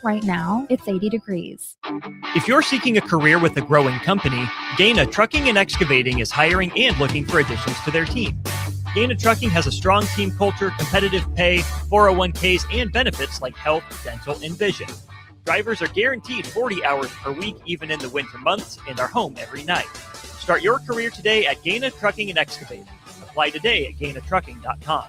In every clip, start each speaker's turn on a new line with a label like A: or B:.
A: Right now, it's 80 degrees.
B: If you're seeking a career with a growing company, Gaina Trucking and Excavating is hiring and looking for additions to their team. Gaina Trucking has a strong team culture, competitive pay, 401ks, and benefits like health, dental, and vision. Drivers are guaranteed 40 hours per week, even in the winter months, and are home every night. Start your career today at Gaina Trucking and Excavating. Apply today at gainatrucking.com.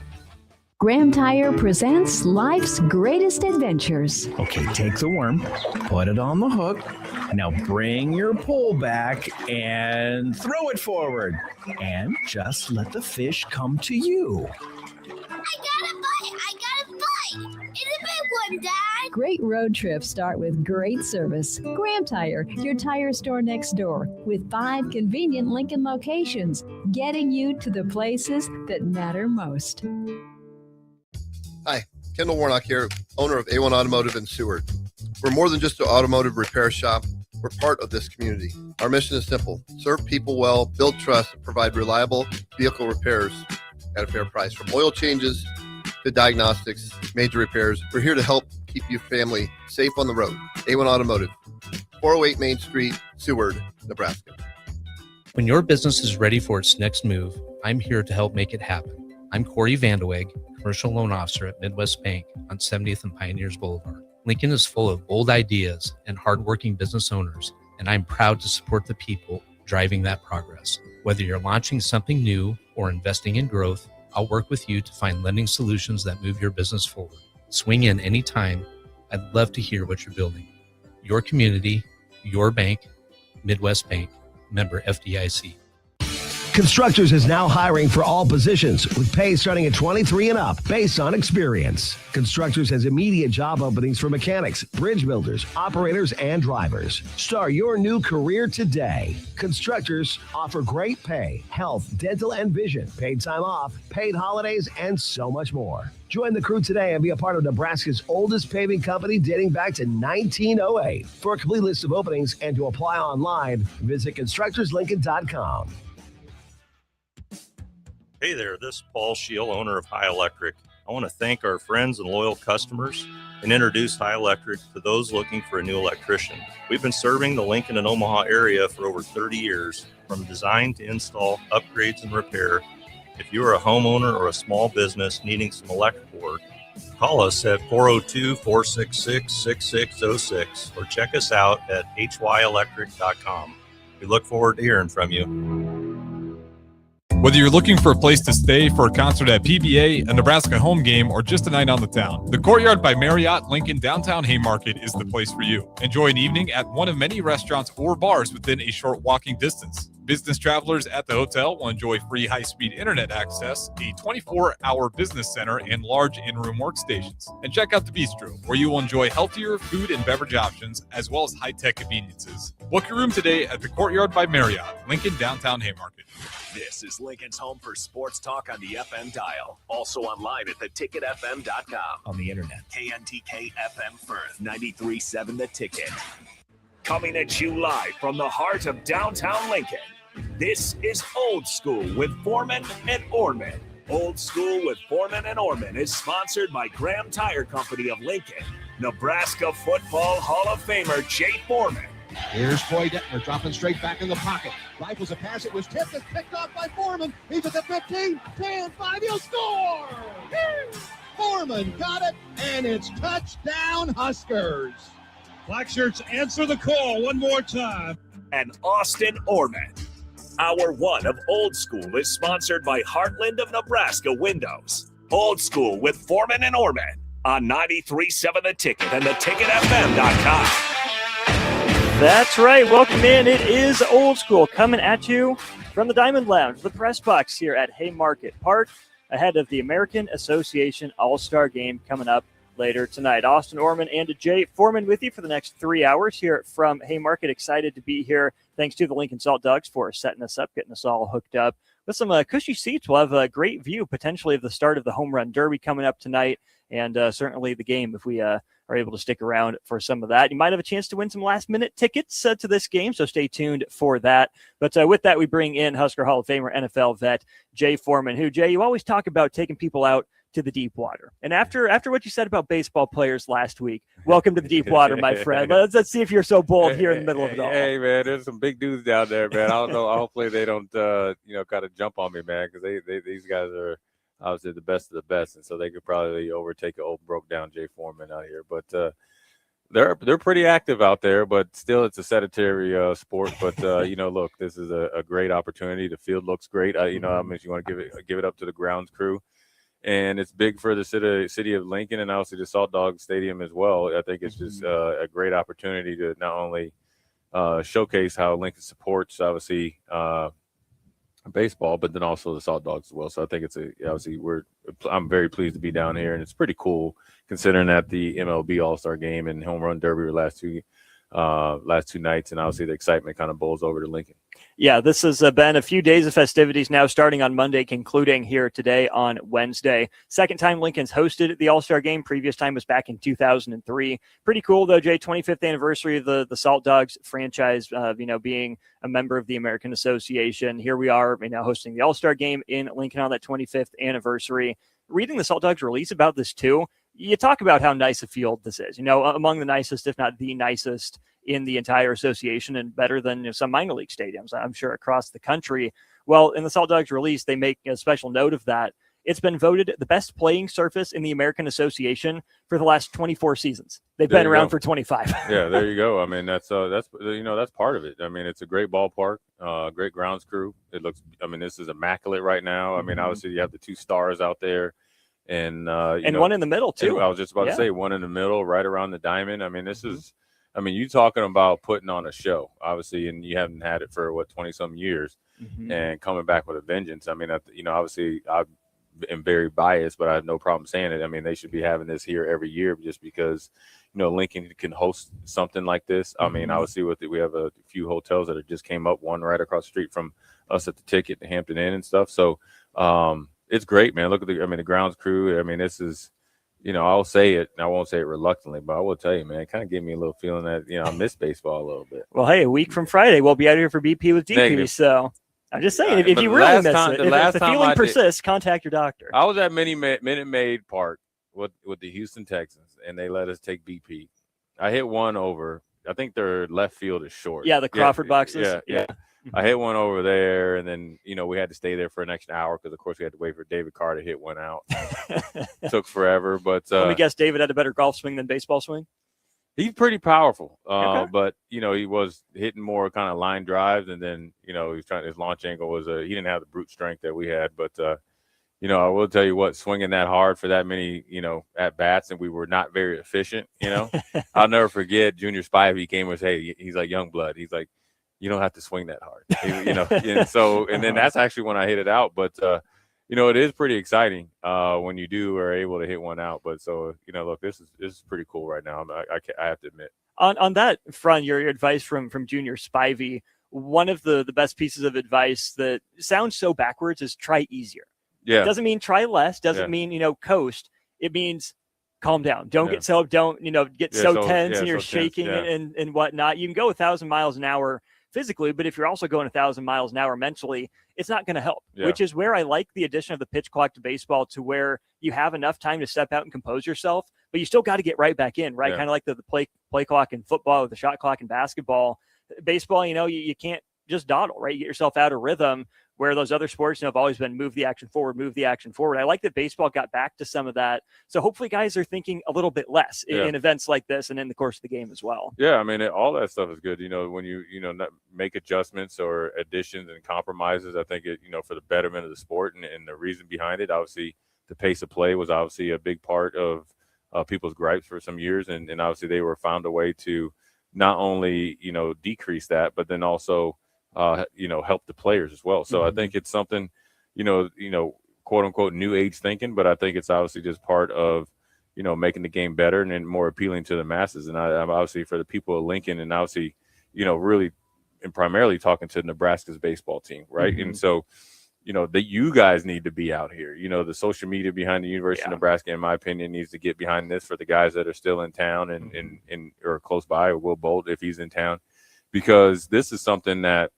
C: Graham Tire presents life's greatest adventures.
D: Okay, take the worm, put it on the hook. Now bring your pole back and throw it forward. And just let the fish come to you.
E: I got a bite! It's a big one, Dad!
C: Great road trips start with great service. Graham Tire, your tire store next door, with 5 convenient Lincoln locations, getting you to the places that matter most.
F: Hi, Kendall Warnock here, owner of A1 Automotive in Seward. We're more than just an automotive repair shop. We're part of this community. Our mission is simple: serve people well, build trust, and provide reliable vehicle repairs at a fair price. From oil changes to diagnostics, major repairs, we're here to help keep your family safe on the road. A1 Automotive, 408 Main Street, Seward, Nebraska.
G: When your business is ready for its next move, I'm here to help make it happen. I'm Corey Vandeweghe, Commercial Loan Officer at Midwest Bank on 70th and Pioneers Boulevard. Lincoln is full of bold ideas and hardworking business owners, and I'm proud to support the people driving that progress. Whether you're launching something new or investing in growth, I'll work with you to find lending solutions that move your business forward. Swing in anytime. I'd love to hear what you're building. Your community, your bank, Midwest Bank, member FDIC.
H: Constructors is now hiring for all positions with pay starting at $23 and up based on experience. Constructors has immediate job openings for mechanics, bridge builders, operators, and drivers. Start your new career today. Constructors offer great pay, health, dental, and vision, paid time off, paid holidays, and so much more. Join the crew today and be a part of Nebraska's oldest paving company dating back to 1908. For a complete list of openings and to apply online, visit constructorslincoln.com.
I: Hey there, this is Paul Scheel, owner of High Electric. I want to thank our friends and loyal customers and introduce High Electric to those looking for a new electrician. We've been serving the Lincoln and Omaha area for over 30 years, from design to install, upgrades, and repair. If you are a homeowner or a small business needing some electrical work, call us at 402-466-6606 or check us out at hyelectric.com. We look forward to hearing from you.
J: Whether you're looking for a place to stay for a concert at PBA, a Nebraska home game, or just a night on the town, the Courtyard by Marriott Lincoln Downtown Haymarket is the place for you. Enjoy an evening at one of many restaurants or bars within a short walking distance. Business travelers at the hotel will enjoy free high-speed internet access, a 24-hour business center, and large in-room workstations. And check out the Bistro, where you will enjoy healthier food and beverage options, as well as high-tech conveniences. Book your room today at the Courtyard by Marriott, Lincoln Downtown Haymarket.
K: This is Lincoln's home for sports talk on the FM dial. Also online at theticketfm.com.
D: On the internet.
K: KNTK FM Firth, 93.7 The Ticket. Coming at you live from the heart of downtown Lincoln. This is Old School with Foreman and Orman. Old School with Foreman and Orman is sponsored by Graham Tire Company of Lincoln, Nebraska Football Hall of Famer Jay Foreman.
L: Here's Troy Detmer dropping straight back in the pocket. Rifles a pass. It was tipped and picked off by Foreman. He's at the 15, 10, 5. He'll score! Foreman got it, and it's touchdown Huskers.
M: Black Shirts answer the call one more time.
K: And Austin Orman. Hour one of Old School is sponsored by Heartland of Nebraska Windows. Old School with Foreman and Orman on 93.7 The Ticket and theticketfm.com.
B: That's right. Welcome in. It is Old School coming at you from the Diamond Lounge, the press box here at Haymarket Park, ahead of the American Association All-Star Game coming up later tonight. Austin Orman and Jay Foreman with you for the next 3 hours here from Haymarket. Excited to be here. Thanks to the Lincoln Salt Dogs for setting us up, getting us all hooked up with some cushy seats. We'll have a great view potentially of the start of the Home Run Derby coming up tonight, and certainly the game if we are able to stick around for some of that. You might have a chance to win some last-minute tickets to this game, so stay tuned for that. But with that, we bring in Husker Hall of Famer, NFL vet, Jay Foreman, who, Jay, you always talk about taking people out to the deep water. And after what you said about baseball players last week, welcome to the deep water, my friend. Let's see if you're so bold here in the middle of it all.
N: Hey, man, there's some big dudes down there, man. I don't know. Hopefully they don't, kind of jump on me, man, because these guys are obviously the best of the best, and so they could probably overtake an old broke down Jay Foreman out here. But they're pretty active out there, but still it's a sedentary sport. But look, this is a great opportunity. The field looks great. You want to give it up to the grounds crew. And it's big for the city of Lincoln and obviously the Salt Dog Stadium as well. I think it's just a great opportunity to not only showcase how Lincoln supports, obviously, baseball, but then also the Salt Dogs as well. So I think I'm very pleased to be down here, and it's pretty cool considering that the MLB All-Star Game and Home Run Derby were last two nights, and obviously the excitement kind of bowls over to Lincoln.
B: Yeah, this has been a few days of festivities now, starting on Monday, concluding here today on Wednesday. Second time Lincoln's hosted the All-Star Game. Previous time was back in 2003. Pretty cool, though, Jay. 25th anniversary of the Salt Dogs franchise, being a member of the American Association. Here we are, hosting the All-Star Game in Lincoln on that 25th anniversary. Reading the Salt Dogs release about this, too, you talk about how nice a field this is. Among the nicest, if not the nicest, in the entire association, and better than some minor league stadiums, I'm sure, across the country. Well, in the Salt Dogs release, they make a special note of that. It's been voted the best playing surface in the American Association for the last 24 seasons. They've been around for 25.
N: Yeah, there you go. I mean, that's part of it. I mean, it's a great ballpark, great grounds crew. This is immaculate right now. I mean, obviously you have the two stars out there, and
B: one in the middle too.
N: I was just about to say one in the middle, right around the diamond. I mean, this is. I mean, you talking about putting on a show, obviously, and you haven't had it for 20-some years, and coming back with a vengeance. I mean, obviously, I am very biased, but I have no problem saying it. I mean, they should be having this here every year, just because Lincoln can host something like this. I mean, obviously, we have a few hotels that just came up, one right across the street from us at the Ticket, the Hampton Inn and stuff. So it's great, man. Look at the grounds crew. I mean, this is. I'll say it, and I won't say it reluctantly, but I will tell you, man, it kind of gave me a little feeling that, I miss baseball a little bit.
B: Well, hey, a week from Friday, we'll be out here for BP with DP. Negative. So I'm just saying, if you really miss it, if the feeling persists, contact your doctor.
N: I was at Minute Maid Park with the Houston Texans, and they let us take BP. I hit one over. I think their left field is short.
B: Yeah, the Crawford boxes.
N: Yeah. I hit one over there, and then, we had to stay there for an extra hour because, of course, we had to wait for David Carr to hit one out. Took forever, but
B: let me guess, David had a better golf swing than baseball swing?
N: He's pretty powerful,
B: okay.
N: But, he was hitting more kind of line drives, and then, he was trying. His launch angle was he didn't have the brute strength that we had, but, I will tell you what, swinging that hard for that many, at bats, and we were not very efficient, I'll never forget Junior Spivey came and said, hey, he's like young blood. He's like, you don't have to swing that hard, and then that's actually when I hit it out. But, it is pretty exciting when you are able to hit one out. But so, look, this is pretty cool right now. I have to admit.
B: On that front, your advice from Junior Spivey, one of the best pieces of advice that sounds so backwards is try easier.
N: Yeah.
B: It doesn't mean try less. Doesn't mean, coast. It means calm down. Don't get so tense and you're shaking and whatnot. You can go 1,000 miles an hour physically, but if you're also going 1,000 miles an hour mentally, it's not going to help, which is where I like the addition of the pitch clock to baseball, to where you have enough time to step out and compose yourself, but you still got to get right back in, right? Kind of like the play clock in football, the shot clock in basketball. Baseball, you can't just dawdle, right? You get yourself out of rhythm, where those other sports have always been move the action forward. I like that baseball got back to some of that. So hopefully guys are thinking a little bit less in events like this and in the course of the game as well.
N: Yeah, I mean, all that stuff is good. When you make adjustments or additions and compromises, I think it, for the betterment of the sport and the reason behind it. Obviously, the pace of play was obviously a big part of people's gripes for some years, and obviously they found a way to not only decrease that, but then also help the players as well. So I think it's something, quote unquote new age thinking, but I think it's obviously just part of, making the game better and then more appealing to the masses. And I'm obviously for the people of Lincoln, and obviously, really and primarily talking to Nebraska's baseball team. Right. And so, that you guys need to be out here, the social media behind the University of Nebraska, in my opinion, needs to get behind this for the guys that are still in town and or close by, or Will Bolt if he's in town, because this is something that,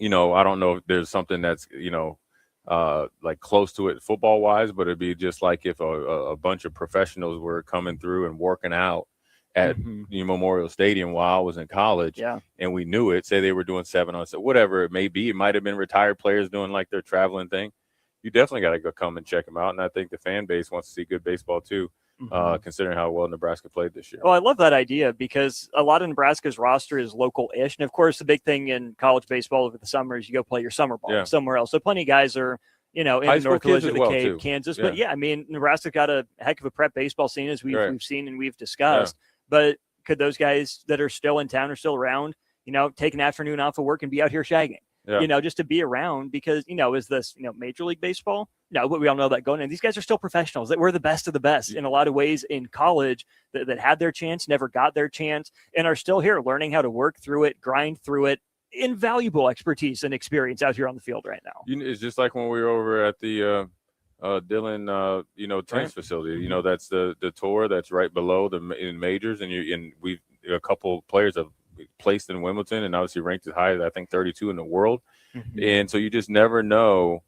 N: I don't know if there's something that's, like close to it football wise, but it'd be just like if a bunch of professionals were coming through and working out at Memorial Stadium while I was in college, and we knew it. Say they were doing 7-on-7, whatever it may be. It might have been retired players doing like their traveling thing. You definitely got to go come and check them out. And I think the fan base wants to see good baseball too, considering how well Nebraska played this year.
B: Well, I love that idea because a lot of Nebraska's roster is local-ish. And, of course, the big thing in college baseball over the summer is you go play your summer ball somewhere else. So plenty of guys are, in
N: High
B: the
N: school
B: North Village
N: kids
B: of the
N: as well,
B: Cape,
N: too.
B: Kansas.
N: Yeah.
B: But, yeah, I mean, Nebraska got a heck of a prep baseball scene as we've seen and we've discussed. But could those guys that are still in town or still around, take an afternoon off of work and be out here shagging? Just to be around because, is this, Major League Baseball? No, but we all know that going in. These guys are still professionals. That we're the best of the best in a lot of ways in college that had their chance, never got their chance, and are still here learning how to work through it, grind through it. Invaluable expertise and experience out here on the field right now.
N: It's just like when we were over at the Dillon, tennis facility. That's the tour that's right below in majors, and we've a couple players have placed in Wimbledon and obviously ranked as high as I think 32 in the world. And so you just never know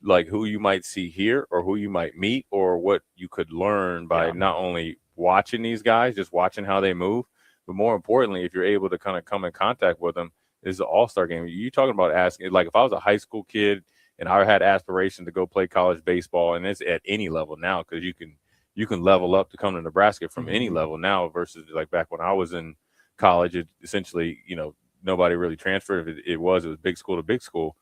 N: like who you might see here or who you might meet or what you could learn by not only watching these guys, just watching how they move, but more importantly, if you're able to kind of come in contact with them, is the all-star game. You talking about asking, like if I was a high school kid and I had aspiration to go play college baseball, and it's at any level now because you can level up to come to Nebraska from any level now versus like back when I was in college, it essentially, nobody really transferred. If it was big school to big school.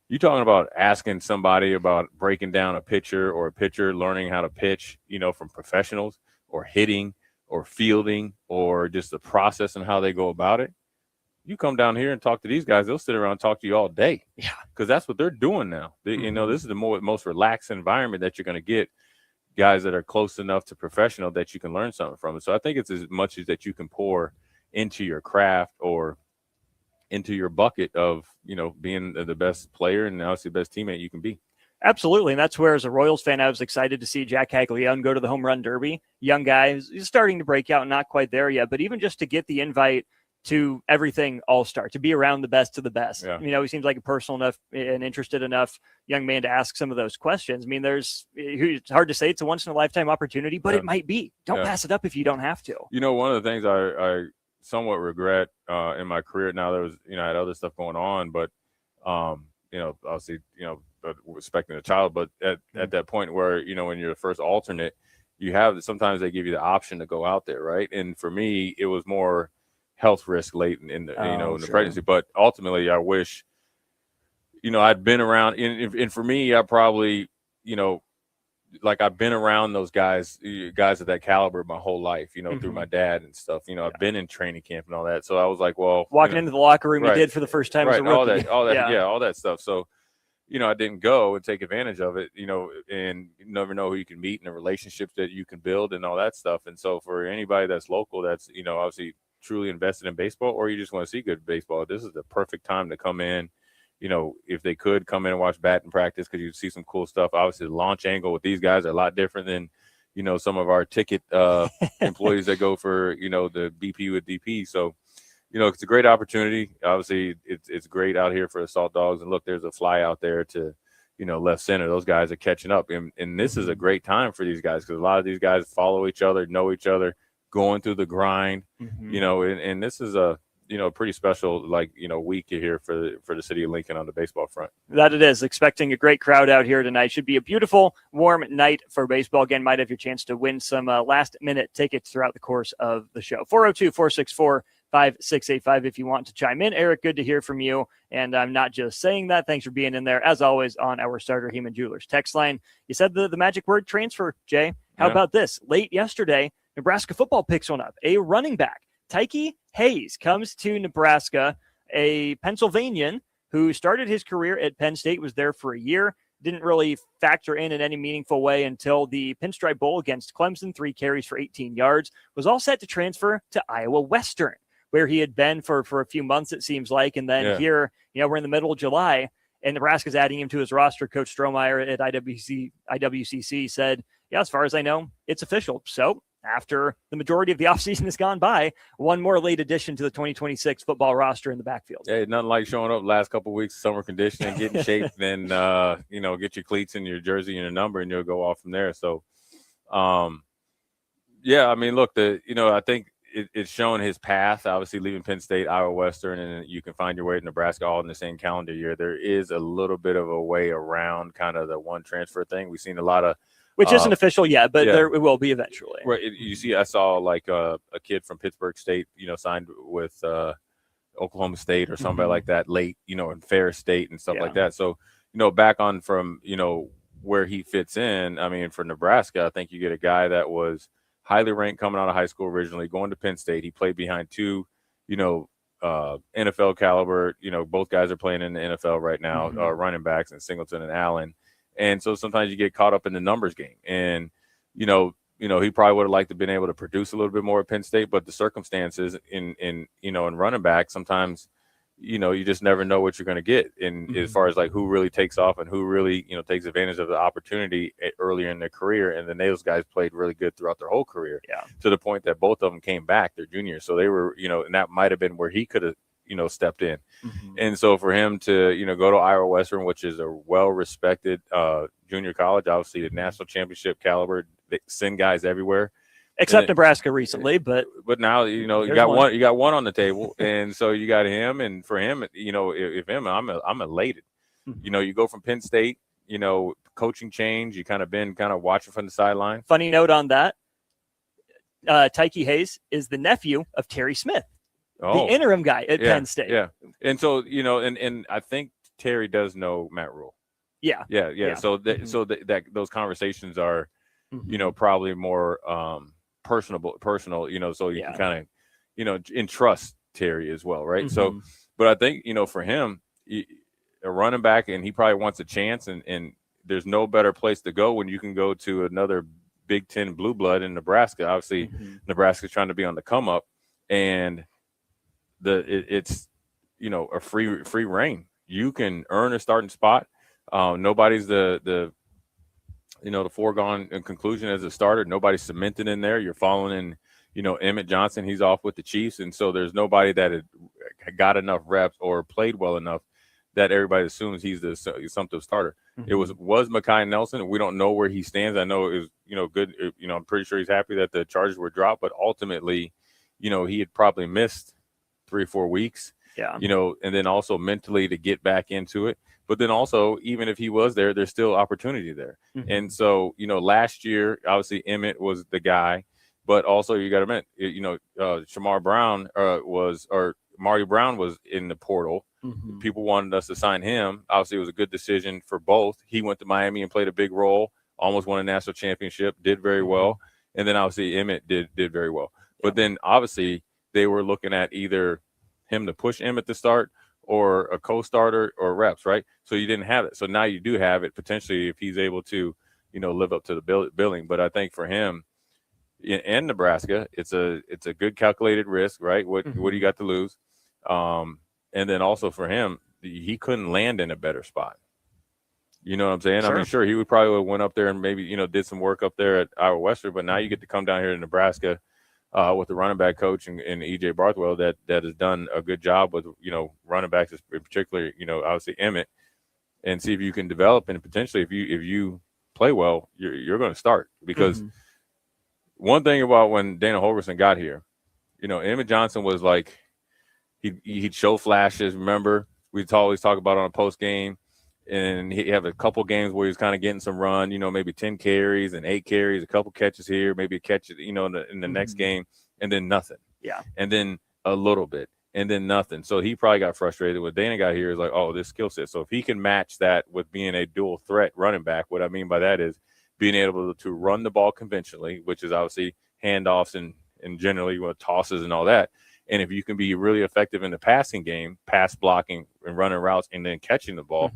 N: You talking about asking somebody about breaking down a pitcher or a pitcher learning how to pitch, from professionals or hitting or fielding or just the process and how they go about it. You come down here and talk to these guys, they'll sit around and talk to you all day. Yeah. Because that's what they're doing now. This is the most relaxed environment that you're going to get guys that are close enough to professional that you can learn something from. So I think it's as much as that you can pour into your craft or into your bucket of, being the best player and obviously the best teammate you can be.
B: Absolutely. And that's where, as a Royals fan, I was excited to see Jack Caglione go to the home run derby. Young guy, he's starting to break out, not quite there yet, but even just to get the invite to everything all-star, to be around the best of the best. He seems like a personal enough and interested enough young man to ask some of those questions. I mean, it's hard to say it's a once-in-a-lifetime opportunity, but it might be. Don't pass it up if you don't have to.
N: One of the things I somewhat regret in my career now, there was, I had other stuff going on, but, obviously, respecting the child, but at that point where, when you're the first alternate, sometimes they give you the option to go out there, right? And for me, it was more health risk late in the in the pregnancy, but ultimately I wish I'd been around and for me I probably like I've been around those guys of that caliber my whole life through my dad and stuff. I've been in training camp and all that, so I was like, well,
B: walking into the locker room you did for the first time as a rookie.
N: all that stuff. So I didn't go and take advantage of it, and you never know who you can meet and the relationships that you can build and all that stuff. And so for anybody that's local, that's obviously truly invested in baseball, or you just want to see good baseball, this is the perfect time to come in. If they could come in and watch batting practice, because you see some cool stuff. Obviously, the launch angle with these guys are a lot different than some of our ticket employees that go for the BP with DP. So it's a great opportunity. Obviously, it's great out here for the Salt Dogs. And look, there's a fly out there to left center. Those guys are catching up, and this is a great time for these guys because a lot of these guys follow each other, know each other, going through the grind, and this is a pretty special week here for the city of Lincoln on the baseball front.
B: That it is. Expecting a great crowd out here tonight. Should be a beautiful, warm night for baseball. Again, might have your chance to win some last-minute tickets throughout the course of the show. 402-464-5685 if you want to chime in. Eric, good to hear from you. And I'm not just saying that. Thanks for being in there, as always, on our Starter Heyman Jewelers text line. You said the magic word transfer, Jay. How about this? Late yesterday, Nebraska football picks one up. A running back, Tyke Hayes, comes to Nebraska, a Pennsylvanian who started his career at Penn State, was there for a year, didn't really factor in any meaningful way until the Pinstripe Bowl against Clemson, 3 carries for 18 yards, was all set to transfer to Iowa Western, where he had been for a few months, it seems like. And then here, we're in the middle of July, and Nebraska's adding him to his roster. Coach Strohmeyer at IWCC said, as far as I know, it's official. So after the majority of the offseason has gone by, one more late addition to the 2026 football roster in the backfield.
N: Hey, nothing like showing up last couple of weeks, summer conditioning, getting shape, then, get your cleats and your jersey and your number, and you'll go off from there. So, look, I think it's shown his path, obviously leaving Penn State, Iowa Western, and you can find your way to Nebraska all in the same calendar year. There is a little bit of a way around kind of the one transfer thing. We've seen a lot of,
B: which isn't official yet, but there it will be eventually.
N: Right. You see, I saw like a kid from Pittsburgh State, signed with Oklahoma State or somebody like that late, in Ferris State and stuff like that. So, back on from, where he fits in, I mean, for Nebraska, I think you get a guy that was highly ranked coming out of high school originally, going to Penn State. He played behind two, NFL caliber, both guys are playing in the NFL right now, running backs, and Singleton and Allen. And so sometimes you get caught up in the numbers game. And, he probably would have liked to have been able to produce a little bit more at Penn State, but the circumstances in running back, sometimes, you just never know what you're going to get as far as like who really takes off and who really, takes advantage of the opportunity earlier in their career. And then those guys played really good throughout their whole career to the point that both of them came back their juniors. So they were, and that might've been where he could have, stepped in. And so for him to, go to Iowa Western, which is a well-respected junior college, obviously the national championship caliber, they send guys everywhere.
B: Except Nebraska recently, but
N: now, you got one on the table. And so you got him. And for him, if him, I'm elated. You go from Penn State, coaching change, you been watching from the sideline.
B: Funny note on that. Tyke Hayes is the nephew of Terry Smith. The interim guy at Penn State.
N: Yeah. And so, and I think Terry does know Matt Rule.
B: Yeah.
N: So that those conversations are, probably more personal, so you can kind of, entrust Terry as well. Right. So, but I think, for him, a running back, and he probably wants a chance, and there's no better place to go when you can go to another Big Ten blue blood in Nebraska. Obviously, Nebraska's trying to be on the come up, and it's a free reign. You can earn a starting spot. Nobody's the foregone conclusion as a starter. Nobody's cemented in there. You're following in, Emmett Johnson. He's off with the Chiefs, and so there's nobody that had got enough reps or played well enough that everybody assumes he's the assumptive starter. It was Mekhi Nelson. We don't know where he stands. I know it was good. I'm pretty sure he's happy that the charges were dropped, but ultimately, he had probably missed 3 or 4 weeks.
B: Yeah.
N: And then also mentally to get back into it. But then also, even if he was there, there's still opportunity there. And so, last year, obviously Emmett was the guy, but also you got to admit, Shamar Brown Marty Brown was in the portal. People wanted us to sign him. Obviously, it was a good decision for both. He went to Miami and played a big role, almost won a national championship, did very well. And then obviously Emmett did very well. But then obviously they were looking at either him to push Emmett to start or a co-starter or reps, right? So you didn't have it. So now you do have it potentially if he's able to, live up to the billing. But I think for him in Nebraska, it's a good calculated risk, right? What do you got to lose? And then also for him, he couldn't land in a better spot. You know what I'm saying?
B: Sure.
N: I mean, sure, he would probably have went up there and maybe, did some work up there at Iowa Western, but now you get to come down here to Nebraska with the running back coach and E.J. Barthwell that has done a good job with, running backs, in particular, obviously Emmett, and see if you can develop. And potentially if you play well, you're going to start. Because one thing about when Dana Holgorsen got here, Emmett Johnson was like, he'd show flashes. Remember, we'd always talk about on a post game, and he'd have a couple games where he was kind of getting some run, maybe 10 carries and 8 carries, a couple catches here, maybe a catch, in the next game, and then nothing.
B: Yeah.
N: And then a little bit, and then nothing. So he probably got frustrated. When Dana got here, is like, oh, this skill set. So if he can match that with being a dual threat running back, what I mean by that is being able to run the ball conventionally, which is obviously handoffs and generally tosses and all that. And if you can be really effective in the passing game, pass blocking and running routes and then catching the ball,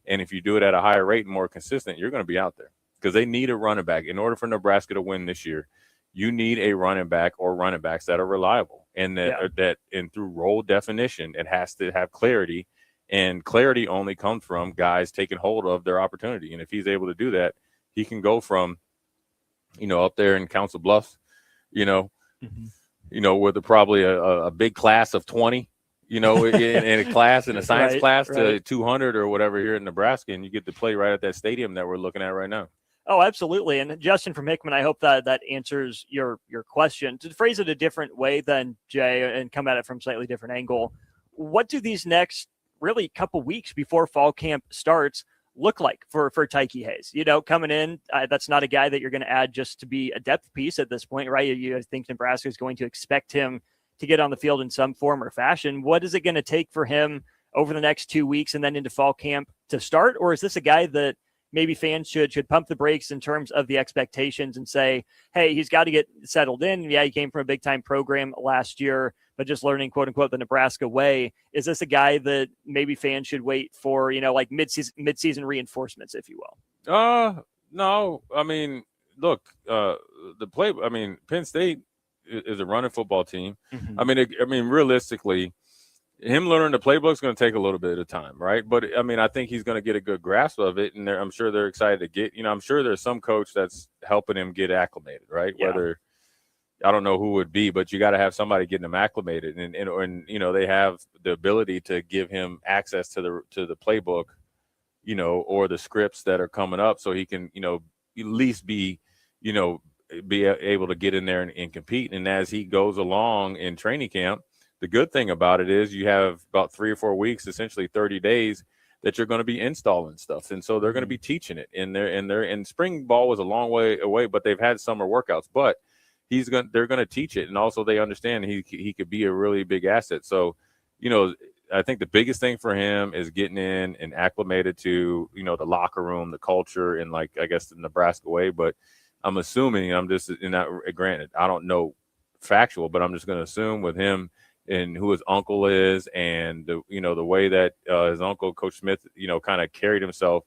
N: and if you do it at a higher rate and more consistent, you're going to be out there because they need a running back. In order for Nebraska to win this year, you need a running back or running backs that are reliable and that and through role definition, it has to have clarity, and clarity only comes from guys taking hold of their opportunity. And if he's able to do that, he can go from, up there in Council Bluffs with probably a big class of 20, in a class, in a science class to 200 or whatever here in Nebraska, and you get to play right at that stadium that we're looking at right now.
B: Oh, absolutely. And Justin from Hickman, I hope that answers your question. To phrase it a different way than Jay and come at it from a slightly different angle, what do these next really couple weeks before fall camp starts look like for Tyke Hayes? Coming in, that's not a guy that you're going to add just to be a depth piece at this point, right? You think Nebraska is going to expect him to get on the field in some form or fashion. What is it going to take for him over the next 2 weeks and then into fall camp to start? Or is this a guy that maybe fans should pump the brakes in terms of the expectations and say, hey, he's got to get settled in. Yeah, he came from a big-time program last year, but just learning, quote-unquote, the Nebraska way. Is this a guy that maybe fans should wait for, like mid-season reinforcements, if you will?
N: No. I mean, look, Penn State is a running football team. Mm-hmm. Realistically, him learning the playbook is going to take a little bit of time, right? But I think he's going to get a good grasp of it, and I'm sure they're excited to get. I'm sure there's some coach that's helping him get acclimated, right? Yeah. Whether I don't know who would be, but you got to have somebody getting him acclimated, and they have the ability to give him access to the playbook, or the scripts that are coming up, so he can at least be able to get in there and compete. And as he goes along in training camp, the good thing about it is you have about 3 or 4 weeks, essentially 30 days, that you're going to be installing stuff. And so they're going to be teaching it and spring ball was a long way away, but they've had summer workouts, but they're going to teach it. And also they understand he could be a really big asset. So, I think the biggest thing for him is getting in and acclimated to, the locker room, the culture, and I guess the Nebraska way. But I'm assuming, granted, I don't know factual, but I'm just going to assume with him and who his uncle is, and the way that his uncle, Coach Smith, kind of carried himself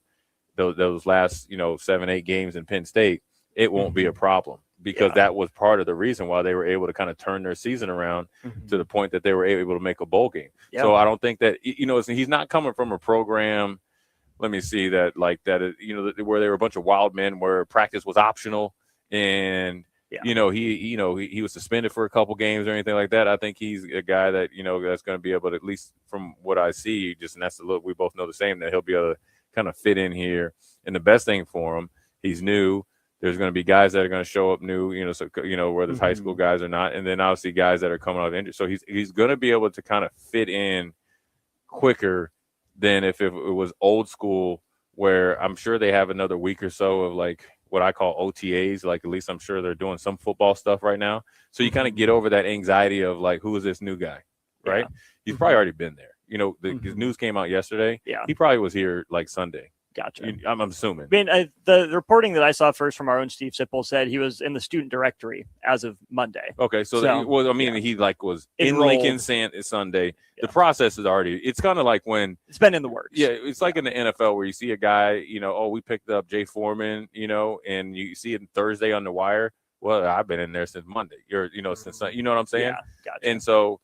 N: those last 7-8 games in Penn State, it won't be a problem, because that was part of the reason why they were able to kind of turn their season around to the point that they were able to make a bowl game. Yeah. So I don't think that he's not coming from a program. Let me see that where they were a bunch of wild men, where practice was optional, and he was suspended for a couple games or anything like that. I think he's a guy that, that's going to be able to, at least from what I see, and that's the look, we both know the same, that he'll be able to kind of fit in here. And the best thing for him, he's new. There's going to be guys that are going to show up new, whether it's high school guys or not. And then obviously guys that are coming off injury. So he's going to be able to kind of fit in quicker than if it was old school, where I'm sure they have another week or so of what I call OTAs. At least I'm sure they're doing some football stuff right now. So you kind of get over that anxiety of who is this new guy, right? Yeah. He's probably already been there. His news came out yesterday. Yeah. He probably was here Sunday.
B: Gotcha.
N: I'm assuming.
B: The reporting that I saw first from our own Steve Sipple said he was in the student directory as of Monday.
N: Okay, so he was in Lincoln Sunday. Yeah. The process is already. It's kind of like when
B: it's been in the works.
N: Yeah, it's like in the NFL where you see a guy, we picked up Jay Foreman, and you see it Thursday on the wire. Well, I've been in there since Monday. Since what I'm saying.
B: Yeah, gotcha.
N: And so.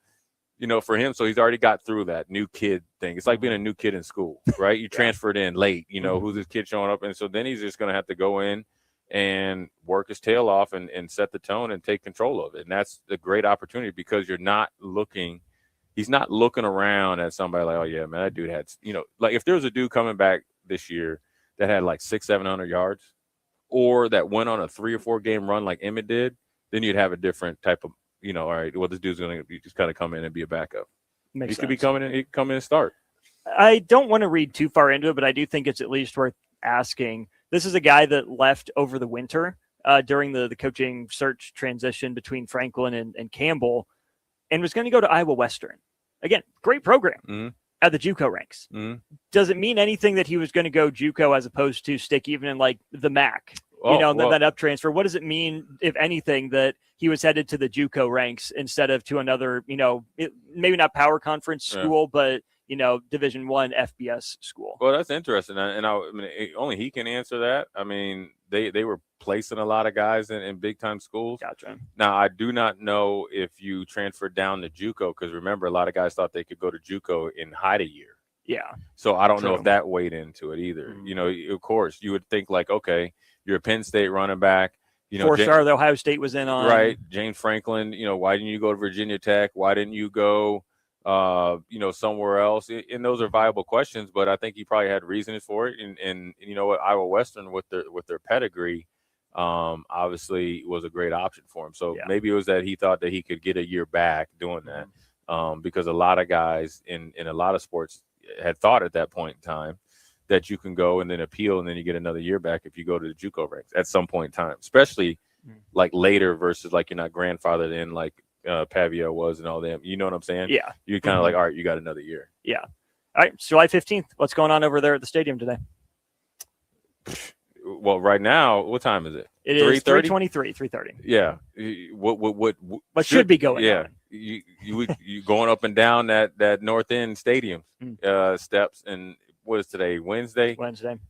N: For him, so he's already got through that new kid thing. It's like being a new kid in school, right? You transferred in late, who's this kid showing up? And so then he's just going to have to go in and work his tail off and set the tone and take control of it. And that's a great opportunity, because he's not looking around at somebody like, oh, yeah, man, that dude had, if there was a dude coming back this year that had 600-700 yards, or that went on a 3 or 4 game run like Emmett did, then you'd have a different type of, all right, well, this dude's going to just kind of come in and be a backup. He could be coming in. He could come in and start.
B: I don't want to read too far into it, but I do think it's at least worth asking. This is a guy that left over the winter during the coaching search transition between Franklin and Campbell, and was going to go to Iowa Western. Again, great program at the JUCO ranks. Mm-hmm. Does it mean anything that he was going to go JUCO as opposed to stick even in the MAC? That up transfer. What does it mean, if anything, that he was headed to the JUCO ranks instead of to another, maybe not power conference school, but Division I FBS school?
N: Well, that's interesting, and only he can answer that. They were placing a lot of guys in big time schools.
B: Gotcha.
N: Now, I do not know if you transferred down to JUCO, because remember, a lot of guys thought they could go to JUCO and hide a year.
B: Yeah.
N: So I don't know if that weighed into it either. Mm-hmm. Of course, you would think okay, you're a Penn State running back. You know,
B: Four-star that Ohio State was in on.
N: Right. James Franklin, you know, why didn't you go to Virginia Tech? Why didn't you go, you know, somewhere else? And those are viable questions, but I think he probably had reasons for it. And you know what, Iowa Western with their pedigree, obviously was a great option for him. So maybe it was that he thought that he could get a year back doing that, because a lot of guys in a lot of sports had thought at that point in time that you can go and then appeal and then you get another year back if you go to the JUCO ranks at some point in time, especially like later versus like you're not grandfathered in like Pavio was and all them. You know what I'm saying?
B: Yeah.
N: You're kind of like, all right, you got another year.
B: Yeah. All right. It's July 15th. What's going on over there at the stadium today?
N: Well, right now, what time is it?
B: It is 3:23, 3:30.
N: Yeah.
B: What should be going on?
N: You going up and down that North End Stadium steps, and what is today? Wednesday.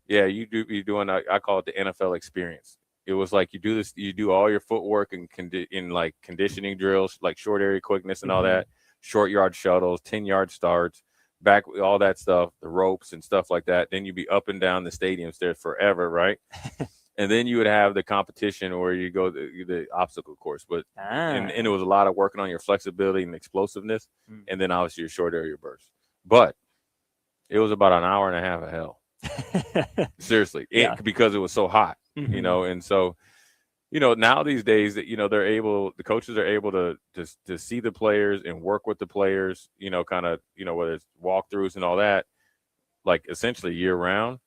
N: Yeah, you're doing. I call it the NFL experience. It was like you do this. You do all your footwork and in like conditioning drills, like short area quickness and all that, short yard shuttles, 10-yard starts, back all that stuff, the ropes and stuff like that. Then you'd be up and down the stadium stairs forever, right? And then you would have the competition where you go the obstacle course, but and it was a lot of working on your flexibility and explosiveness, and then obviously your short area burst. But it was about an hour and a half of hell. Seriously, because it was so hot, you know. And so, you know, now these days that, you know, the coaches are able to see the players and work with the players, you know, kind of, you know, whether it's walkthroughs and all that, like essentially year round.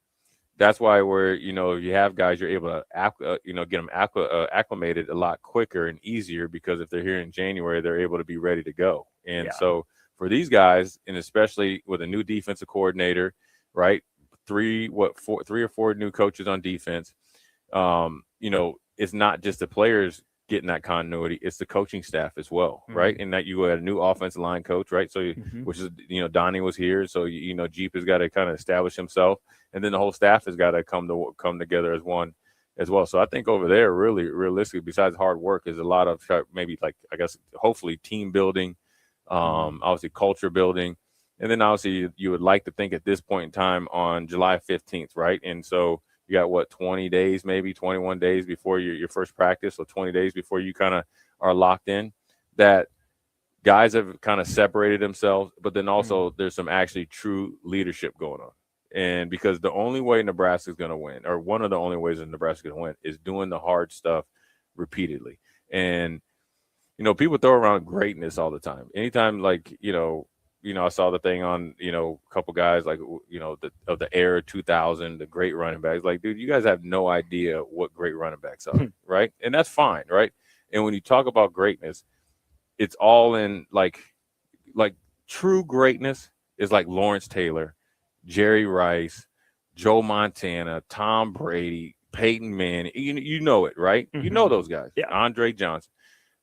N: That's why you know, you have guys, you're able to, you know, get them acclimated a lot quicker and easier, because if they're here in January, they're able to be ready to go. And so for these guys, and especially with a new defensive coordinator, right? 3 or 4 new coaches on defense. You know, it's not just the players getting that continuity, it's the coaching staff as well, right? And that you had a new offensive line coach, right? So, which is, you know, Donnie was here. So, you know, Jeep has got to kind of establish himself, and then the whole staff has got to come together as one as well. So I think over there, really, realistically, besides hard work, is a lot of maybe like, I guess, hopefully team building, obviously culture building. And then obviously you would like to think at this point in time on July 15th, right? And so you got 20 days, maybe 21 days before your first practice, so 20 days before you kind of are locked in, that guys have kind of separated themselves, but then also there's some actually true leadership going on. And because the only way Nebraska is going to win, or one of the only ways that Nebraska is going to win, is doing the hard stuff repeatedly. And, you know, people throw around greatness all the time. Anytime, like, you know, I saw the thing on, you know, a couple guys like, you know, of the era 2000, the great running backs. Like, dude, you guys have no idea what great running backs are, right? And that's fine, right? And when you talk about greatness, it's all in like true greatness is like Lawrence Taylor, Jerry Rice, Joe Montana, Tom Brady, Peyton Manning. You know it, right? You know those guys. Yeah. Andre Johnson.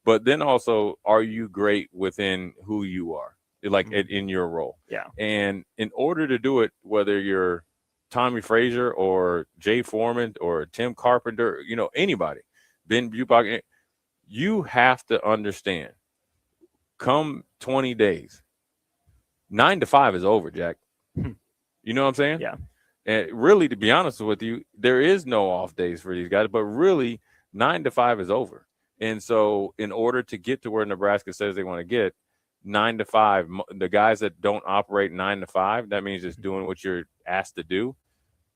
N: But then also, are you great within who you are? Like in your role. Yeah. And in order to do it, whether you're Tommy Frazier or Jay Foreman or Tim Carpenter, you know, anybody, Ben Bubach, you have to understand, come 20 days, 9 to 5 is over, Jack. You know what I'm saying? Yeah. And really, to be honest with you, there is no off days for these guys, but really 9 to 5 is over. And so in order to get to where Nebraska says they want to get, 9 to 5, the guys that don't operate 9 to 5, that means just doing what you're asked to do,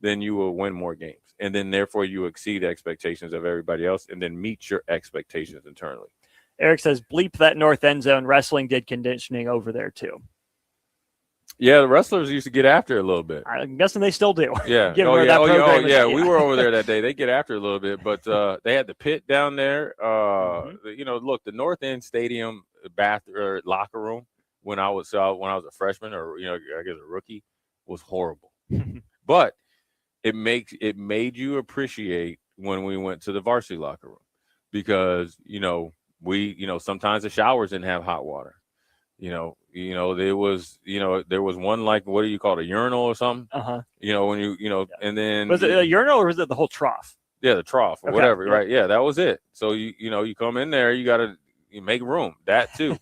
N: then you will win more games. And then therefore you exceed expectations of everybody else and then meet your expectations internally.
B: Eric says, bleep that north end zone. Wrestling did conditioning over there too.
N: Yeah, the wrestlers used to get after it a little bit.
B: I'm guessing they still do.
N: Yeah. We were over there that day. They get after it a little bit, but they had the pit down there. You know, look, the North End Stadium locker room when I was a freshman, or, you know, I guess a rookie, was horrible. But it made you appreciate when we went to the varsity locker room, because, you know, sometimes the showers didn't have hot water. You know, there was one, like, what do you call it, a urinal or something? You know, when and then
B: was it a urinal or was it the whole trough?
N: Yeah, the trough or whatever, right? Yeah, that was it. So you come in there, you gotta make room. That too.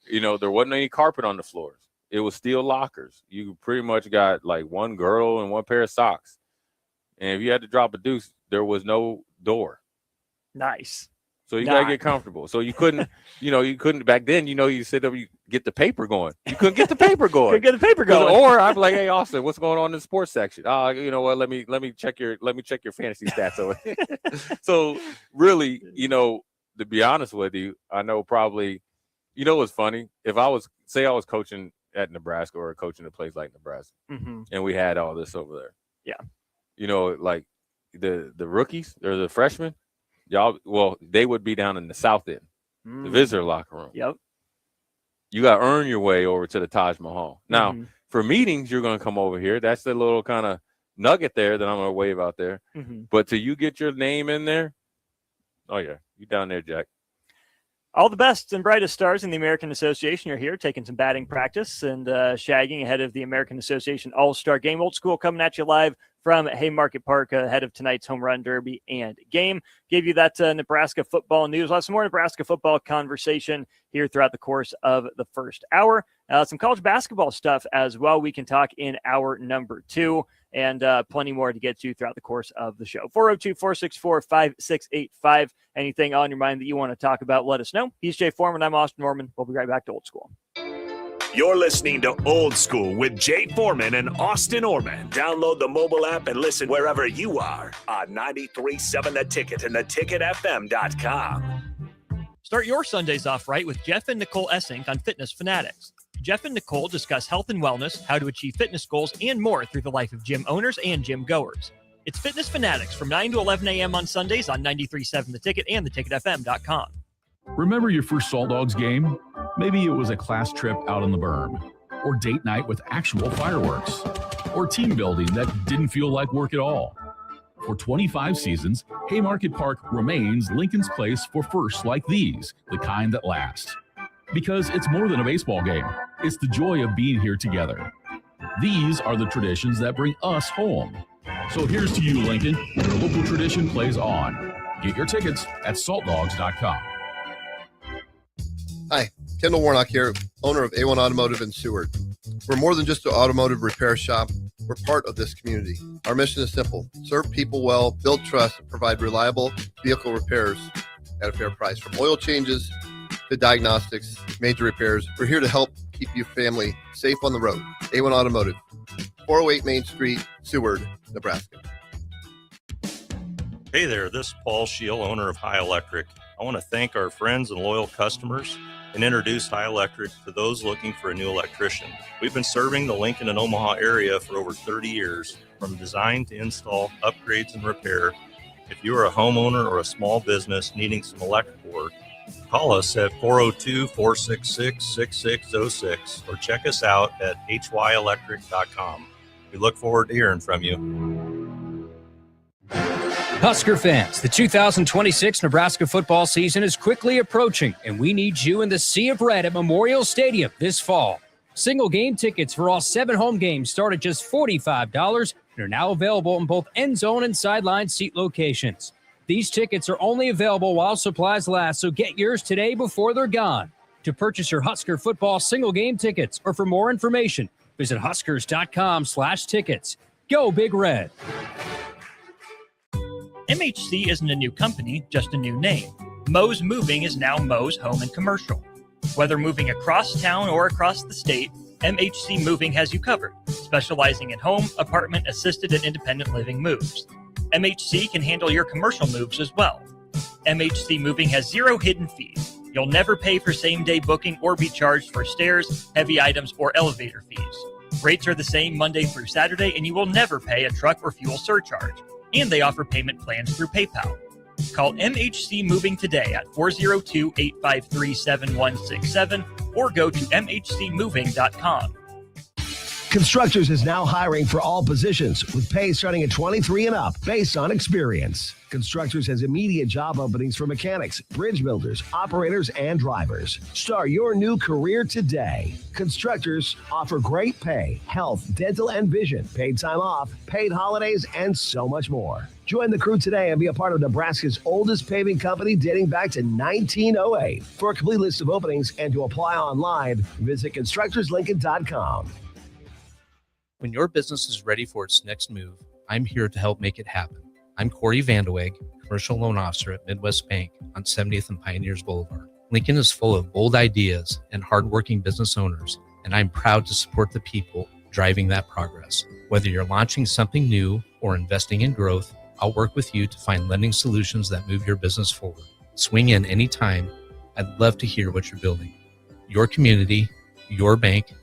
N: You know, there wasn't any carpet on the floors. It was steel lockers. You pretty much got like one girdle and one pair of socks. And if you had to drop a deuce, there was no door.
B: Nice.
N: So you gotta get comfortable. So you couldn't, back then, you sit up, you get the paper going. You couldn't get the paper going.
B: Couldn't get the paper going.
N: Or I'd be like, hey, Austin, what's going on in the sports section? You know what? Let me check your fantasy stats over. So really, to be honest with you, I know probably, what's funny? If I was coaching at Nebraska or coaching a place like Nebraska, and we had all this over there.
B: Yeah.
N: Like the rookies or the freshmen, they would be down in the south end, the visitor locker room.
B: Yep.
N: You got to earn your way over to the Taj Mahal. Now, for meetings, you're going to come over here. That's the little kind of nugget there that I'm going to wave out there. But till you get your name in there, oh, yeah, you down there, Jack.
B: All the best and brightest stars in the American Association are here taking some batting practice and shagging ahead of the American Association All-Star Game. Old School coming at you live from Haymarket Park ahead of tonight's home run derby and game. Gave you that Nebraska football news. We'll have some more Nebraska football conversation here throughout the course of the first hour. Some college basketball stuff as well we can talk in hour number 2. And plenty more to get to throughout the course of the show. 402-464-5685. Anything on your mind that you want to talk about, let us know. He's Jay Foreman. I'm Austin Norman. We'll be right back to Old School.
K: You're listening to Old School with Jay Foreman and Austin Orman. Download the mobile app and listen wherever you are on 93.7 The Ticket and theticketfm.com.
B: Start your Sundays off right with Jeff and Nicole Essink on Fitness Fanatics. Jeff and Nicole discuss health and wellness, how to achieve fitness goals, and more through the life of gym owners and gym goers. It's Fitness Fanatics from 9 to 11 a.m. on Sundays on 93.7 The Ticket and theticketfm.com.
O: Remember your first Salt Dogs game? Maybe it was a class trip out on the berm, or date night with actual fireworks, or team building that didn't feel like work at all. For 25 seasons, Haymarket Park remains Lincoln's place for firsts like these, the kind that last. Because it's more than a baseball game. It's the joy of being here together. These are the traditions that bring us home. So here's to you, Lincoln. The local tradition plays on. Get your tickets at saltdogs.com.
F: Hi, Kendall Warnock here, owner of A1 Automotive in Seward. We're more than just an automotive repair shop. We're part of this community. Our mission is simple: serve people well, build trust, and provide reliable vehicle repairs at a fair price. From oil changes to diagnostics, major repairs, we're here to help keep your family safe on the road. A1 Automotive, 408 Main Street, Seward, Nebraska.
I: Hey there, this is Paul Scheel, owner of High Electric. I want to thank our friends and loyal customers and introduce High Electric to those looking for a new electrician. We've been serving the Lincoln and Omaha area for over 30 years, from design to install, upgrades, and repair. If you are a homeowner or a small business needing some electrical work, call us at 402-466-6606 or check us out at hyelectric.com. We look forward to hearing from you.
P: Husker fans, the 2026 Nebraska football season is quickly approaching, and we need you in the Sea of Red at Memorial Stadium this fall. Single game tickets for all 7 home games start at just $45 and are now available in both end zone and sideline seat locations. These tickets are only available while supplies last, so get yours today before they're gone. To purchase your Husker football single game tickets or for more information, visit huskers.com/tickets. Go Big Red.
B: MHC isn't a new company, just a new name. Moe's Moving is now Moe's Home and Commercial. Whether moving across town or across the state, MHC Moving has you covered, specializing in home, apartment, assisted, and independent living moves. MHC can handle your commercial moves as well. MHC Moving has 0 hidden fees. You'll never pay for same-day booking or be charged for stairs, heavy items, or elevator fees. Rates are the same Monday through Saturday, and you will never pay a truck or fuel surcharge. And they offer payment plans through PayPal. Call MHC Moving today at 402-853-7167 or go to mhcmoving.com.
H: Constructors is now hiring for all positions with pay starting at 23 and up based on experience. Constructors has immediate job openings for mechanics, bridge builders, operators, and drivers. Start your new career today. Constructors offer great pay, health, dental, and vision, paid time off, paid holidays, and so much more. Join the crew today and be a part of Nebraska's oldest paving company dating back to 1908. For a complete list of openings and to apply online, visit constructorslincoln.com.
G: When your business is ready for its next move, I'm here to help make it happen. I'm Corey Vandeweghe, Commercial Loan Officer at Midwest Bank on 70th and Pioneers Boulevard. Lincoln is full of bold ideas and hardworking business owners, and I'm proud to support the people driving that progress. Whether you're launching something new or investing in growth, I'll work with you to find lending solutions that move your business forward. Swing in anytime. I'd love to hear what you're building. Your community, your bank,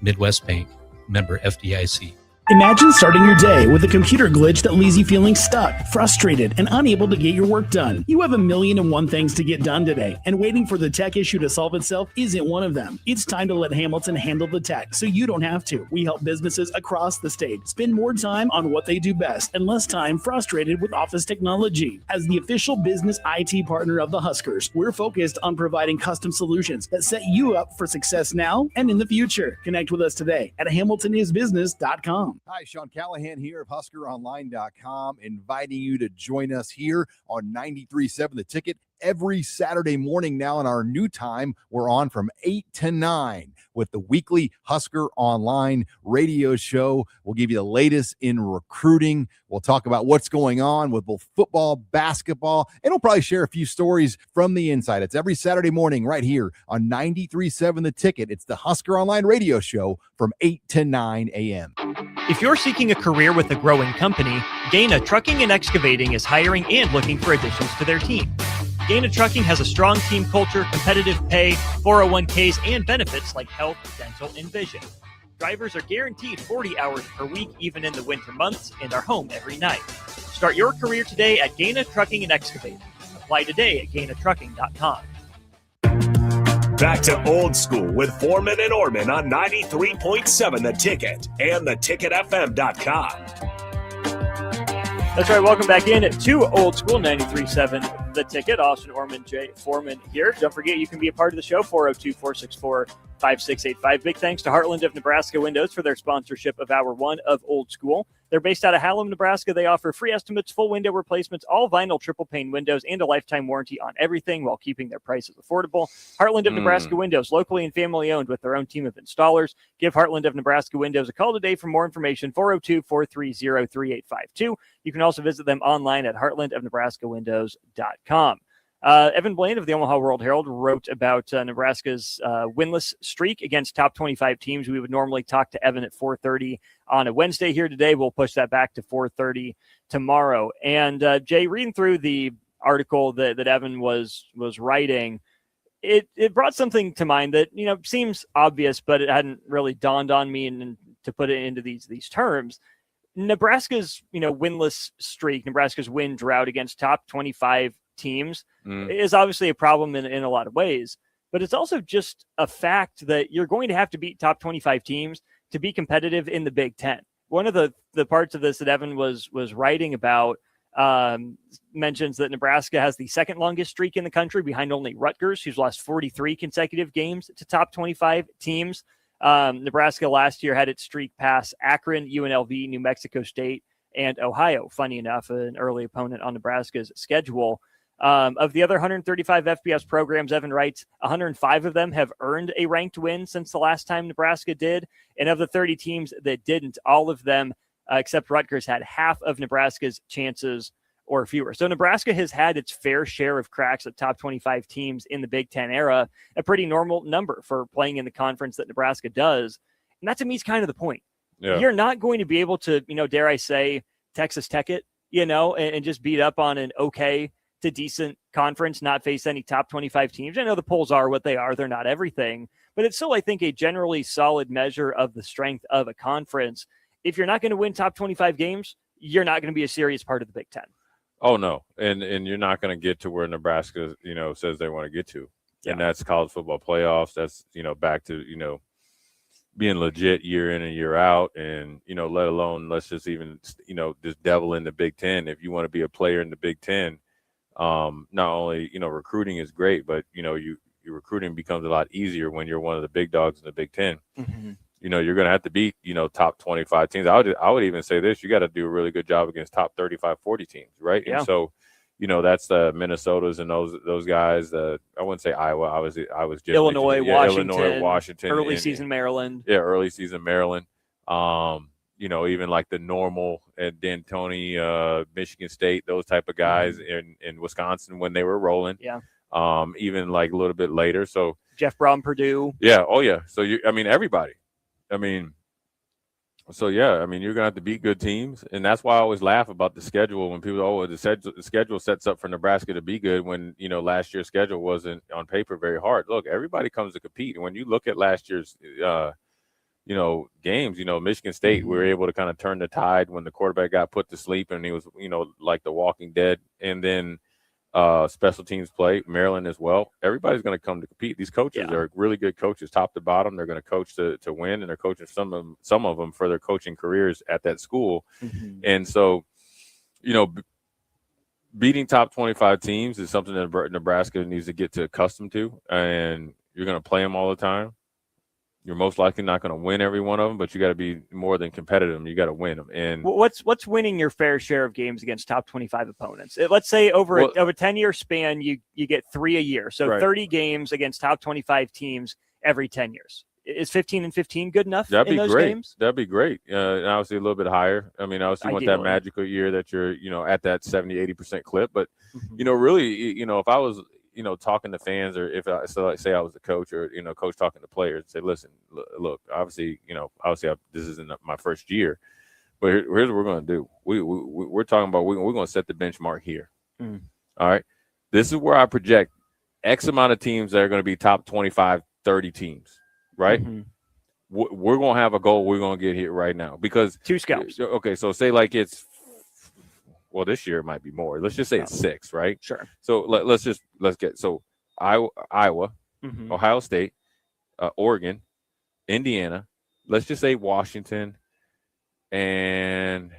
G: Midwest Bank, member FDIC.
Q: Imagine starting your day with a computer glitch that leaves you feeling stuck, frustrated, and unable to get your work done. You have 1,000,001 things to get done today, and waiting for the tech issue to solve itself isn't one of them. It's time to let Hamilton handle the tech so you don't have to. We help businesses across the state spend more time on what they do best and less time frustrated with office technology. As the official business IT partner of the Huskers, we're focused on providing custom solutions that set you up for success now and in the future. Connect with us today at hamiltonisbusiness.com.
R: Hi, Sean Callahan here of HuskerOnline.com, inviting you to join us here on 93.7 The Ticket every Saturday morning now in our new time. We're on from 8 to 9 with the weekly Husker Online radio show. We'll give you the latest in recruiting. We'll talk about what's going on with both football, basketball, and we'll probably share a few stories from the inside. It's every Saturday morning right here on 93.7 The Ticket. It's the Husker Online radio show from 8 to 9 a.m.
B: If you're seeking a career with a growing company, Gaina Trucking and Excavating is hiring and looking for additions to their team. Gaina Trucking has a strong team culture, competitive pay, 401ks, and benefits like health, dental, and vision. Drivers are guaranteed 40 hours per week, even in the winter months, and are home every night. Start your career today at Gaina Trucking and Excavating. Apply today at GainaTrucking.com.
K: Back to Old School with Foreman and Orman on 93.7 The Ticket and theticketfm.com.
B: That's right. Welcome back in to Old School 93.7 The Ticket. Austin Orman, Jay Foreman here. Don't forget you can be a part of the show, 402-464-5685. Big thanks to Heartland of Nebraska Windows for their sponsorship of Hour 1 of Old School. They're based out of Hallam, Nebraska. They offer free estimates, full window replacements, all vinyl triple pane windows, and a lifetime warranty on everything while keeping their prices affordable. Heartland of Nebraska Windows, locally and family owned with their own team of installers. Give Heartland of Nebraska Windows a call today for more information, 402-430-3852. You can also visit them online at heartlandofnebraskawindows.com. Evan Blaine of the Omaha World Herald wrote about Nebraska's winless streak against top 25 teams. We would normally talk to Evan at 4:30 on a Wednesday here today. We'll push that back to 4:30 tomorrow. And Jay, reading through the article that Evan was writing, it brought something to mind that, seems obvious, but it hadn't really dawned on me and to put it into these terms. Nebraska's, winless streak, Nebraska's win drought against top 25 teams is obviously a problem in a lot of ways, but it's also just a fact that you're going to have to beat top 25 teams to be competitive in the Big Ten. One of the parts of this that Evan was writing about mentions that Nebraska has the second longest streak in the country behind only Rutgers, who's lost 43 consecutive games to top 25 teams. Nebraska last year had its streak pass Akron, UNLV, New Mexico State, and Ohio. Funny enough, an early opponent on Nebraska's schedule. Of the other 135 FBS programs, Evan writes, 105 of them have earned a ranked win since the last time Nebraska did. And of the 30 teams that didn't, all of them, except Rutgers, had half of Nebraska's chances or fewer. So Nebraska has had its fair share of cracks at top 25 teams in the Big Ten era, a pretty normal number for playing in the conference that Nebraska does. And that to me is kind of the point. Yeah. You're not going to be able to, dare I say, Texas Tech it, and just beat up on an okay to decent conference, not face any top 25 teams. I know the polls are what they are. They're not everything, but it's still, I think, a generally solid measure of the strength of a conference. If you're not going to win top 25 games, you're not going to be a serious part of the Big Ten.
N: Oh, no. And you're not going to get to where Nebraska, says they want to get to. Yeah. And that's college football playoffs. That's, back to, being legit year in and year out. And, let alone, let's just even, just devil in the Big Ten. If you want to be a player in the Big Ten, not only, recruiting is great, but, your recruiting becomes a lot easier when you're one of the big dogs in the Big Ten. Mm-hmm. You're going to have to beat, top 25 teams. I would even say this, you got to do a really good job against top 35, 40 teams, right? Yeah. And so, that's the Minnesotas and those guys. I wouldn't say Iowa. I was
B: Illinois, Washington,
N: Illinois, Washington,
B: early season Maryland.
N: Yeah, early season Maryland. even like the Normal at D'Antoni, Michigan State, those type of guys in Wisconsin when they were rolling.
B: Yeah.
N: Even like a little bit later. So
B: Jeff Brown, Purdue.
N: Yeah. Oh yeah. So everybody. So yeah, you're gonna have to beat good teams, and that's why I always laugh about the schedule when people the schedule sets up for Nebraska to be good when last year's schedule wasn't on paper very hard. Look, everybody comes to compete, and when you look at last year's games, Michigan State, we were able to kind of turn the tide when the quarterback got put to sleep, and he was like the Walking Dead, and then special teams play, Maryland as well. Everybody's going to come to compete. These coaches are really good coaches, top to bottom. They're going to coach to win, and they're coaching some of them for their coaching careers at that school. And so, beating top 25 teams is something that Nebraska needs to get accustomed to, and you're going to play them all the time. You're most likely not going to win every one of them, but you got to be more than competitive. You got to win them. And
B: what's winning your fair share of games against top 25 opponents? Let's say over a 10-year span, you get 3 a year. So 30 games against top 25 teams every 10 years. Is 15-15 good enough in those games?
N: That'd be great. And obviously a little bit higher. Obviously you want that magical year that you're, at that 70-80% clip. But, really, if I was – talking to fans, or if I say I was the coach, or coach talking to players, say, listen, look, obviously, this isn't my first year, but here's what we're going to do. We're talking about we're going to set the benchmark here. All right, this is where I project X amount of teams that are going to be top 25, 30 teams. Right, we're going to have a goal we're going to get here right now because
B: 2 scalps.
N: Okay, so say like it's. Well, this year it might be more. Let's just say it's 6, right?
B: Sure.
N: So let's get Iowa, Ohio State, Oregon, Indiana. Let's just say Washington, and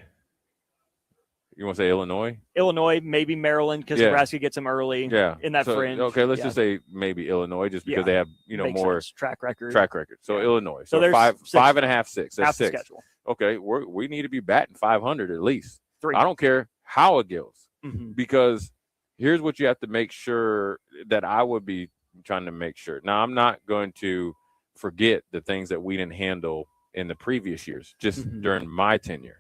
N: you want to say Illinois?
B: Illinois, maybe Maryland, because Nebraska gets them early. In that fringe.
N: Okay, let's just say maybe Illinois, just because they have more
B: track record.
N: So Illinois. So
B: there's
N: 5.5, 6. That's
B: half
N: 6.
B: the schedule.
N: Okay, we need to be batting 500 at least.
B: 3.
N: I don't care how it goes, because here's what you have to make sure that I would be trying to make sure. Now, I'm not going to forget the things that we didn't handle in the previous years, just during my tenure.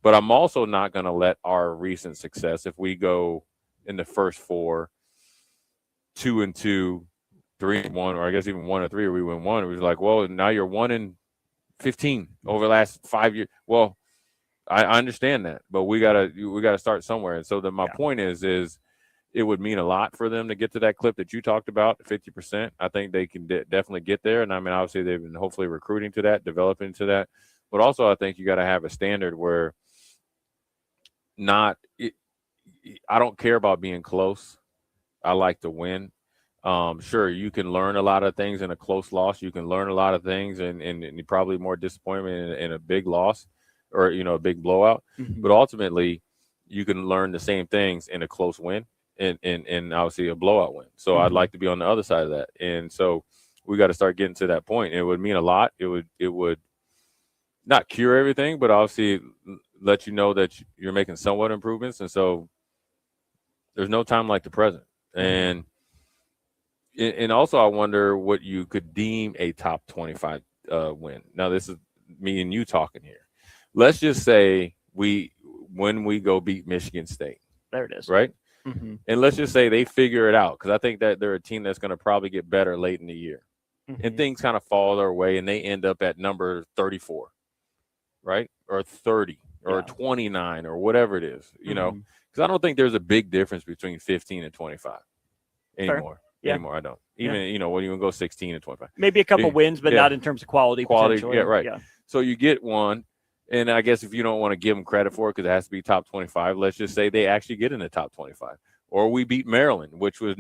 N: But I'm also not going to let our recent success, if we go in the first 4, 2-2, 3-1, or I guess even 1-3, or we win 1, it was like, well, now you're 1-15 over the last 5 years. Well, I understand that, but we gotta start somewhere. And so my point is it would mean a lot for them to get to that clip that you talked about, 50%. I think they can definitely get there. And obviously they've been hopefully recruiting to that, developing to that. But also I think you got to have a standard where I don't care about being close. I like to win. Sure, you can learn a lot of things in a close loss. You can learn a lot of things and probably more disappointment in a big loss. Or a big blowout, but ultimately you can learn the same things in a close win and obviously a blowout win. So I'd like to be on the other side of that, and so we got to start getting to that point. It would mean a lot. It would not cure everything, but obviously let you know that you're making somewhat improvements. And so there's no time like the present, and also I wonder what you could deem a top 25 win. Now this is me and you talking here. Let's just say when we go beat Michigan State.
B: There it is.
N: Right? And let's just say they figure it out, because I think that they're a team that's going to probably get better late in the year. And things kind of fall their way, and they end up at number 34, right? Or 30 or 29 or whatever it is, because I don't think there's a big difference between 15 and 25 anymore. Anymore, I don't. Even, when you go 16 and 25.
B: Maybe a couple wins, but not in terms of quality.
N: Yeah, right. Yeah. So you get one. And I guess if you don't want to give them credit for it because it has to be top 25, let's just say they actually get in the top 25. Or we beat Maryland, which was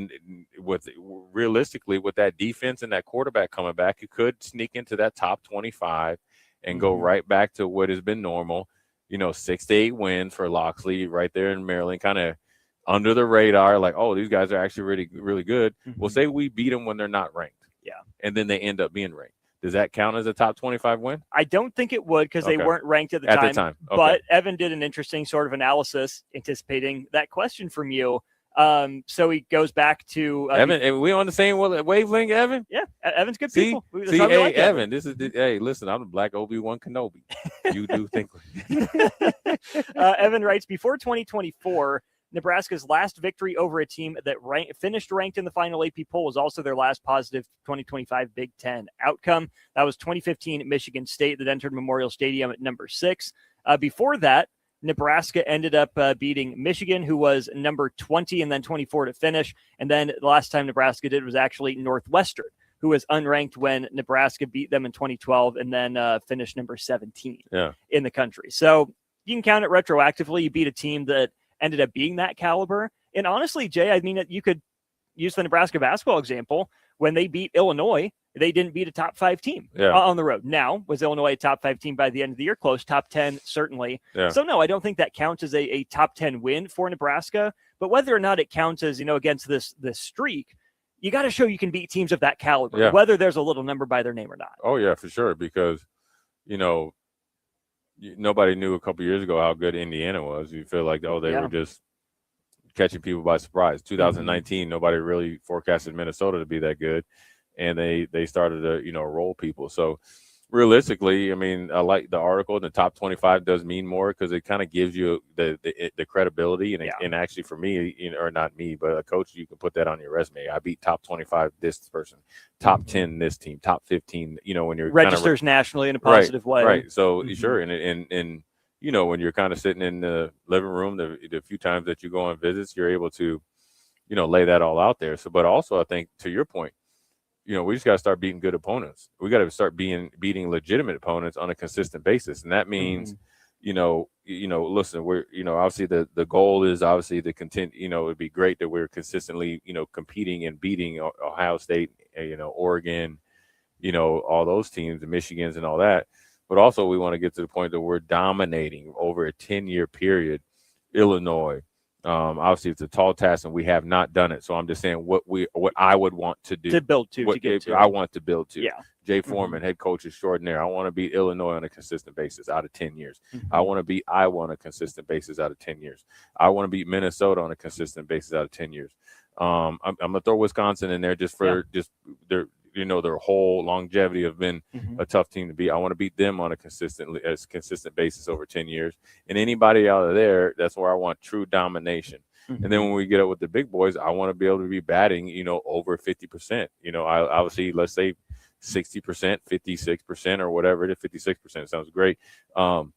N: realistically with that defense and that quarterback coming back, you could sneak into that top 25 and go right back to what has been normal, 6 to 8 wins for Loxley right there in Maryland, kind of under the radar, like, oh, these guys are actually really, really good. We'll say we beat them when they're not ranked.
B: Yeah.
N: And then they end up being ranked. Does that count as a top 25 win?
B: I don't think it would, because they weren't ranked at the time.
N: Okay.
B: But Evan did an interesting sort of analysis anticipating that question from you. So he goes back to
N: Evan. And we on the same wavelength, Evan?
B: Yeah, Evan's good
N: See,
B: people. That's
N: see,
B: how we
N: hey,
B: like
N: Evan. This is hey. Listen, I'm the Black Obi-Wan Kenobi. You do think.
B: Evan writes, before 2024, Nebraska's last victory over a team that finished ranked in the final AP poll was also their last positive 2025 Big Ten outcome. That was 2015 Michigan State that entered Memorial Stadium at number 6. Before that, Nebraska ended up beating Michigan, who was number 20 and then 24 to finish. And then the last time Nebraska did was actually Northwestern, who was unranked when Nebraska beat them in 2012 and then finished number 17 in the country. So you can count it retroactively. You beat a team that ended up being that caliber. And honestly, Jay, I mean, you could use the Nebraska basketball example. When they beat Illinois, they didn't beat a top 5 team on the road. Now, was Illinois a top 5 team by the end of the year? Close, top 10, certainly.
N: Yeah.
B: So, no, I don't think that counts as a top 10 win for Nebraska. But whether or not it counts as, against this streak, you got to show you can beat teams of that caliber, whether there's a little number by their name or not.
N: Oh, yeah, for sure. Because, nobody knew a couple years ago how good Indiana was. You feel like, they were just catching people by surprise. 2019, nobody really forecasted Minnesota to be that good, and they started to roll people. So realistically, I mean, I like the article. And the top 25 does mean more because it kind of gives you the credibility, and actually for me, or not me, but a coach, you can put that on your resume. I beat top 25 this person, top 10 this team, top 15. When you're
B: registers nationally in a positive way,
N: right? So sure, and when you're kind of sitting in the living room, the few times that you go on visits, you're able to, lay that all out there. So, but also I think to your point, we just got to start beating good opponents. We got to start beating legitimate opponents on a consistent basis. And that means, listen, we're, obviously the goal is obviously to continue, it'd be great that we're consistently, competing and beating Ohio State, Oregon, all those teams, the Michigans and all that. But also we want to get to the point that we're dominating over a 10-year period, Illinois. Obviously it's a tall task and we have not done it. So I'm just saying what I would want to do.
B: To build to get to.
N: I want to build to.
B: Yeah.
N: Jay Foreman, head coach extraordinaire. I want to beat Illinois on a consistent basis out of 10 years. I want to beat Iowa on a consistent basis out of 10 years. I want to beat Minnesota on a consistent basis out of 10 years. I'm going to throw Wisconsin in there just for their whole longevity of been a tough team to beat. I want to beat them on a consistent basis over 10 years. And anybody out of there, that's where I want true domination. And then when we get up with the big boys, I want to be able to be batting, over 50%. I obviously, let's say 60%, 56% or whatever it is, 56% sounds great.
B: Better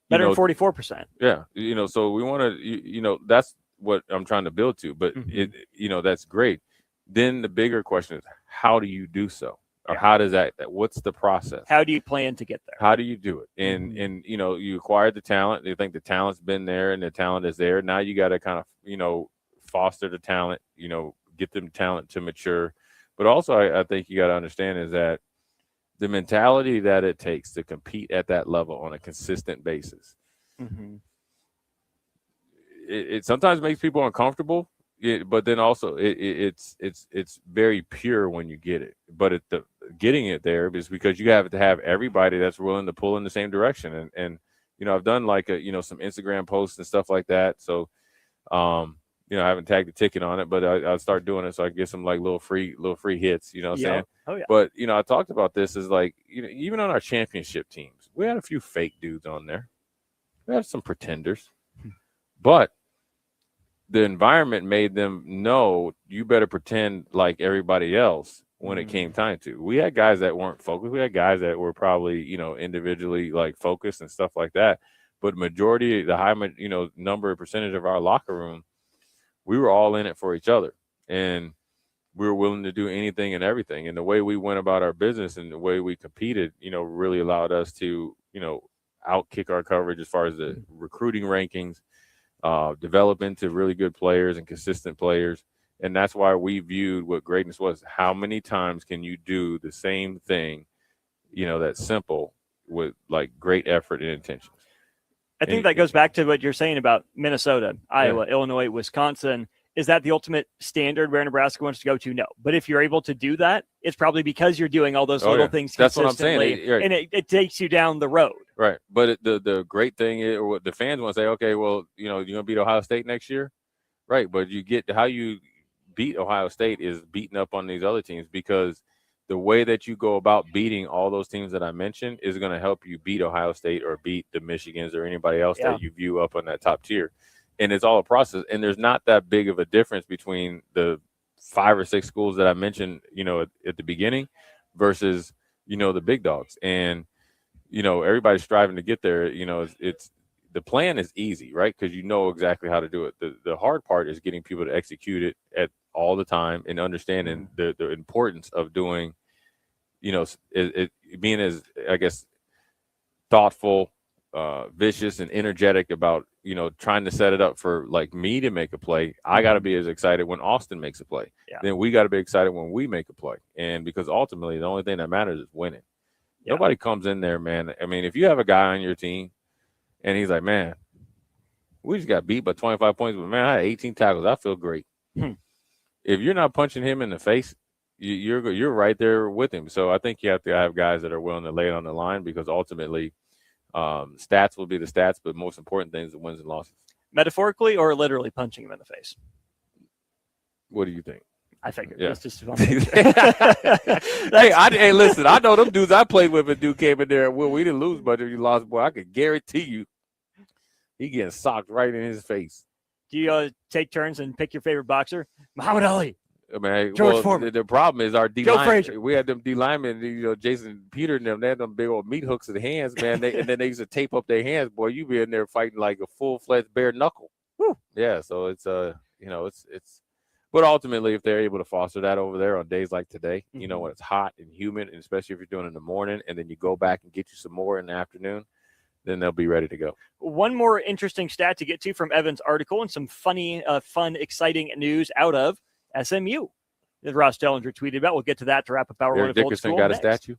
B: than 44%.
N: Yeah. So we want to, that's what I'm trying to build to, but that's great. Then the bigger question is, how do you do so? Or how does what's the process?
B: How do you plan to get there?
N: How do you do it? And you acquired the talent. You think the talent's been there and the talent is there. Now you got to kind of, foster the talent, get them talent to mature. But also I think you got to understand is that the mentality that it takes to compete at that level on a consistent basis, it sometimes makes people uncomfortable. But then also it's very pure when you get it. But getting it there is because you have to have everybody that's willing to pull in the same direction. And I've done like some Instagram posts and stuff like that. So I haven't tagged the ticket on it, but I'll start doing it so I can get some like little free hits. You know what I'm saying?
B: Oh, yeah.
N: But I talked about this is like even on our championship teams, we had a few fake dudes on there. We had some pretenders, but the environment made them know you better pretend like everybody else when it came time to. We had guys that weren't focused. We had guys that were probably, individually like focused and stuff like that. But majority, the high, number percentage of our locker room, we were all in it for each other. And we were willing to do anything and everything. And the way we went about our business and the way we competed, really allowed us to, outkick our coverage as far as the recruiting rankings, develop into really good players and consistent players. And that's why we viewed what greatness was. How many times can you do the same thing, that's simple with like great effort and intentions?
B: I think that goes back to what you're saying about Minnesota, Iowa, Illinois, Wisconsin. Is that the ultimate standard where Nebraska wants to go to? No. But if you're able to do that, it's probably because you're doing all those little things consistently.
N: That's what I'm saying.
B: And it takes you down the road.
N: Right. But the great thing is, what the fans want to say, okay, well, you're going to beat Ohio State next year? Right, but you get how you beat Ohio State is beating up on these other teams, because the way that you go about beating all those teams that I mentioned is going to help you beat Ohio State or beat the Michigans or anybody else that you view up on that top tier. And it's all a process. And there's not that big of a difference between the 5 or 6 schools that I mentioned, at the beginning versus, the big dogs. And, everybody's striving to get there. It's the plan is easy, right? Because you know exactly how to do it. The hard part is getting people to execute it at all the time and understanding the importance of doing, being as, I guess, thoughtful, vicious and energetic about, trying to set it up for like me to make a play. I got to be as excited when Austin makes a play. Yeah. Then we got to be excited when we make a play. And because ultimately the only thing that matters is winning. Yeah. Nobody comes in there, man. I mean, if you have a guy on your team and he's like, man, we just got beat by 25 points, but man, I had 18 tackles. I feel great. If you're not punching him in the face, you're right there with him. So I think you have to have guys that are willing to lay it on the line, because ultimately stats will be the stats, but most important thing is the wins and losses.
B: Metaphorically or literally punching him in the face?
N: What do you think?
B: I figured.
N: Yeah.
B: It's just fun.
N: Hey, listen, I know them dudes I played with, a dude came in there, well, we didn't lose, but if you lost, boy, I could guarantee you he getting socked right in his face.
B: Do you take turns and pick your favorite boxer? Muhammad Ali.
N: I mean,
B: George Foreman.
N: The problem is our D
B: Joe
N: line.
B: Frazier.
N: We had them D linemen, Jason Peter and them. They had them big old meat hooks in the hands, man. And then they used to tape up their hands. Boy, you be in there fighting like a full-fledged bare knuckle.
B: Whew.
N: Yeah, so it's it's. But ultimately, if they're able to foster that over there on days like today, when it's hot and humid, and especially if you're doing it in the morning, and then you go back and get you some more in the afternoon, then they'll be ready to go.
B: One more interesting stat to get to from Evan's article, and some funny, fun, exciting news out of SMU that Ross Dellinger tweeted about. We'll get to that to wrap up our one of Old School.
N: got
B: next.
N: a statue.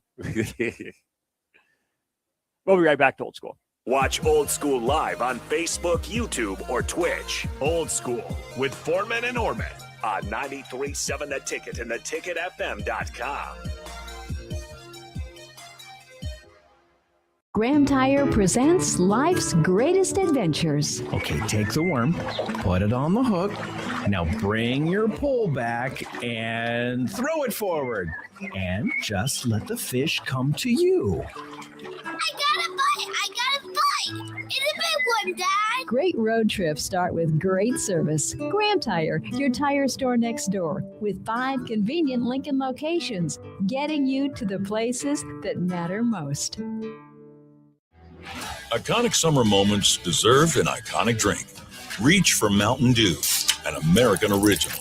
B: We'll be right back to Old School.
K: Watch Old School live on Facebook, YouTube, or Twitch. Old School with Foreman and Orman on 93.7 The Ticket and theticketfm.com.
C: Graham Tire presents life's greatest adventures.
D: Okay, take the worm, put it on the hook. Now bring your pole back and throw it forward. And just let the fish come to you.
E: I got a bite! It's a big one, Dad!
C: Great road trips start with great service. Graham Tire, your tire store next door, with 5 convenient Lincoln locations, getting you to the places that matter most.
S: Iconic summer moments deserve an iconic drink. Reach for Mountain Dew, an American original.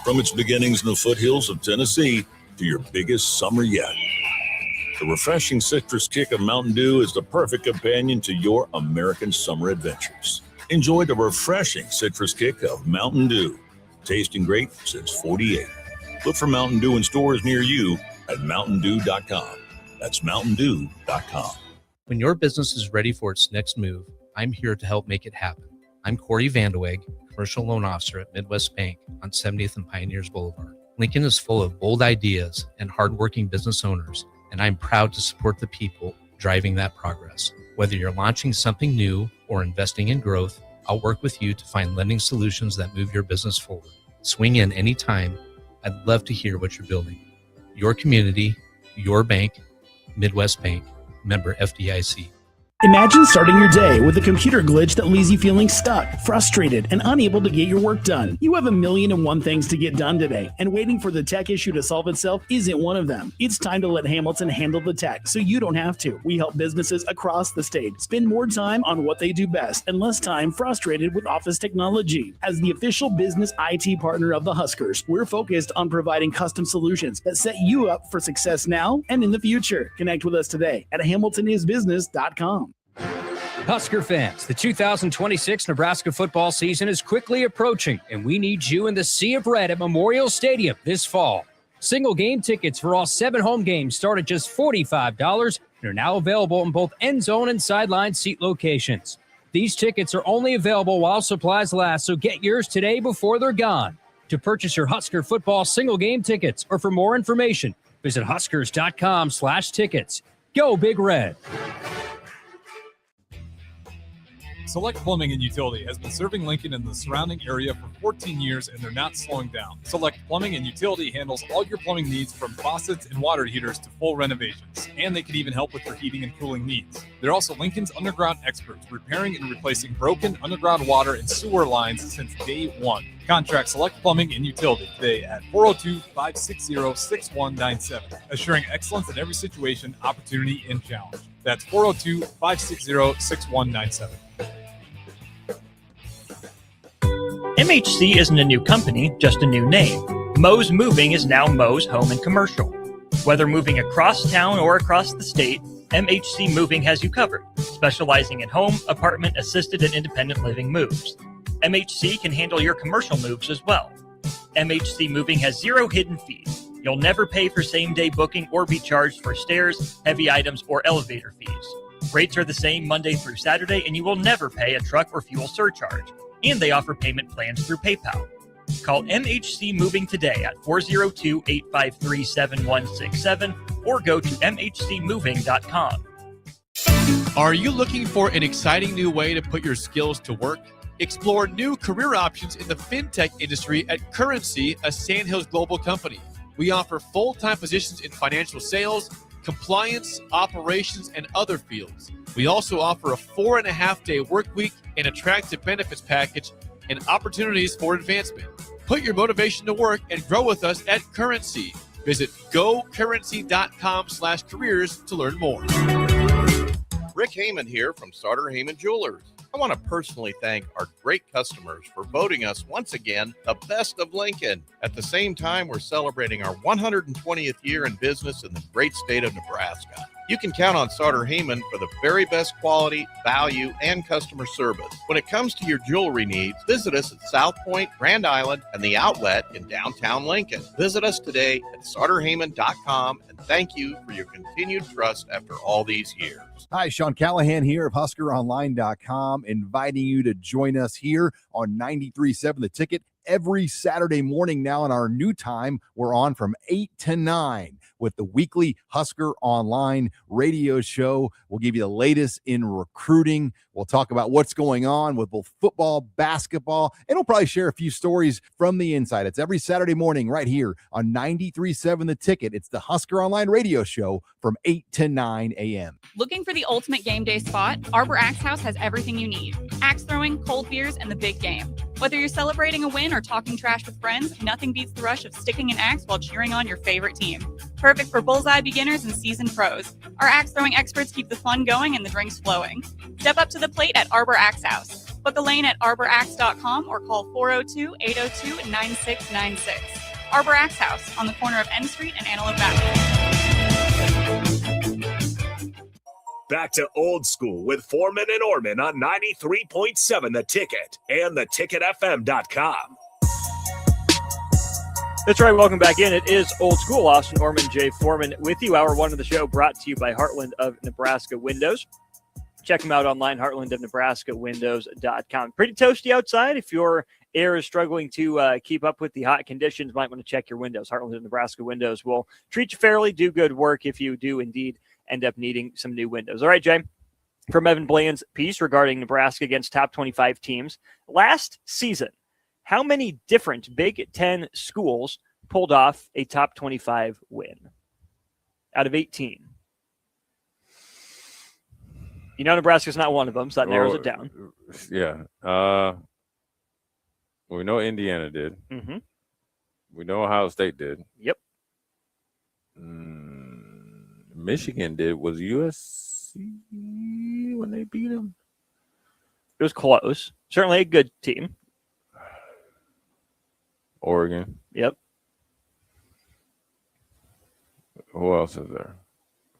S: From its beginnings in the foothills of Tennessee to your biggest summer yet. The refreshing citrus kick of Mountain Dew is the perfect companion to your American summer adventures. Enjoy the refreshing citrus kick of Mountain Dew. Tasting great since '48. Look for Mountain Dew in stores near you at mountaindew.com. That's mountaindew.com.
G: When your business is ready for its next move, I'm here to help make it happen. I'm Corey Vandeweghe, Commercial Loan Officer at Midwest Bank on 70th and Pioneers Boulevard. Lincoln is full of bold ideas and hardworking business owners, and I'm proud to support the people driving that progress. Whether you're launching something new or investing in growth, I'll work with you to find lending solutions that move your business forward. Swing in anytime. I'd love to hear what you're building. Your community, your bank, Midwest Bank. Member FDIC.
Q: Imagine starting your day with a computer glitch that leaves you feeling stuck, frustrated, and unable to get your work done. You have 1,000,001 things to get done today, and waiting for the tech issue to solve itself isn't one of them. It's time to let Hamilton handle the tech so you don't have to. We help businesses across the state spend more time on what they do best and less time frustrated with office technology. As the official business IT partner of the Huskers, we're focused on providing custom solutions that set you up for success now and in the future. Connect with us today at hamiltonisbusiness.com.
P: Husker fans, the 2026 Nebraska football season is quickly approaching, and we need you in the Sea of Red at Memorial Stadium this fall. Single game tickets for all 7 home games start at just $45 and are now available in both end zone and sideline seat locations. These tickets are only available while supplies last, so get yours today before they're gone. To purchase your Husker football single game tickets or for more information, visit huskers.com/tickets. Go Big Red.
J: Select Plumbing and Utility has been serving Lincoln and the surrounding area for 14 years, and they're not slowing down. Select Plumbing and Utility handles all your plumbing needs from faucets and water heaters to full renovations, and they can even help with your heating and cooling needs. They're also Lincoln's underground experts, repairing and replacing broken underground water and sewer lines since day one. Contact Select Plumbing and Utility today at 402-560-6197, assuring excellence in every situation, opportunity, and challenge. That's 402-560-6197.
B: MHC isn't a new company, just a new name. Moe's Moving is now Moe's Home and Commercial. Whether moving across town or across the state, MHC Moving has you covered, specializing in home, apartment, assisted, and independent living moves. MHC can handle your commercial moves as well. MHC Moving has 0 hidden fees. You'll never pay for same-day booking or be charged for stairs, heavy items, or elevator fees. Rates are the same Monday through Saturday, and you will never pay a truck or fuel surcharge. And they offer payment plans through PayPal. Call MHC Moving today at 402-853-7167 or go to mhcmoving.com.
T: Are you looking for an exciting new way to put your skills to work? Explore new career options in the fintech industry at Currency, a Sandhills global company. We offer full-time positions in financial sales, compliance, operations, and other fields. We also offer a 4.5-day work week, an attractive benefits package, and opportunities for advancement. Put your motivation to work and grow with us at Currency. Visit gocurrency.com/careers to learn more.
U: Rick Heyman here from Sartor Heyman Jewelers. I want to personally thank our great customers for voting us once again the best of Lincoln. At the same time, we're celebrating our 120th year in business in the great state of Nebraska. You can count on Sartor Heyman for the very best quality, value, and customer service. When it comes to your jewelry needs, visit us at South Point, Grand Island, and the Outlet in downtown Lincoln. Visit us today at sartorheyman.com, and thank you for your continued trust after all these years.
R: Hi, Sean Callahan here of HuskerOnline.com, inviting you to join us here on 93.7 The Ticket every Saturday morning now in our new time. We're on from 8 to 9 with the weekly Husker Online radio show. We'll give you the latest in recruiting. We'll talk about what's going on with both football, basketball, and we'll probably share a few stories from the inside. It's every Saturday morning right here on 93.7 The Ticket. It's the Husker Online radio show from 8 to 9 a.m.
V: Looking for the ultimate game day spot? Arbor Axe House has everything you need. Axe throwing, cold beers, and the big game. Whether you're celebrating a win or talking trash with friends, nothing beats the rush of sticking an axe while cheering on your favorite team. Perfect for bullseye beginners and seasoned pros. Our axe throwing experts keep the fun going and the drinks flowing. Step up to the plate at Arbor Axe House. Book a lane at arboraxe.com or call 402-802-9696. Arbor Axe House on the corner of N Street and Antelope Avenue.
K: Back to Old School with Foreman and Orman on 93.7 The Ticket and theticketfm.com.
B: That's right. Welcome back in. It is Old School. Austin Orman, Jay Foreman with you. Hour one of the show brought to you by Heartland of Nebraska Windows. Check them out online, heartlandofnebraskawindows.com. Pretty toasty outside. If your air is struggling to keep up with the hot conditions, might want to check your windows. Heartland of Nebraska Windows will treat you fairly, do good work if you do indeed end up needing some new windows. All right, Jay. From Evan Bland's piece regarding Nebraska against top 25 teams. Last season, how many different Big Ten schools pulled off a top 25 win out of 18? You know Nebraska's not one of them, so that narrows it down.
N: Yeah. We know Indiana did.
B: Mm-hmm.
N: We know Ohio State did.
B: Yep.
N: Michigan did. Was USC when they beat them?
B: It was close. Certainly a good team.
N: Oregon.
B: Yep.
N: Who else is there?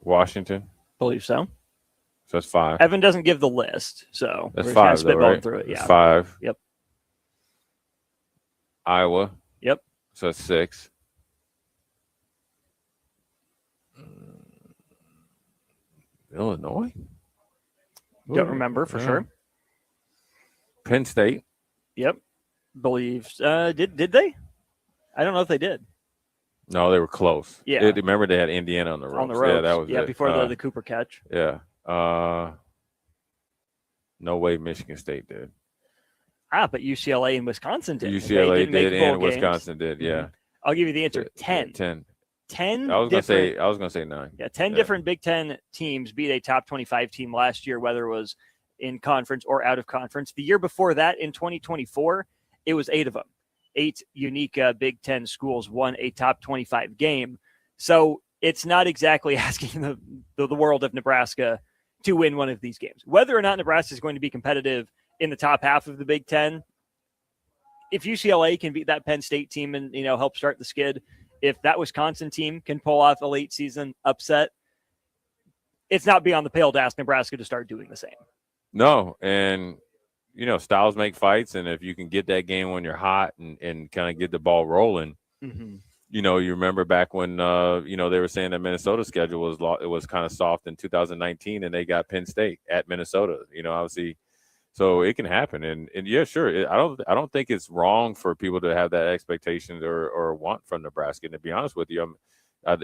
N: Washington.
B: Believe so.
N: So that's 5.
B: Evan doesn't give the list, so
N: that's
B: we're
N: 5,
B: kind of
N: though, right?
B: through it. Yeah.
N: That's 5.
B: Yep.
N: Iowa.
B: Yep.
N: So that's 6. Illinois.
B: Don't remember for sure.
N: Penn State.
B: Yep. Believes. Did they? I don't know if they did.
N: No, they were close.
B: Yeah.
N: Remember they had Indiana on the ropes.
B: On the ropes.
N: Yeah, that was it.
B: Before the Cooper catch.
N: Yeah. No way Michigan State did.
B: But UCLA and Wisconsin did.
N: UCLA
B: They did
N: and
B: bowl games.
N: Wisconsin did, yeah.
B: I'll give you the answer. 10.
N: 10. I was gonna say 9.
B: Yeah, 10 different Big Ten teams beat a top 25 team last year, whether it was in conference or out of conference. The year before that, in 2024, it was 8 of them. 8 unique Big Ten schools won a top 25 game. So it's not exactly asking the world of Nebraska to win one of these games. Whether or not Nebraska is going to be competitive in the top half of the Big Ten, if UCLA can beat that Penn State team and help start the skid, if that Wisconsin team can pull off a late season upset, it's not beyond the pale to ask Nebraska to start doing the same.
N: No, and styles make fights, and if you can get that game when you're hot and kind of get the ball rolling, you remember back when they were saying that Minnesota's schedule was kind of soft in 2019, and they got Penn State at Minnesota. Obviously. So it can happen, and yeah, sure. I don't think it's wrong for people to have that expectation or want from Nebraska. And to be honest with you, I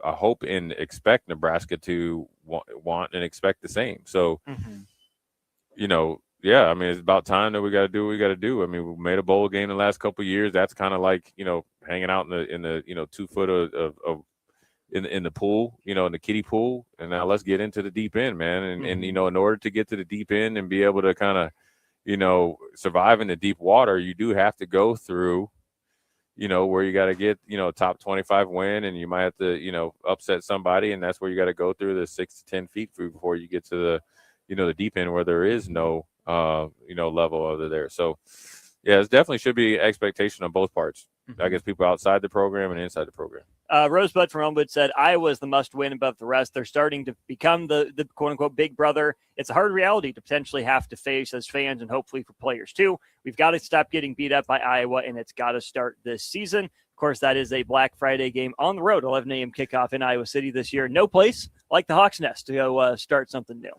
N: hope and expect Nebraska to want and expect the same. So, yeah, I mean, it's about time that we got to do what we got to do. I mean, we made a bowl game the last couple of years. That's kind of like hanging out in the 2 foot of in the pool, in the kiddie pool. And now let's get into the deep end, man. And in order to get to the deep end and be able to kind of, survive in the deep water, you do have to go through, where you got to get, top 25 win, and you might have to, upset somebody. And that's where you got to go through the 6 to 10 feet before you get to the, the deep end where there is no, level over there. So yeah, it definitely should be expectation on both parts. I guess people outside the program and inside the program.
B: Rosebud from Elmwood said Iowa is the must-win above the rest. They're starting to become the quote-unquote big brother. It's a hard reality to potentially have to face as fans and hopefully for players too. We've got to stop getting beat up by Iowa, and it's got to start this season. Of course, that is a Black Friday game on the road, 11 a.m. kickoff in Iowa City this year. No place like the Hawks Nest to go start something new.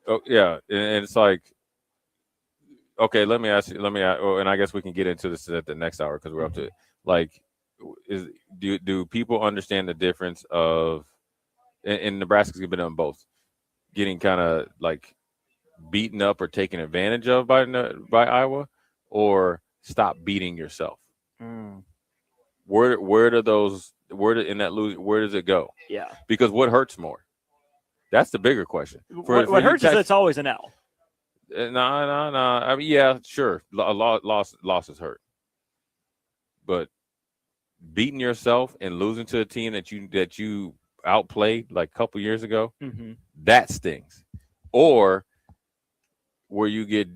N: Oh, yeah, and it's like, okay, let me ask, and I guess we can get into this at the next hour because we're up to it. Like, do people understand the difference of, and Nebraska's been on both, getting kind of like beaten up or taken advantage of by Iowa, or stop beating yourself? Where does it go?
B: Yeah,
N: because what hurts more? That's the bigger question.
B: What hurts is it's always an L.
N: No. I mean, yeah, sure. Losses hurt, but beating yourself and losing to a team that you outplayed like a couple years ago, that stings. Or where you get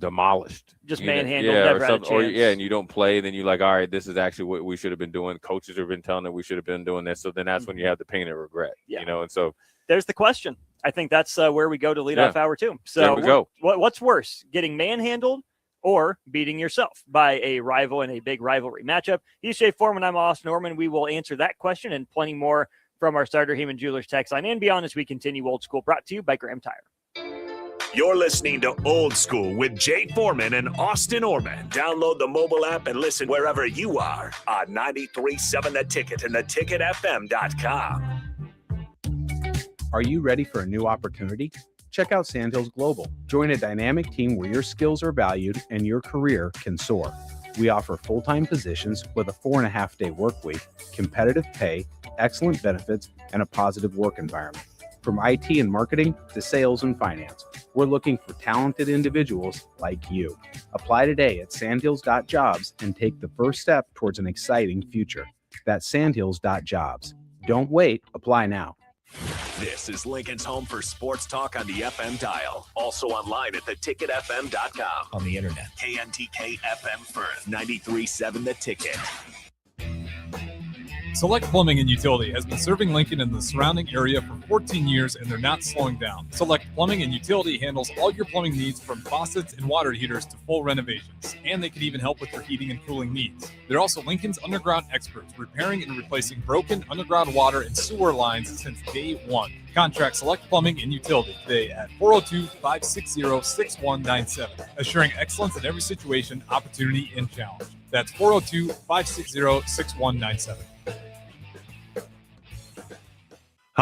N: demolished,
B: just manhandled, never had a chance.
N: And you don't play, then you're like, all right, this is actually what we should have been doing. Coaches have been telling that we should have been doing this. So then that's when you have the pain and regret. And so
B: there's the question. I think that's where we go to lead off hour 2. So
N: there we go.
B: What's worse, getting manhandled or beating yourself by a rival in a big rivalry matchup? He's Jay Foreman. I'm Austin Norman. We will answer that question and plenty more from our Starter Heyman Jewelers text line and beyond as we continue Old School, brought to you by Graham Tire.
K: You're listening to Old School with Jay Foreman and Austin Orman. Download the mobile app and listen wherever you are on 93.7 The Ticket and theticketfm.com.
A: Are you ready for a new opportunity? Check out Sandhills Global. Join a dynamic team where your skills are valued and your career can soar. We offer full-time positions with a 4.5-day work week, competitive pay, excellent benefits, and a positive work environment. From IT and marketing to sales and finance, we're looking for talented individuals like you. Apply today at sandhills.jobs and take the first step towards an exciting future. That's sandhills.jobs. Don't wait. Apply now.
K: This is Lincoln's home for sports talk on the FM dial. Also online at theticketfm.com.
A: On the internet.
K: KNTK FM Firth, 93.7 The Ticket.
J: Select Plumbing and Utility has been serving Lincoln and the surrounding area for 14 years, and they're not slowing down. Select Plumbing and Utility handles all your plumbing needs from faucets and water heaters to full renovations, and they can even help with your heating and cooling needs. They're also Lincoln's underground experts, repairing and replacing broken underground water and sewer lines since day one. Contact Select Plumbing and Utility today at 402-560-6197, assuring excellence in every situation, opportunity, and challenge. That's 402-560-6197.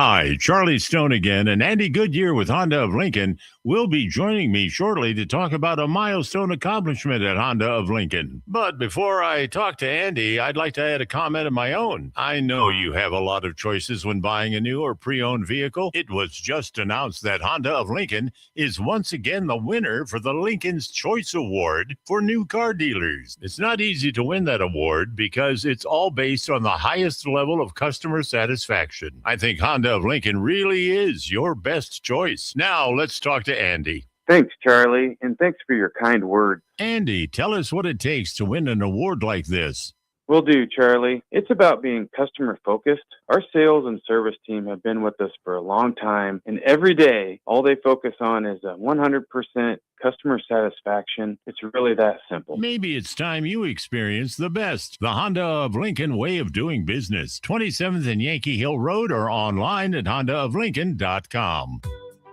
L: Hi, Charlie Stone again, and Andy Goodyear with Honda of Lincoln will be joining me shortly to talk about a milestone accomplishment at Honda of Lincoln. But before I talk to Andy, I'd like to add a comment of my own. I know you have a lot of choices when buying a new or pre-owned vehicle. It was just announced that Honda of Lincoln is once again the winner for the Lincoln's Choice Award for new car dealers. It's not easy to win that award because it's all based on the highest level of customer satisfaction. I think Honda of Lincoln really is your best choice. Now let's talk to Andy.
M: Thanks, Charlie, and thanks for your kind words.
L: Andy, tell us what it takes to win an award like this.
M: Will do, Charlie. It's about being customer focused. Our sales and service team have been with us for a long time, and every day, all they focus on is a 100% customer satisfaction. It's really that simple.
L: Maybe it's time you experience the best. The Honda of Lincoln way of doing business. 27th and Yankee Hill Road or online at hondaoflincoln.com.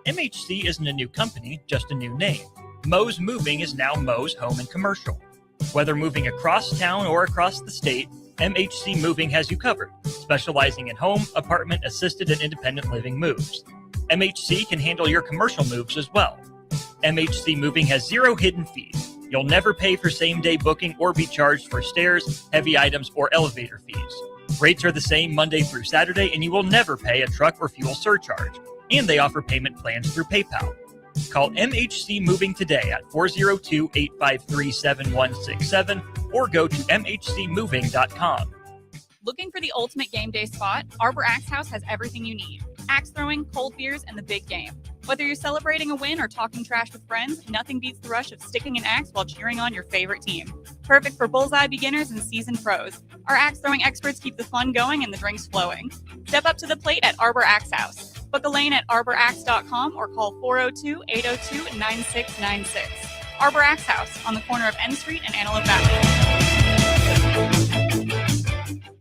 B: MHC isn't a new company, just a new name. Moe's Moving is now Moe's Home and Commercial. Whether moving across town or across the state, MHC Moving has you covered, specializing in home, apartment, assisted, and independent living moves. MHC can handle your commercial moves as well. MHC Moving has 0 hidden fees. You'll never pay for same-day booking or be charged for stairs, heavy items, or elevator fees. Rates are the same Monday through Saturday, and you will never pay a truck or fuel surcharge. And they offer payment plans through PayPal. Call MHC Moving today at 402-853-7167 or go to mhcmoving.com.
V: Looking for the ultimate game day spot? Arbor Axe House has everything you need. Axe throwing, cold beers, and the big game. Whether you're celebrating a win or talking trash with friends, nothing beats the rush of sticking an axe while cheering on your favorite team. Perfect for bullseye beginners and seasoned pros. Our axe throwing experts keep the fun going and the drinks flowing. Step up to the plate at Arbor Axe House. Book a lane at arboraxe.com or call 402-802-9696. Arbor Axe House on the corner of N Street and Antelope Valley.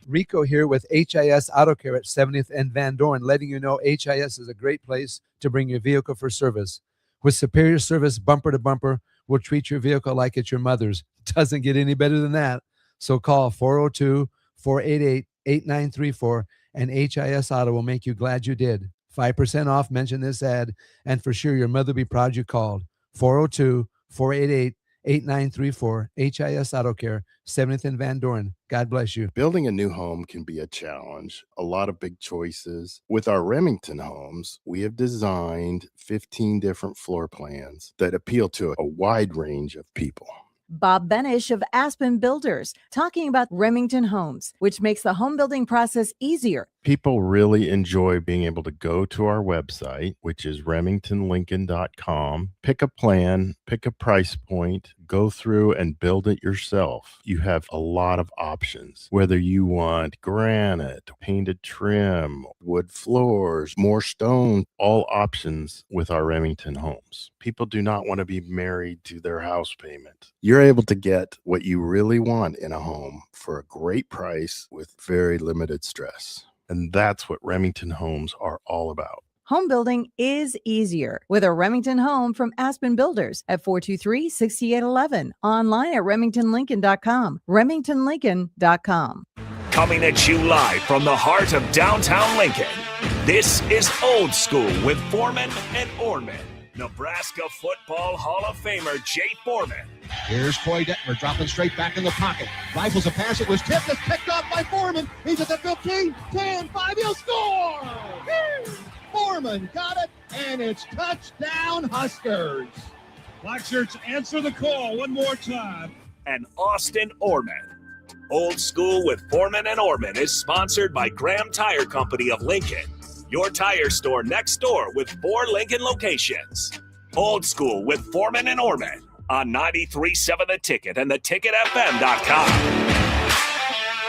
W: Rico here with HIS Auto Care at 70th and Van Dorn, letting you know HIS is a great place to bring your vehicle for service. With superior service bumper to bumper, we'll treat your vehicle like it's your mother's. Doesn't get any better than that. So call 402-488-8934 and HIS Auto will make you glad you did. 5% off, mention this ad, and for sure your mother will be proud you called. 402-488-8934, HIS Auto Care, 70th and Van Dorn. God bless you.
X: Building a new home can be a challenge, a lot of big choices. With our Remington homes, we have designed 15 different floor plans that appeal to a wide range of people.
Y: Bob Benish of Aspen Builders, talking about Remington Homes, which makes the home building process easier.
X: People really enjoy being able to go to our website, which is remingtonlincoln.com, pick a plan, pick a price point, go through and build it yourself. You have a lot of options, whether you want granite, painted trim, wood floors, more stone, all options with our Remington homes. People do not want to be married to their house payment. You're able to get what you really want in a home for a great price with very limited stress. And that's what Remington homes are all about.
Y: Home building is easier with a Remington home from Aspen Builders at 423-6811. Online at remingtonlincoln.com. remingtonlincoln.com.
K: Coming at you live from the heart of downtown Lincoln. This is Old School with Foreman and Orman. Nebraska Football Hall of Famer Jay Foreman.
Z: Here's Troy Detmer dropping straight back in the pocket. Rifles a pass. It was tipped. It's picked up by Foreman. He's at the 15, 10, 5. He'll score! Woo! Foreman got it, and it's touchdown Huskers.
K: Black shirts answer the call one more time. And Austin Orman. Old School with Foreman and Orman is sponsored by Graham Tire Company of Lincoln. Your tire store next door with 4 Lincoln locations. Old School with Foreman and Orman on 93.7 The Ticket and theticketfm.com.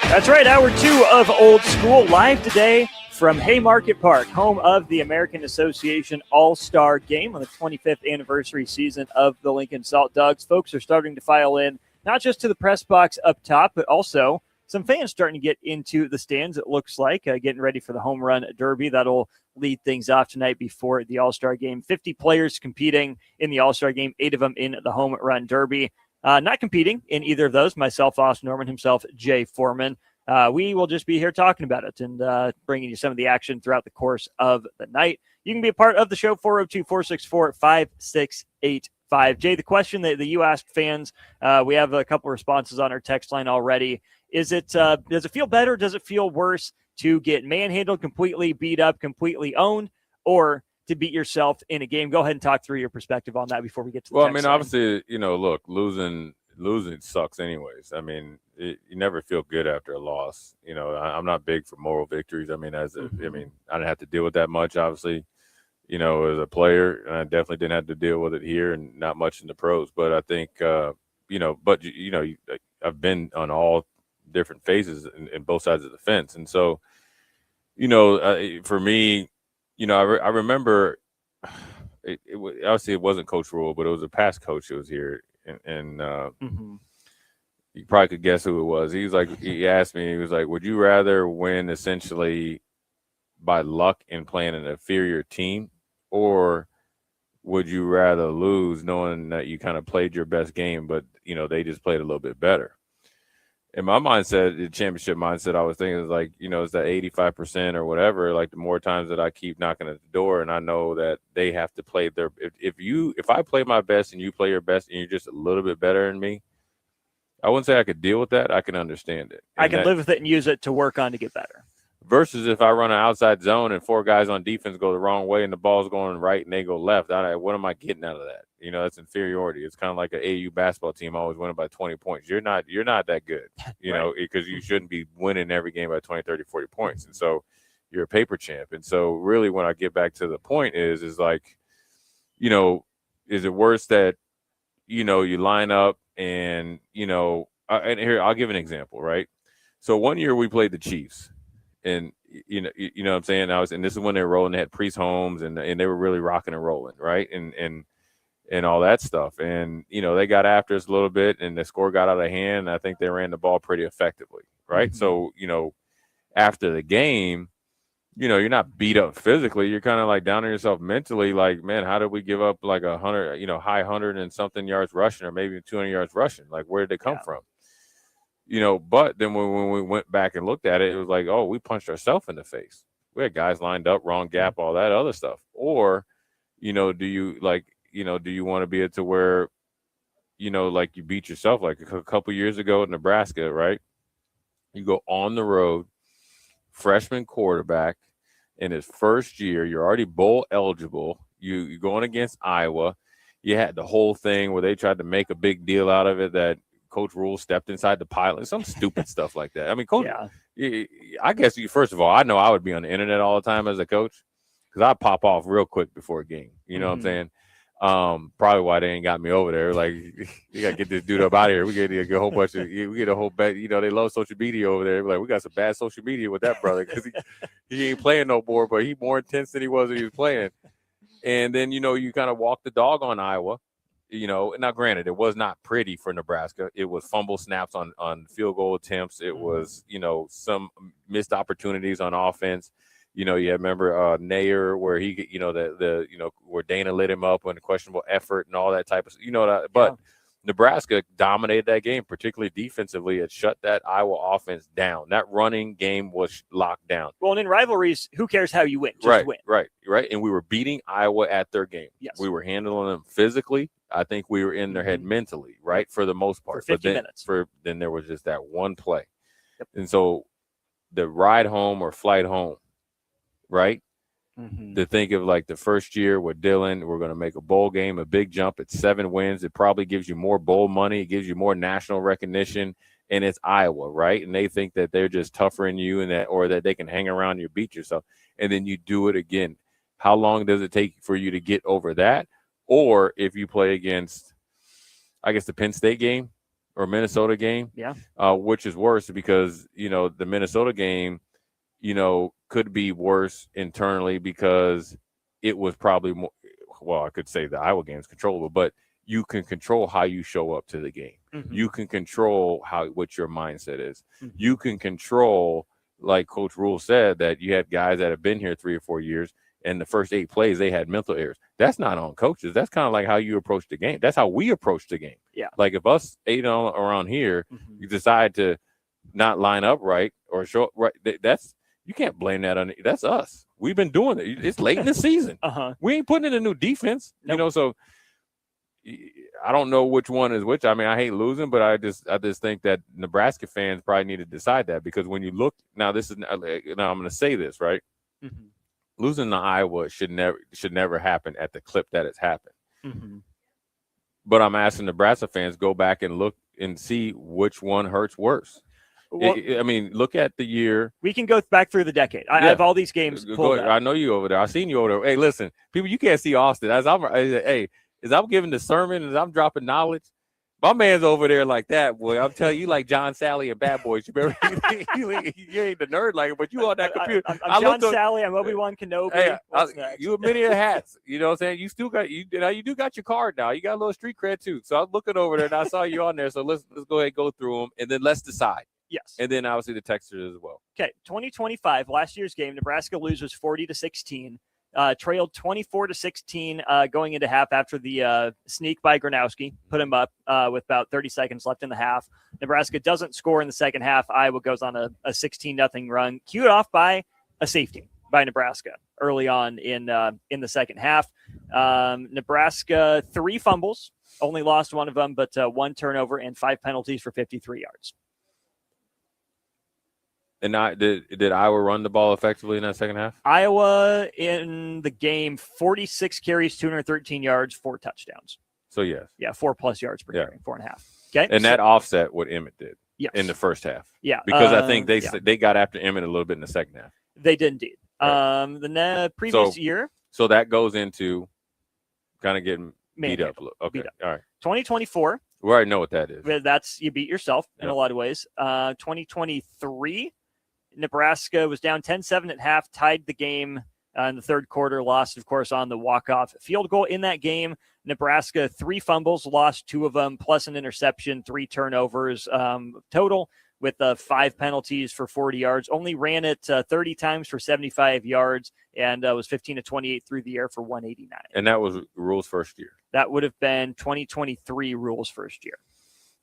B: That's right, hour 2 of Old School, live today from Haymarket Park, home of the American Association All-Star Game on the 25th anniversary season of the Lincoln Salt Dogs. Folks are starting to file in, not just to the press box up top, but also some fans starting to get into the stands, it looks like, getting ready for the home run derby. That'll lead things off tonight before the All-Star Game. 50 players competing in the All-Star Game, 8 of them in the home run derby. Not competing in either of those, myself, Austin Norman, himself, Jay Foreman. We will just be here talking about it and bringing you some of the action throughout the course of the night. You can be a part of the show, 402-464-5685. Jay, the question that you asked fans, we have a couple responses on our text line already. Does it feel better? Does it feel worse to get manhandled, completely beat up, completely owned, or to beat yourself in a game? Go ahead and talk through your perspective on that before we get to the
N: Well, I
B: text
N: mean,
B: line.
N: obviously, look, losing sucks anyways. I mean, you never feel good after a loss. I'm not big for moral victories. I mean, I didn't have to deal with that much, obviously, as a player, and I definitely didn't have to deal with it here and not much in the pros. But I think, I've been on all different phases in both sides of the fence. And so, for me, I remember obviously it wasn't Coach Rule, but it was a past coach who was here. And you probably could guess who it was. He asked me, he was like, would you rather win essentially by luck in playing an inferior team, or would you rather lose knowing that you kind of played your best game, but, they just played a little bit better? In my mindset, the championship mindset, I was thinking it's that 85% or whatever. Like, the more times that I keep knocking at the door, and I know that they have to play their. If I play my best and you play your best, and you're just a little bit better than me, I wouldn't say I could deal with that. I can understand it.
B: I can live with it and use it to work on to get better.
N: Versus if I run an outside zone and 4 guys on defense go the wrong way and the ball's going right and they go left, what am I getting out of that? That's inferiority. It's kind of like an AU basketball team always winning by 20 points. You're not that good, because you shouldn't be winning every game by 20, 30, 40 points. And so you're a paper champ. And so really when I get back to the point is is it worse that, you line up and, and here, I'll give an example, right? So one year we played the Chiefs. And you know what I'm saying? And this is when they were rolling. They had Priest Holmes, and they were really rocking and rolling, right? And all that stuff. And they got after us a little bit, and the score got out of hand. And I think they ran the ball pretty effectively, right? Mm-hmm. So after the game, you're not beat up physically. You're kind of like down on yourself mentally. Like, man, how did we give up like 100, high 100 and something yards rushing, or maybe 200 yards rushing? Like, where did they come from? But then when we went back and looked at it, it was like, oh, we punched ourselves in the face. We had guys lined up, wrong gap, all that other stuff. Or, do you want to be it to where, like you beat yourself? Like a couple years ago in Nebraska, right? You go on the road, freshman quarterback in his first year, you're already bowl eligible. You're going against Iowa. You had the whole thing where they tried to make a big deal out of it that Coach Rule stepped inside the pilot, some stupid stuff like that. I mean, Coach, I guess first of all, I know I would be on the internet all the time as a coach because I'd pop off real quick before a game. You know what I'm saying? Probably why they ain't got me over there. Like, you got to get this dude up out of here. We get a whole bunch of, we get a whole, they love social media over there. Like, we got some bad social media with that brother because he ain't playing no more, but he more intense than he was when he was playing. And then, you kind of walk the dog on Iowa. Now granted, it was not pretty for Nebraska. It was fumble snaps on field goal attempts. It was, some missed opportunities on offense. You remember Nair where he, where Dana lit him up on questionable effort and all that type of, but Nebraska dominated that game, particularly defensively. It shut that Iowa offense down. That running game was locked down.
B: Well, and in rivalries, who cares how you win? Just win.
N: Right. And we were beating Iowa at their game.
B: Yes.
N: We were handling them physically. I think we were in their head mentally, right, for the most part.
B: For 50 minutes.
N: Then there was just that one play. Yep. And so the ride home or flight home, right, to think of like the first year with Dylan, we're going to make a bowl game, a big jump at 7 wins. It probably gives you more bowl money. It gives you more national recognition. And it's Iowa, right? And they think that they're just tougher than you or that they can hang around you, beat yourself. And then you do it again. How long does it take for you to get over that? Or if you play against, I guess, the Penn State game or Minnesota game, which is worse because, the Minnesota game, could be worse internally because it was probably more, well, I could say the Iowa game is controllable, but you can control how you show up to the game. Mm-hmm. You can control what your mindset is. Mm-hmm. You can control, like Coach Rule said, that you had guys that have been here 3 or 4 years, and the first 8 plays, they had mental errors. That's not on coaches. That's kind of like how you approach the game. That's how we approach the game.
B: Yeah.
N: Like if us 8 around here, you decide to not line up right or show right. That's you can't blame that on. That's us. We've been doing it. It's late in the season. We ain't putting in a new defense. You know, so I don't know which one is which. I mean, I hate losing, but I just think that Nebraska fans probably need to decide that, because when you look now, I'm going to say this right.
B: Mm-hmm.
N: Losing to Iowa should never happen at the clip that it's happened.
B: Mm-hmm.
N: But I'm asking Nebraska fans, go back and look and see which one hurts worse.
B: Well,
N: I mean, look at the year.
B: We can go back through the decade. I have all these games pulled up.
N: I know you over there. I seen you over there. Hey, listen, people, you can't see Austin. As I'm giving the sermon, as I'm dropping knowledge, my man's over there like that, boy. I'm telling you, like John Sally and Bad Boys. You remember, you ain't the nerd like it, but you on that computer.
B: I'm John Sally. I'm Obi-Wan Kenobi.
N: Hey,
B: What's next?
N: you have many hats. You know what I'm saying? You still got you do got your card now. You got a little street cred too. So I was looking over there and I saw you on there. So let's go ahead and go through them, and then let's decide.
B: Yes.
N: And then obviously the textures as well.
B: Okay, 2025, last year's game, Nebraska loses 40-16. Trailed 24-16 going into half after the sneak by Gronowski. Put him up with about 30 seconds left in the half. Nebraska doesn't score in the second half. Iowa goes on a 16-0 run, cued off by a safety by Nebraska early on in the second half. Nebraska 3 fumbles, only lost one of them, but 1 turnover and 5 penalties for 53 yards.
N: And did Iowa run the ball effectively in that second half?
B: Iowa in the game, 46 carries, 213 yards, 4 touchdowns.
N: So, yes.
B: Yeah, 4+ yards per carry, 4.5. Okay.
N: And that offset what Emmett did in the first half.
B: Yeah.
N: Because I think they got after Emmett a little bit in the second half.
B: They did indeed.
N: Right.
B: The previous year.
N: So that goes into kind of getting beat up a little. Okay.
B: Beat up.
N: All right.
B: 2024.
N: We already know what that is.
B: That's you beat yourself in a lot of ways. 2023. Nebraska was down 10-7 at half, tied the game in the third quarter, lost, of course, on the walk-off field goal in that game. Nebraska, 3 fumbles, lost 2 of them, plus an interception, 3 turnovers total, with 5 penalties for 40 yards. Only ran it 30 times for 75 yards, and was 15-28 through the air for 189.
N: And that was Rule's first year.
B: That would have been 2023 Rule's first year.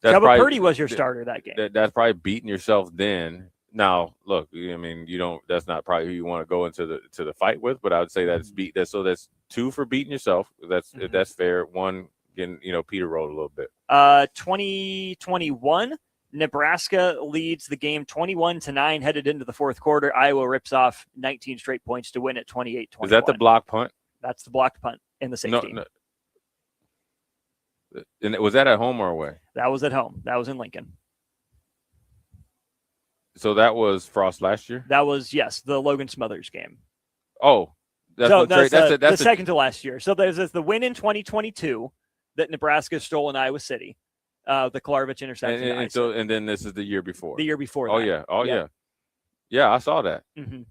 N: Chuba
B: Purdy was your starter that game.
N: That's probably beating yourself then. Now, look, I mean, that's not probably who you want to go into the fight with, but I would say that's that's 2 for beating yourself. That's fair. 1 getting, Peter rolled a little bit.
B: 2021, Nebraska leads the game 21-9 headed into the fourth quarter. Iowa rips off 19 straight points to win at 28-21.
N: Is that the block punt?
B: That's the blocked punt and the safety.
N: No. And was that at home or away?
B: That was at home. That was in Lincoln.
N: So that was Frost last year?
B: That was, yes, the Logan Smothers game.
N: Oh. That's
B: the second to last year. So there's the win in 2022 that Nebraska stole in Iowa City, the Kolarevic interception.
N: And then this is the year before.
B: The year before that.
N: Oh, yeah. Oh, yeah. Yeah, I saw that.
B: Mm-hmm.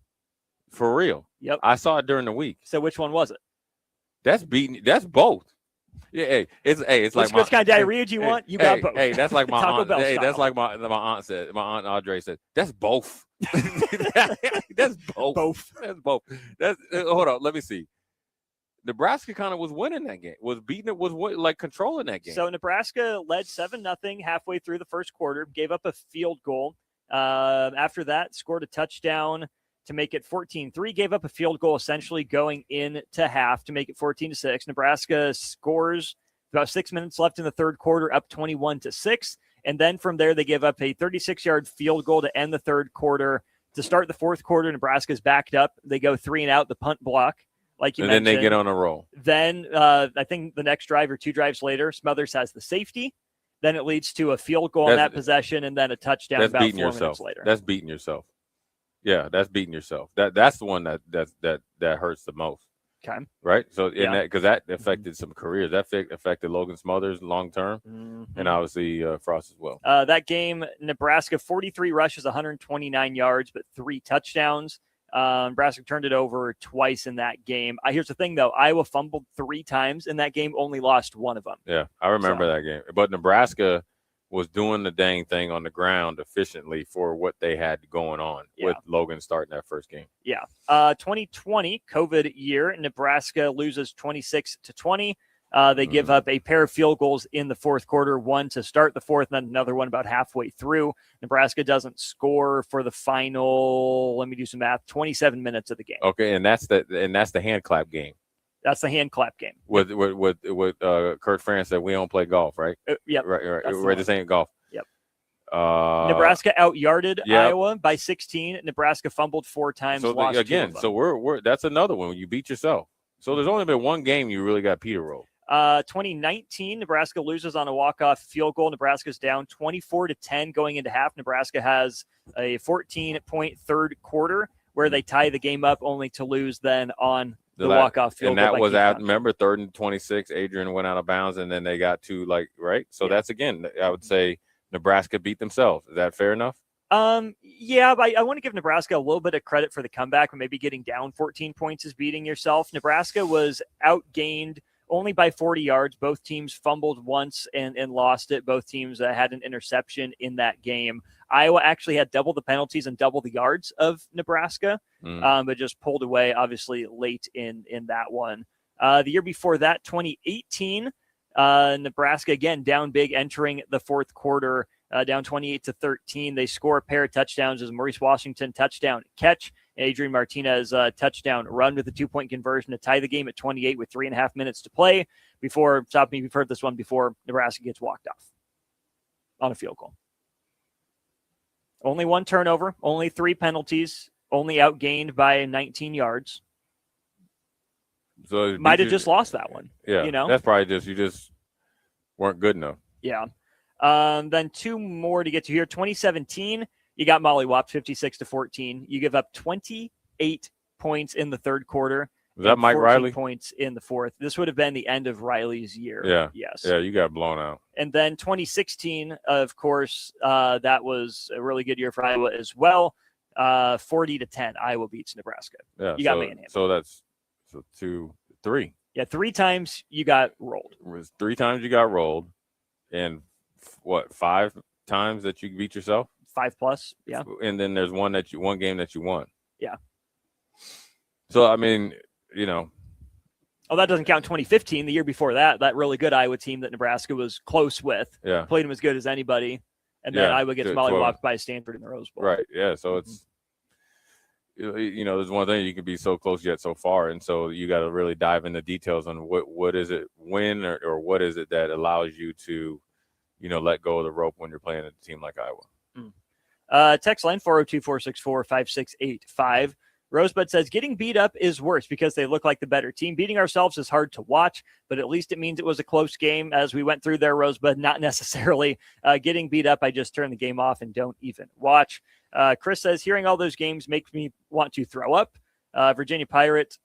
N: For real.
B: Yep.
N: I saw it during the week.
B: So which one was it?
N: That's both. Yeah, it's like
B: which kind of diarrhea do you want? You got both.
N: Hey, that's like my
B: Taco
N: aunt.
B: Bell
N: Hey,
B: style.
N: that's like my aunt said. My aunt Audrey said, "That's both." That's both.
B: Both.
N: That's both. That's hold on. Let me see. Nebraska kind of was winning that game. Was beating it. Was like controlling that game.
B: So Nebraska led 7-0 halfway through the first quarter. Gave up a field goal. After that, scored a touchdown to make it 14-3, gave up a field goal essentially going into half to make it 14-6. Nebraska scores about 6 minutes left in the third quarter, up 21-6. And then from there, they give up a 36-yard field goal to end the third quarter. To start the fourth quarter, Nebraska's backed up. They go 3 and out, the punt block, like you mentioned.
N: And then they get on a roll.
B: Then I think the next drive or 2 drives later, Smothers has the safety. Then it leads to a field goal on that possession and then a touchdown about 4 minutes later.
N: That's beating yourself. Yeah, that's beating yourself. That's the one that hurts the most.
B: Okay.
N: Right. So because that affected some careers. That affected Logan Smothers long term, and obviously Frost as well.
B: That game, Nebraska 43 rushes, 129 yards, but 3 touchdowns. Nebraska turned it over twice in that game. Here's the thing, though: Iowa fumbled 3 times in that game, only lost 1 of them.
N: Yeah, I remember that game. But Nebraska was doing the dang thing on the ground efficiently for what they had going on with Logan starting that first game.
B: Yeah. 2020 COVID year, Nebraska loses 26-20. They give up a pair of field goals in the fourth quarter, one to start the fourth, and then another one about halfway through. Nebraska doesn't score for the final, let me do some math, 27 minutes of the game.
N: Okay, and that's the hand clap game.
B: That's the hand clap game.
N: With Kurt France said we don't play golf, right?
B: Yep.
N: Right.
B: That's the
N: We're
B: one.
N: just saying golf.
B: Yep.
N: Nebraska
B: Nebraska out-yarded Iowa by 16. Nebraska fumbled 4 times.
N: So
B: lost 2
N: again,
B: of them.
N: so we're that's another one when you beat yourself. So there's only been one game you really got Peter rolled.
B: 2019, Nebraska loses on a walk-off field goal. Nebraska's down 24-10 going into half. Nebraska has a 14-point third quarter where they tie the game up, only to lose then on the walk-off field
N: and
B: goal.
N: that
B: by
N: was
B: Keith
N: at
B: Hunter.
N: remember 3rd and 26. Adrian went out of bounds, and then they got to right. So that's again, I would say Nebraska beat themselves. Is that fair enough?
B: Yeah, but I want to give Nebraska a little bit of credit for the comeback. When maybe getting down 14 points is beating yourself. Nebraska was outgained only by 40 yards. Both teams fumbled once and lost it. Both teams had an interception in that game. Iowa actually had double the penalties and double the yards of Nebraska, but just pulled away, obviously, late in that one. The year before that, 2018, Nebraska, again, down big entering the fourth quarter, down 28-13. They score a pair of touchdowns as Maurice Washington touchdown catch, Adrian Martinez touchdown run with a 2-point conversion to tie the game at 28 with 3.5 minutes to play. Before, stop me, we've heard this one before, Nebraska gets walked off on a field goal. Only 1 turnover, only 3 penalties, only outgained by 19 yards.
N: So
B: Might have just lost that one.
N: Yeah,
B: you know,
N: that's probably just you just weren't good enough.
B: Yeah. Then 2 more to get to here. 2017, you got mollywopped 56-14. You give up 28 points in the third quarter.
N: Was that Mike
B: 14
N: Riley?
B: Points in the fourth. This would have been the end of Riley's year.
N: Yeah.
B: Yes.
N: Yeah, you got blown out.
B: And then 2016, of course, that was a really good year for Iowa as well. 40-10, Iowa beats Nebraska.
N: Yeah.
B: You got manhandled.
N: So that's 3.
B: Yeah, 3 times you got rolled.
N: It was 3 times you got rolled, and 5 times that you beat yourself?
B: 5+, yeah.
N: And then there's one game that you won.
B: Yeah.
N: So I mean, you know.
B: Oh, that doesn't count 2015, the year before that really good Iowa team that Nebraska was close with.
N: Yeah.
B: Played them as good as anybody. And then Iowa gets mollywopped by Stanford in the Rose Bowl.
N: Right. Yeah. So it's, you know, there's one thing, you can be so close yet so far. And so you got to really dive into details on what is it win or what is it that allows you to, you know, let go of the rope when you're playing a team like Iowa.
B: Text line 402-464-5685. Rosebud says, getting beat up is worse because they look like the better team. Beating ourselves is hard to watch, but at least it means it was a close game as we went through there, Rosebud. Not necessarily getting beat up. I just turn the game off and don't even watch. Chris says, hearing all those games makes me want to throw up. Virginia Pirate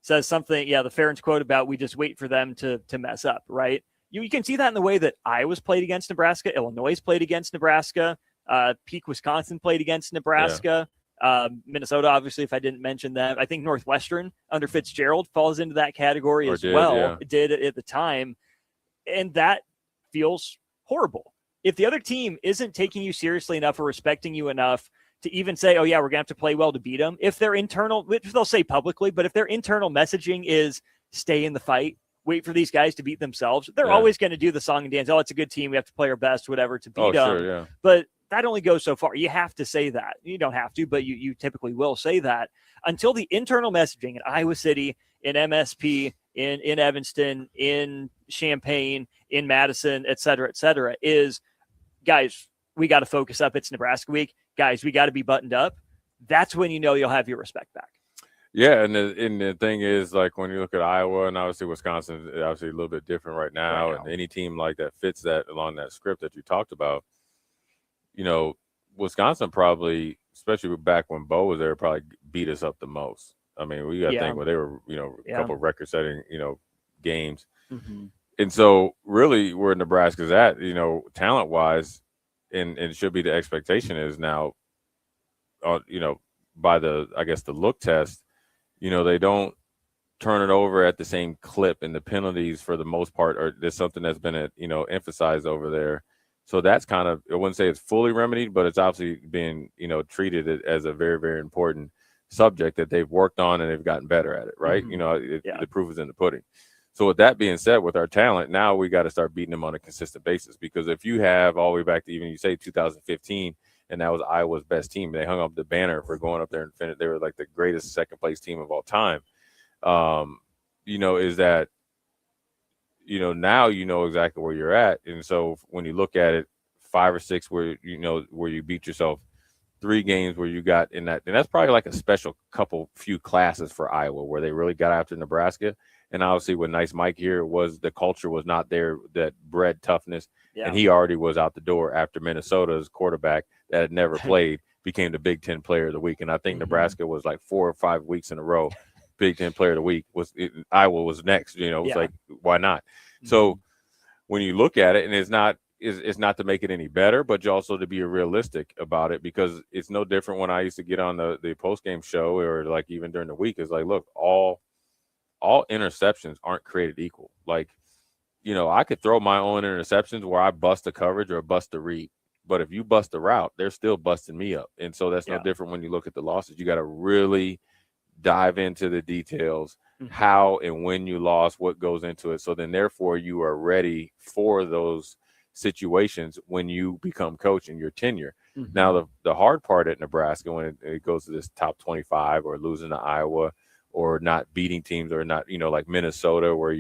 B: says something, the Ferentz quote about we just wait for them to mess up, right? You can see that in the way that Iowa's played against Nebraska, Illinois played against Nebraska, Peak Wisconsin played against Nebraska. Minnesota, obviously, if I didn't mention that. I think Northwestern under Fitzgerald falls into that category It did at the time. And that feels horrible. If the other team isn't taking you seriously enough or respecting you enough to even say, oh, yeah, we're going to have to play well to beat them. If their internal, which they'll say publicly, but if their internal messaging is stay in the fight, wait for these guys to beat themselves, they're always going to do the song and dance. Oh, it's a good team. We have to play our best, whatever, to beat them.
N: Sure, yeah.
B: But that only goes so far. You have to say that. You don't have to, but you typically will say that until the internal messaging in Iowa City, in MSP, in Evanston, in Champaign, in Madison, et cetera, is, guys, we got to focus up. It's Nebraska week. Guys, we got to be buttoned up. That's when you know you'll have your respect back.
N: Yeah, and the thing is, like, when you look at Iowa and obviously Wisconsin, obviously a little bit different right now, and any team like that fits that along that script that you talked about, you know, Wisconsin probably, especially back when Bo was there, probably beat us up the most. I mean, we got to think when they were, you know, a couple of record-setting, you know, games.
B: Mm-hmm.
N: And so really where Nebraska's at, you know, talent-wise, and it should be the expectation is now, you know, by the, I guess, the look test, you know, they don't turn it over at the same clip, and the penalties for the most part are there's something that's been, you know, emphasized over there. So that's kind of, I wouldn't say it's fully remedied, but it's obviously being, you know, treated as a very, very important subject that they've worked on and they've gotten better at it, right?
B: Mm-hmm.
N: You know, the proof is in the pudding. So with that being said, with our talent, now we got to start beating them on a consistent basis, because if you have all the way back to even you say 2015, and that was Iowa's best team, they hung up the banner for going up there and finish. They were like the greatest second place team of all time. Is that, now you know exactly where you're at. And so when you look at it, 5 or 6 where you beat yourself, 3 games where you got in that, and that's probably like a special few classes for Iowa where they really got after Nebraska. And obviously with Nice Mike here, the culture was not there that bred toughness. Yeah. And he already was out the door after Minnesota's quarterback that had never played became the Big Ten Player of the Week. And I think Nebraska was like 4 or 5 weeks in a row Big Ten Player of the Week. Iowa was next. It was like, why not? So when you look at it, and it's not to make it any better, but also to be realistic about it, because it's no different when I used to get on the post-game show or like even during the week. It's like, look, all interceptions aren't created equal. Like, I could throw my own interceptions where I bust a coverage or bust a read, but if you bust a route, they're still busting me up. And so that's no different when you look at the losses. You got to really dive into the details, how and when you lost, what goes into it. So then therefore you are ready for those situations when you become coach in your tenure. Now, the hard part at Nebraska, when it goes to this top 25 or losing to Iowa or not beating teams or not, like Minnesota, where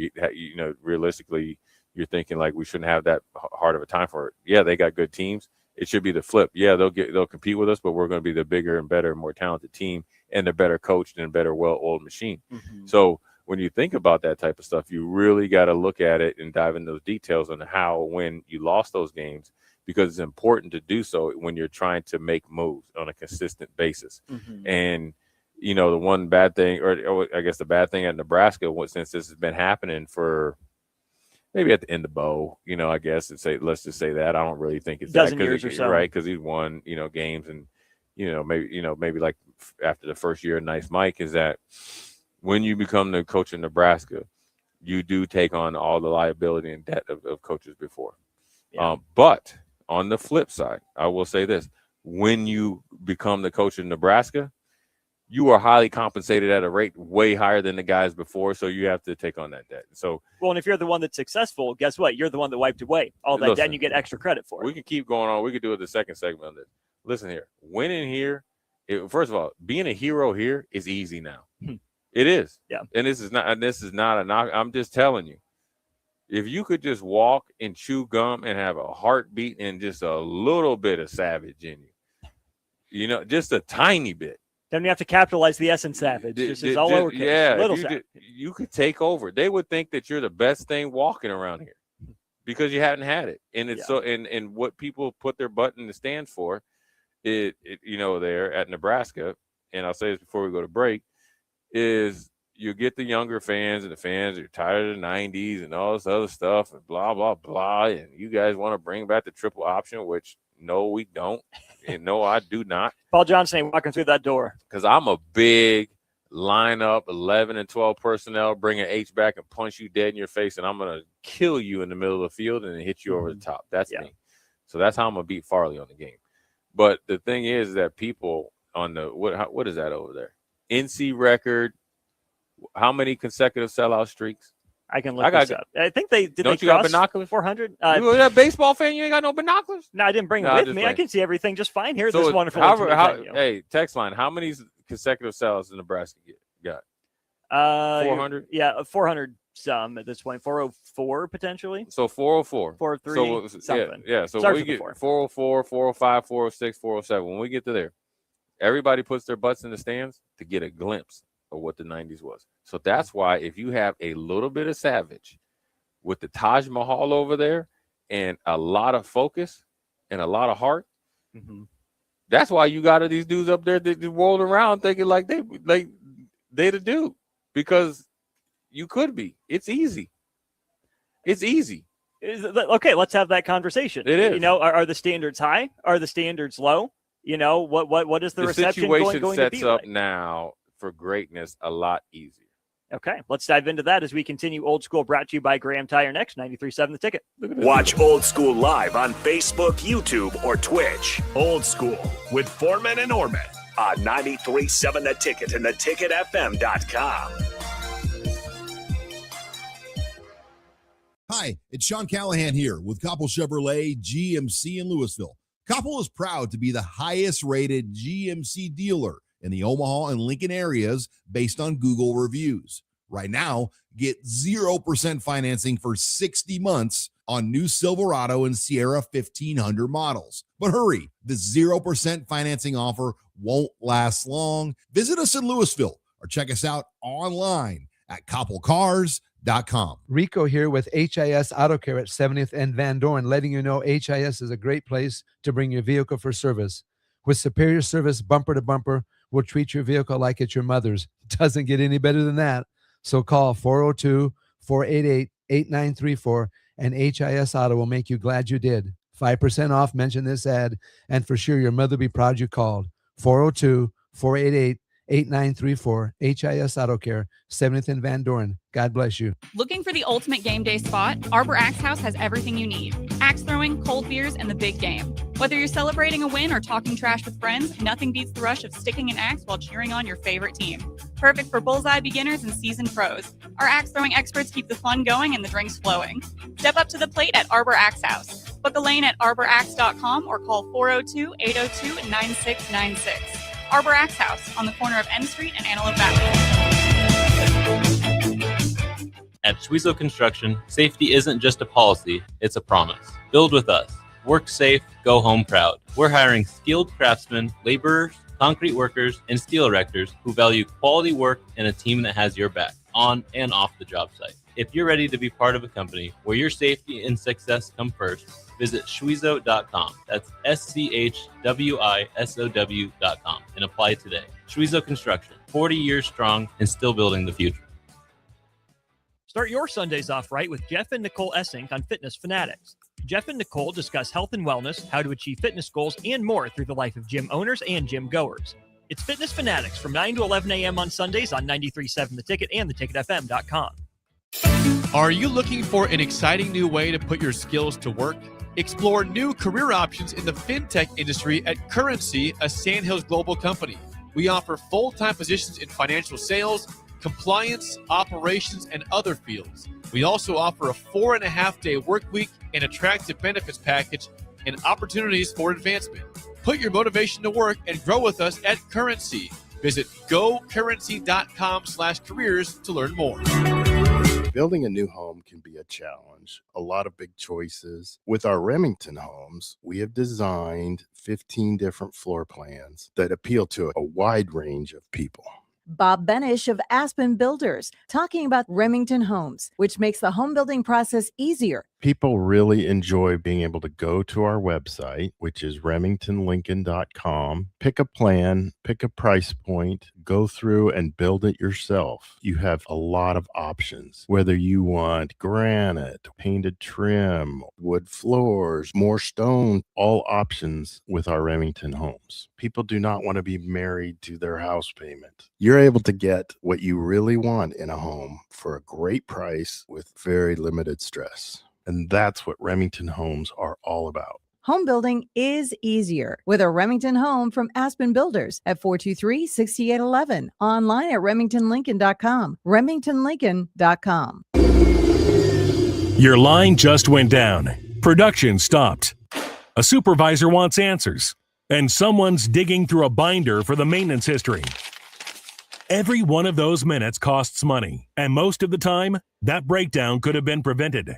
N: realistically you're thinking like we shouldn't have that hard of a time for it. Yeah, they got good teams. It should be the flip. Yeah, they'll compete with us, but we're going to be the bigger and better, more talented team and the better coached and better well-oiled machine. So when you think about that type of stuff, you really got to look at it and dive into those details on how, when you lost those games, because it's important to do so when you're trying to make moves on a consistent basis. And, the one bad thing, or I guess the bad thing at Nebraska, since this has been happening for maybe at the end of Bo, I guess let's just say that. I don't really think it's
B: dozen years or so,
N: right? Because he's won, games, and maybe like after the first year of Nice Mike, is that when you become the coach in Nebraska, you do take on all the liability and debt of coaches before. But on the flip side, I will say this: when you become the coach in Nebraska, you are highly compensated at a rate way higher than the guys before, so you have to take on that debt. So,
B: well, and if you're the one that's successful, guess what? You're the one that wiped away all that debt, and you get extra credit for it.
N: We can keep going on. We could do it the second segment of this. Listen here, winning here. First of all, being a hero here is easy now. It is.
B: Yeah.
N: And this is not a knock. I'm just telling you, if you could just walk and chew gum and have a heartbeat and just a little bit of savage in you, just a tiny bit.
B: Then you have to capitalize the S in savage. It's all lowercase.
N: Yeah,
B: little
N: you could take over. They would think that you're the best thing walking around here because you haven't had it. And it's so and what people put their butt in the stands for, there at Nebraska, and I'll say this before we go to break, is you get the younger fans, and the fans are tired of the 90s and all this other stuff and blah, blah, blah. And you guys want to bring back the triple option, which no, we don't. And no, I do not.
B: Paul Johnson ain't walking through that door.
N: Because I'm a big lineup, 11 and 12 personnel, bring an H back and punch you dead in your face, and I'm going to kill you in the middle of the field and then hit you over the top. That's me. So that's how I'm going to beat Farley on the game. But the thing is that people on the what is that over there? NC record. How many consecutive sellout streaks?
B: I can look this up. I think they did.
N: Don't you got binoculars?
B: 400.
N: You a baseball fan? You ain't got no binoculars?
B: No, I didn't bring them with me. I can see everything just fine here. So this wonderful.
N: Hey, text line. How many consecutive sellouts did Nebraska got? 400.
B: Yeah, 400 some at this point. 404 potentially.
N: So 404.
B: 403. Something.
N: Yeah. So we get 404, 405, 406, 407. When we get to there, everybody puts their butts in the stands to get a glimpse of what the 90s was. So that's why if you have a little bit of savage with the Taj Mahal over there and a lot of focus and a lot of heart, that's why you got these dudes up there that roll around thinking like they the dude, because you could be. It's easy. It's easy.
B: Okay, let's have that conversation.
N: It is.
B: Are the standards high? Are the standards low? What is the reception
N: situation
B: going
N: sets
B: to be
N: up
B: like?
N: now for greatness a lot easier.
B: Okay, let's dive into that as we continue Old School, brought to you by Graham Tire next, 93.7 The Ticket.
K: Watch Old School live on Facebook, YouTube, or Twitch. Old School with Foreman and Orman on 93.7 The Ticket and theticketfm.com.
D: Hi, it's Sean Callahan here with Koppel Chevrolet GMC in Louisville. Koppel is proud to be the highest rated GMC dealer in the Omaha and Lincoln areas based on Google reviews. Right now, get 0% financing for 60 months on new Silverado and Sierra 1500 models. But hurry, the 0% financing offer won't last long. Visit us in Louisville or check us out online at koppelcars.com.
W: Rico here with HIS Auto Care at 70th and Van Dorn, letting you know HIS is a great place to bring your vehicle for service. With superior service bumper to bumper, we'll treat your vehicle like it's your mother's. Doesn't get any better than that. So call 402-488-8934 and HIS Auto will make you glad you did. 5% off, mention this ad, and for sure your mother will be proud you called. 402-488-8934, HIS Auto Care, 70th and Van Dorn. God bless you.
V: Looking for the ultimate game day spot? Arbor Axe House has everything you need. Axe throwing, cold beers, and the big game. Whether you're celebrating a win or talking trash with friends, nothing beats the rush of sticking an axe while cheering on your favorite team. Perfect for bullseye beginners and seasoned pros. Our axe throwing experts keep the fun going and the drinks flowing. Step up to the plate at Arbor Axe House. Book a lane at arboraxe.com or call 402-802-9696. Arbor Axe House on the corner of N Street and Antelope Valley.
E: At Schwezo Construction, safety isn't just a policy, it's a promise. Build with us. Work safe, go home proud. We're hiring skilled craftsmen, laborers, concrete workers, and steel erectors who value quality work and a team that has your back, on and off the job site. If you're ready to be part of a company where your safety and success come first, visit Schwezo.com. That's SCHWISOW.com and apply today. Schwezo Construction, 40 years strong and still building the future.
B: Start your Sundays off right with Jeff and Nicole Essink on Fitness Fanatics. Jeff and Nicole discuss health and wellness, how to achieve fitness goals, and more through the life of gym owners and gym goers. It's Fitness Fanatics from 9 to 11 a.m. on Sundays on 93.7 The Ticket and theticketfm.com.
T: Are you looking for an exciting new way to put your skills to work? Explore new career options in the fintech industry at Currency, a Sandhills Global company. We offer full-time positions in financial sales, compliance, operations, and other fields. We also offer a 4.5-day work week, an attractive benefits package, and opportunities for advancement. Put your motivation to work and grow with us at Currency. Visit gocurrency.com/careers to learn more.
X: Building a new home can be a challenge, a lot of big choices. With our Remington homes, we have designed 15 different floor plans that appeal to a wide range of people.
Y: Bob Benish of Aspen Builders, talking about Remington Homes, which makes the home building process easier.
X: People really enjoy being able to go to our website, which is remingtonlincoln.com, pick a plan, pick a price point, go through and build it yourself. You have a lot of options, whether you want granite, painted trim, wood floors, more stone, all options with our Remington homes. People do not want to be married to their house payment. You're able to get what you really want in a home for a great price with very limited stress. And that's what Remington homes are all about.
Y: Home building is easier with a Remington home from Aspen Builders at 423-6811. Online at remingtonlincoln.com. remingtonlincoln.com.
F: Your line just went down. Production stopped. A supervisor wants answers. And someone's digging through a binder for the maintenance history. Every one of those minutes costs money. And most of the time, that breakdown could have been prevented.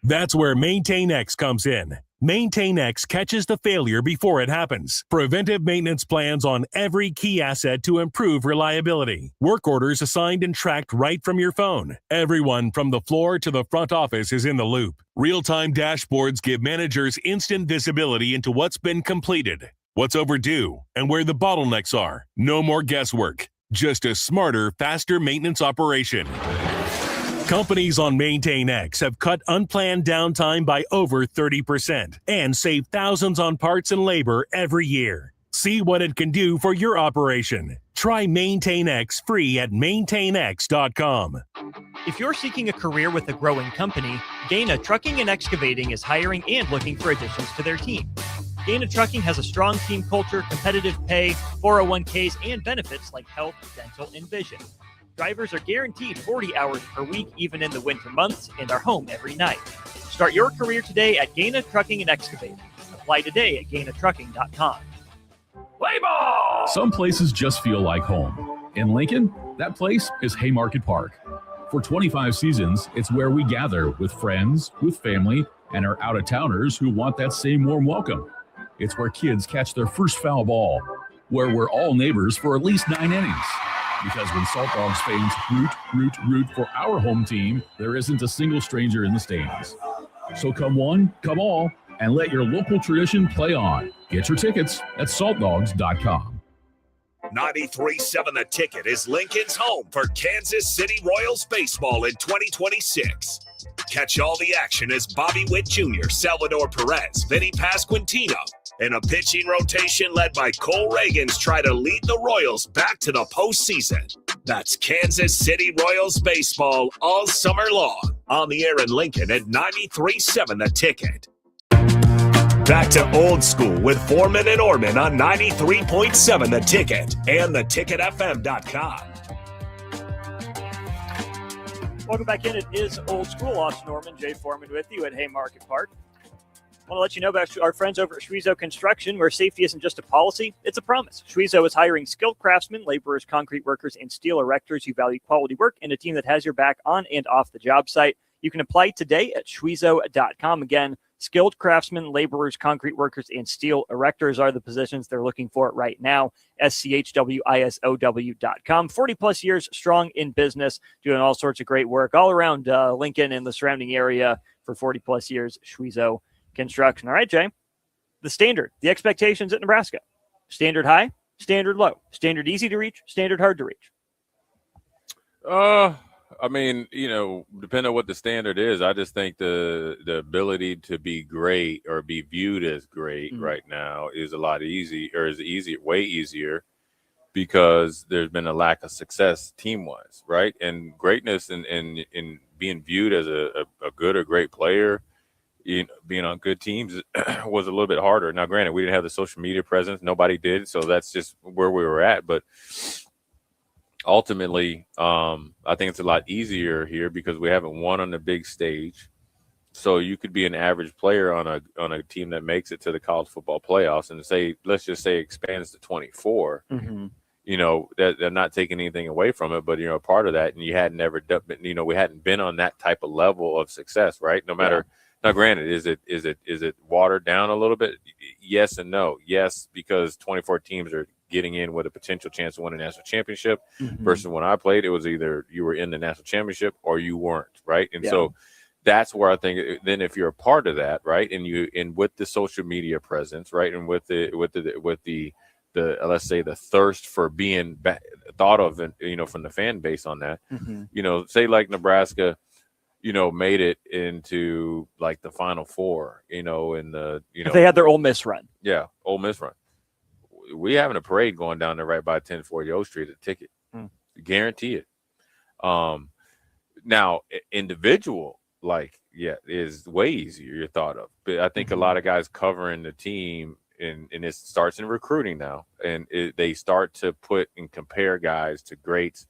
F: That's where MaintainX comes in. MaintainX catches the failure before it happens. Preventive maintenance plans on every key asset to improve reliability. Work orders assigned and tracked right from your phone. Everyone from the floor to the front office is in the loop. Real-time dashboards give managers instant visibility into what's been completed, what's overdue, and where the bottlenecks are. No more guesswork. Just a smarter, faster maintenance operation. Companies on MaintainX have cut unplanned downtime by over 30% and saved thousands on parts and labor every year. See what it can do for your operation. Try MaintainX free at maintainx.com.
B: If you're seeking a career with a growing company, Dana Trucking and Excavating is hiring and looking for additions to their team. Dana Trucking has a strong team culture, competitive pay, 401ks, and benefits like health, dental, and vision. Drivers are guaranteed 40 hours per week, even in the winter months, and are home every night. Start your career today at Gaina Trucking and Excavating. Apply today at GainaTrucking.com.
C: Play ball! Some places just feel like home. In Lincoln, that place is Haymarket Park. For 25 seasons, it's where we gather with friends, with family, and our out-of-towners who want that same warm welcome. It's where kids catch their first foul ball, where we're all neighbors for at least 9 innings. Because when Salt Dogs fans root for our home team, there isn't a single stranger in the stands. So come one, come all, and let your local tradition play on. Get your tickets at saltdogs.com.
K: 93.7 The Ticket is Lincoln's home for Kansas City Royals baseball in 2026. Catch all the action as Bobby Witt Jr., Salvador Perez, Vinny Pasquantino, and a pitching rotation led by Cole Reagans try to lead the Royals back to the postseason. That's Kansas City Royals baseball all summer long. On the air in Lincoln at 93.7 The Ticket. Back to old school with Foreman and Orman on 93.7 The Ticket and theticketfm.com.
B: Welcome back in. It is Old School. Austin Orman, Jay Foreman with you at Haymarket Park. I want to let you know about our friends over at Schwezo Construction, where safety isn't just a policy, it's a promise. Schwezo is hiring skilled craftsmen, laborers, concrete workers, and steel erectors who value quality work and a team that has your back on and off the job site. You can apply today at schwezo.com. Again, skilled craftsmen, laborers, concrete workers, and steel erectors are the positions they're looking for right now. SCHWISOW.com. 40-plus years strong in business, doing all sorts of great work all around Lincoln and the surrounding area for 40-plus years. Schwezo Construction. All right, Jay. The standard, the expectations at Nebraska. Standard high, standard low, standard easy to reach, standard hard to reach.
N: I mean, depending on what the standard is, I just think the ability to be great or be viewed as great right now is a lot easy, or is way easier, because there's been a lack of success team-wise, right? And greatness and being viewed as a good or great player, being on good teams was a little bit harder. Now, granted, we didn't have the social media presence. Nobody did. So that's just where we were at. But ultimately, I think it's a lot easier here because we haven't won on the big stage. So you could be an average player on a team that makes it to the college football playoffs and let's just say expands to 24. That they're not taking anything away from it, but a part of that, and you had never done, we hadn't been on that type of level of success, right? No matter. Yeah. Now, granted, is it watered down a little bit? Yes and no. Yes, because 24 teams are getting in with a potential chance to win a national championship. Versus when I played, it was either you were in the national championship or you weren't, right? And so that's where I think then if you're a part of that, right, and with the social media presence, right, and with the let's say the thirst for being thought of, from the fan base on that, say like Nebraska. Made it into like the Final Four, in the,
B: if they had their Ole Miss run.
N: Yeah, Ole Miss run. We having a parade going down there right by 1040 O Street at Ticket. Guarantee it. Now, individual, is way easier thought of. But I think a lot of guys covering the team, and it starts in recruiting now, and they start to put and compare guys to greats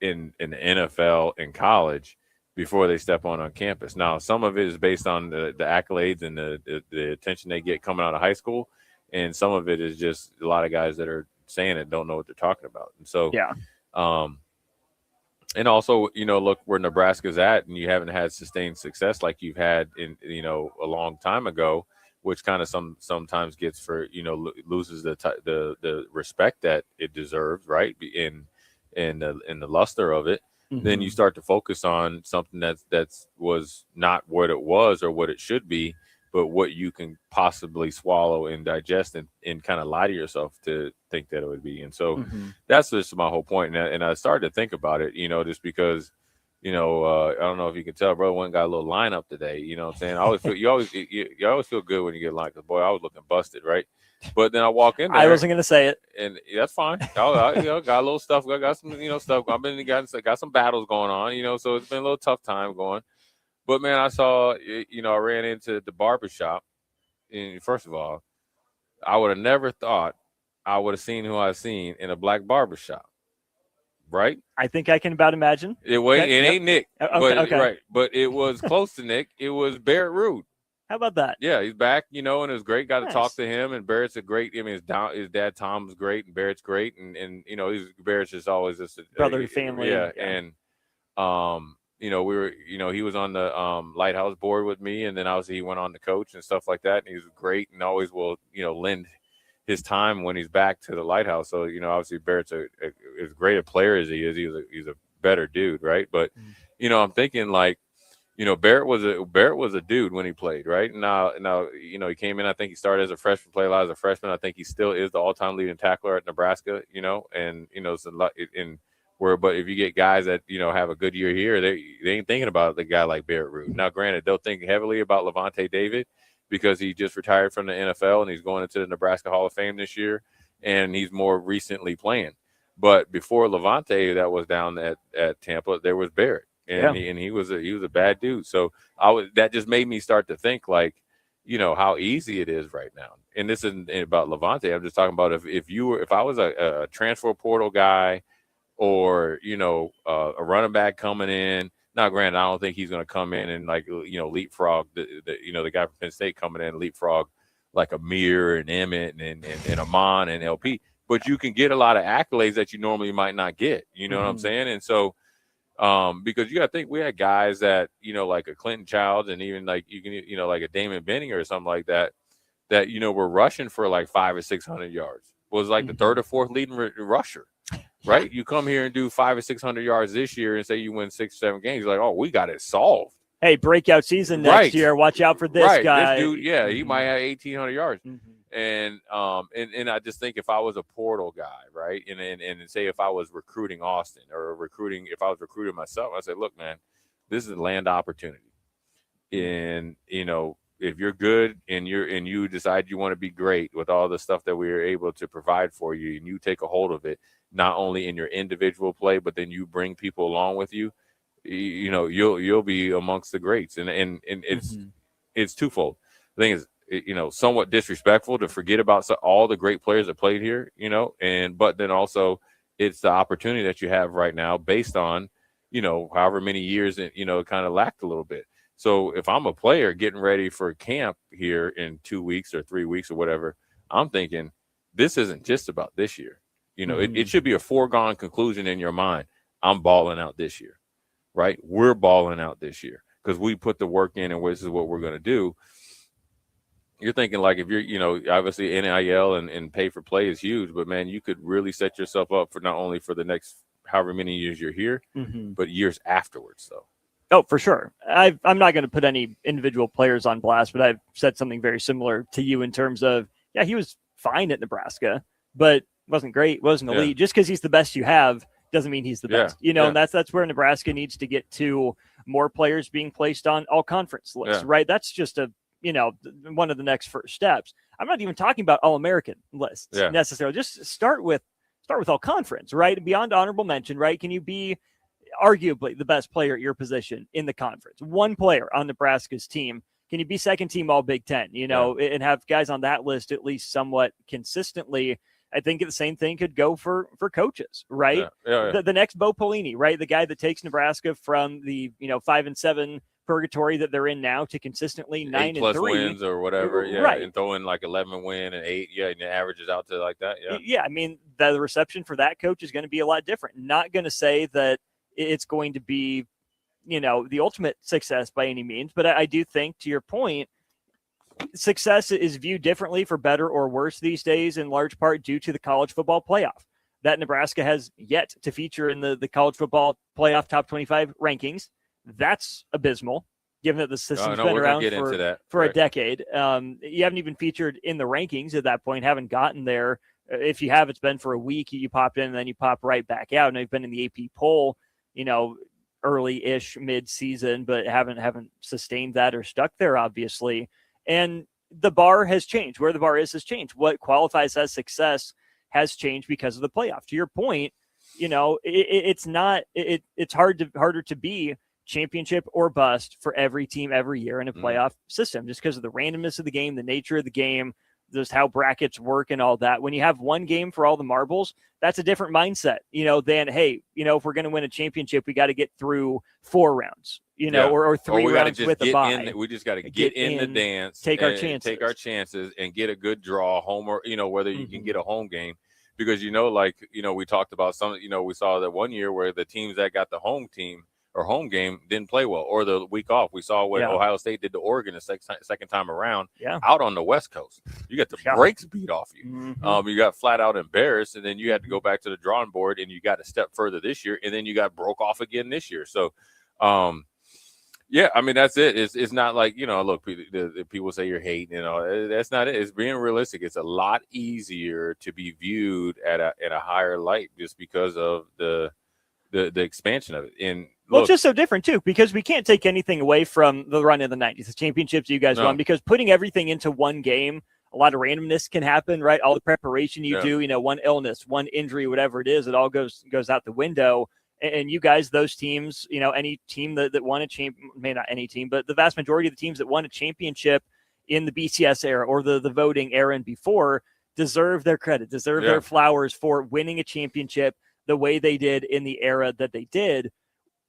N: in the NFL and college before they step on campus. Now, some of it is based on the accolades and the attention they get coming out of high school, and some of it is just a lot of guys that are saying it don't know what they're talking about. And so, and also, look where Nebraska's at, and you haven't had sustained success like you've had in, a long time ago, which kind of sometimes gets loses the respect that it deserves, right? In the luster of it. Then you start to focus on something that's was not what it was or what it should be, but what you can possibly swallow and digest and kind of lie to yourself to think that it would be. And so that's just my whole point. And I started to think about it, just because, I don't know if you can tell, bro, one got a little lineup today. You know what I'm saying? I always feel you always feel good when you get lined. Cause boy, I was looking busted, right? But then I walk in there.
B: I wasn't going to say it.
N: And that's fine. I got a little stuff. I got some, stuff. I've been got some battles going on, so it's been a little tough time going. But, man, I saw, I ran into the barbershop. And first of all, I would have never thought I would have seen who I've seen in a black barbershop. right?
B: I think I can about imagine.
N: It ain't Nick, right? But it was close to Nick. It was Barrett Ruud.
B: How about that?
N: Yeah, he's back, and it was great. Got to
B: Nice.
N: talk to him, and Barrett's a great. I mean, his dad Tom's great, and Barrett's great, and Barrett's just always just a
B: brotherly family.
N: Yeah, and we were, he was on the Lighthouse board with me, and then obviously he went on to coach and stuff like that, and he was great, and always will, lend his time when he's back to the Lighthouse. So obviously Barrett's as great a player as he is, he's a better dude, right? But I'm thinking like, Barrett was a dude when he played, right? Now he came in. I think he started as a freshman, played a lot as a freshman. I think he still is the all-time leading tackler at Nebraska. But if you get guys that have a good year here, they ain't thinking about the guy like Barrett Ruud. Now, granted, they'll think heavily about Levante David because he just retired from the NFL and he's going into the Nebraska Hall of Fame this year, and he's more recently playing. But before Levante, that was down at Tampa, there was Barrett. And he was a bad dude. So that just made me start to think like, how easy it is right now. And this isn't about Levante. I'm just talking about if I was a transfer portal guy or, a running back coming in. Now, granted, I don't think he's going to come in and like, leapfrog the guy from Penn State coming in and leapfrog like Amir and Emmett and Amon and LP. But you can get a lot of accolades that you normally might not get. You know what I'm saying? And so, because you got to think we had guys that, like a Clinton Childs and even like you can, like a Damon Benninger or something like that, were rushing for like 500 or 600 yards. Was like the third or fourth leading rusher, right? You come here and do 500 or 600 yards this year and say you win 6 or 7 games. You're like, oh, we got it solved.
B: Hey, breakout season next year. Watch out for this guy.
N: This dude, he might have 1,800 yards. And I just think if I was a portal guy, right, and say if I was recruiting Austin or if I was recruiting myself, I say, look, man, this is a land opportunity, and if you're good and you decide you want to be great with all the stuff that we are able to provide for you, and you take a hold of it, not only in your individual play, but then you bring people along with you, you'll be amongst the greats, and it's twofold. The thing is, somewhat disrespectful to forget about all the great players that played here, but then also it's the opportunity that you have right now based on, however many years it kind of lacked a little bit. So if I'm a player getting ready for camp here in 2 weeks or 3 weeks or whatever, I'm thinking this isn't just about this year. It should be a foregone conclusion in your mind. I'm balling out this year, right? We're balling out this year because we put the work in and this is what we're going to do. You're thinking like if you're, obviously NIL and pay for play is huge, but man, you could really set yourself up for not only for the next however many years you're here, but years afterwards. So.
B: Oh, for sure. I'm not going to put any individual players on blast, but I've said something very similar to you in terms of, he was fine at Nebraska, but wasn't great, wasn't elite. Just because he's the best you have doesn't mean he's the best, and that's where Nebraska needs to get to more players being placed on all conference lists, right? That's just one of the next first steps. I'm not even talking about all American lists necessarily. Just start with all conference, right? Beyond honorable mention, right? Can you be arguably the best player at your position in the conference? One player on Nebraska's team. Can you be second team all Big Ten, and have guys on that list at least somewhat consistently? I think the same thing could go for coaches, right? The next Bo Pelini, right? The guy that takes Nebraska from the 5-7 purgatory that they're in now to consistently 9 and 3
N: wins or whatever,
B: right?
N: And throw in like 11 win and 8, and it averages out to like that,
B: I mean, the reception for that coach is going to be a lot different. Not going to say that it's going to be, the ultimate success by any means, but I do think, to your point, success is viewed differently for better or worse these days, in large part due to the college football playoff that Nebraska has yet to feature in the college football playoff top 25 rankings. That's abysmal, given that the system's been around for a decade. You haven't even featured in the rankings at that point, haven't gotten there. If you have, it's been for a week. You pop in and then you pop right back out. And you've been in the AP poll, early-ish mid-season, but haven't sustained that or stuck there, obviously. And the bar has changed. Where the bar has changed. What qualifies as success has changed because of the playoff. To your point, it's harder to be championship or bust for every team every year in a playoff system, just because of the randomness of the game, the nature of the game, just how brackets work and all that. When you have one game for all the marbles, that's a different mindset, than, hey, if we're going to win a championship, we got to get through 4 rounds, or 3 rounds with a bye.
N: We just got to get in the dance,
B: take our chances
N: and get a good draw home, or, whether you can get a home game, because, we talked about some, we saw that one year where the teams that got the home team or home game didn't play well, or the week off. We saw what Ohio State did to Oregon the second time around out on the West Coast. You got the brakes beat off you. You got flat out embarrassed, and then you had to go back to the drawing board, and you got a step further this year, and then you got broke off again this year. So, that's it. It's not like, look, the people say you're hating, that's not it. It's being realistic. It's a lot easier to be viewed at a higher light just because of the expansion of it. And
B: it's just so different too, because we can't take anything away from the run in the 90s, the championships you guys won, because putting everything into one game, a lot of randomness can happen, right? All the preparation you do, one illness, one injury, whatever it is, it all goes out the window. And you guys, those teams, any team that won a champion, maybe not any team, but the vast majority of the teams that won a championship in the BCS era or the voting era and before deserve their credit, deserve their flowers for winning a championship the way they did in the era that they did.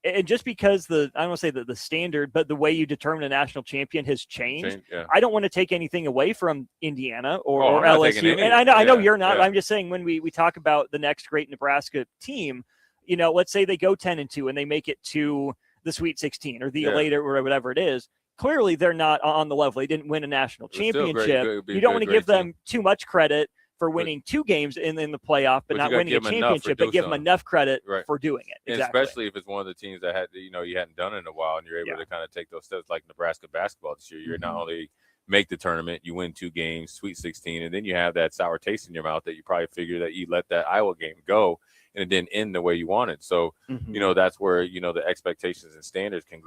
B: And just because I don't want to say the standard, but the way you determine a national champion has changed. I don't want to take anything away from Indiana or LSU. And I know you're not. I'm just saying when we talk about the next great Nebraska team, let's say they go 10-2 and they make it to the Sweet 16 or the Elite or whatever it is. Clearly, they're not on the level. They didn't win a national championship. You don't want to give them too much credit for winning 2 games in the playoff, but not winning a championship, but give them enough credit for doing it. Exactly.
N: Especially if it's one of the teams that had, you hadn't done it in a while, and you're able to kind of take those steps, like Nebraska basketball this year. You're not only make the tournament, you win 2 games, Sweet 16, and then you have that sour taste in your mouth that you probably figure that you let that Iowa game go, and it didn't end the way you wanted. So, that's where, the expectations and standards can,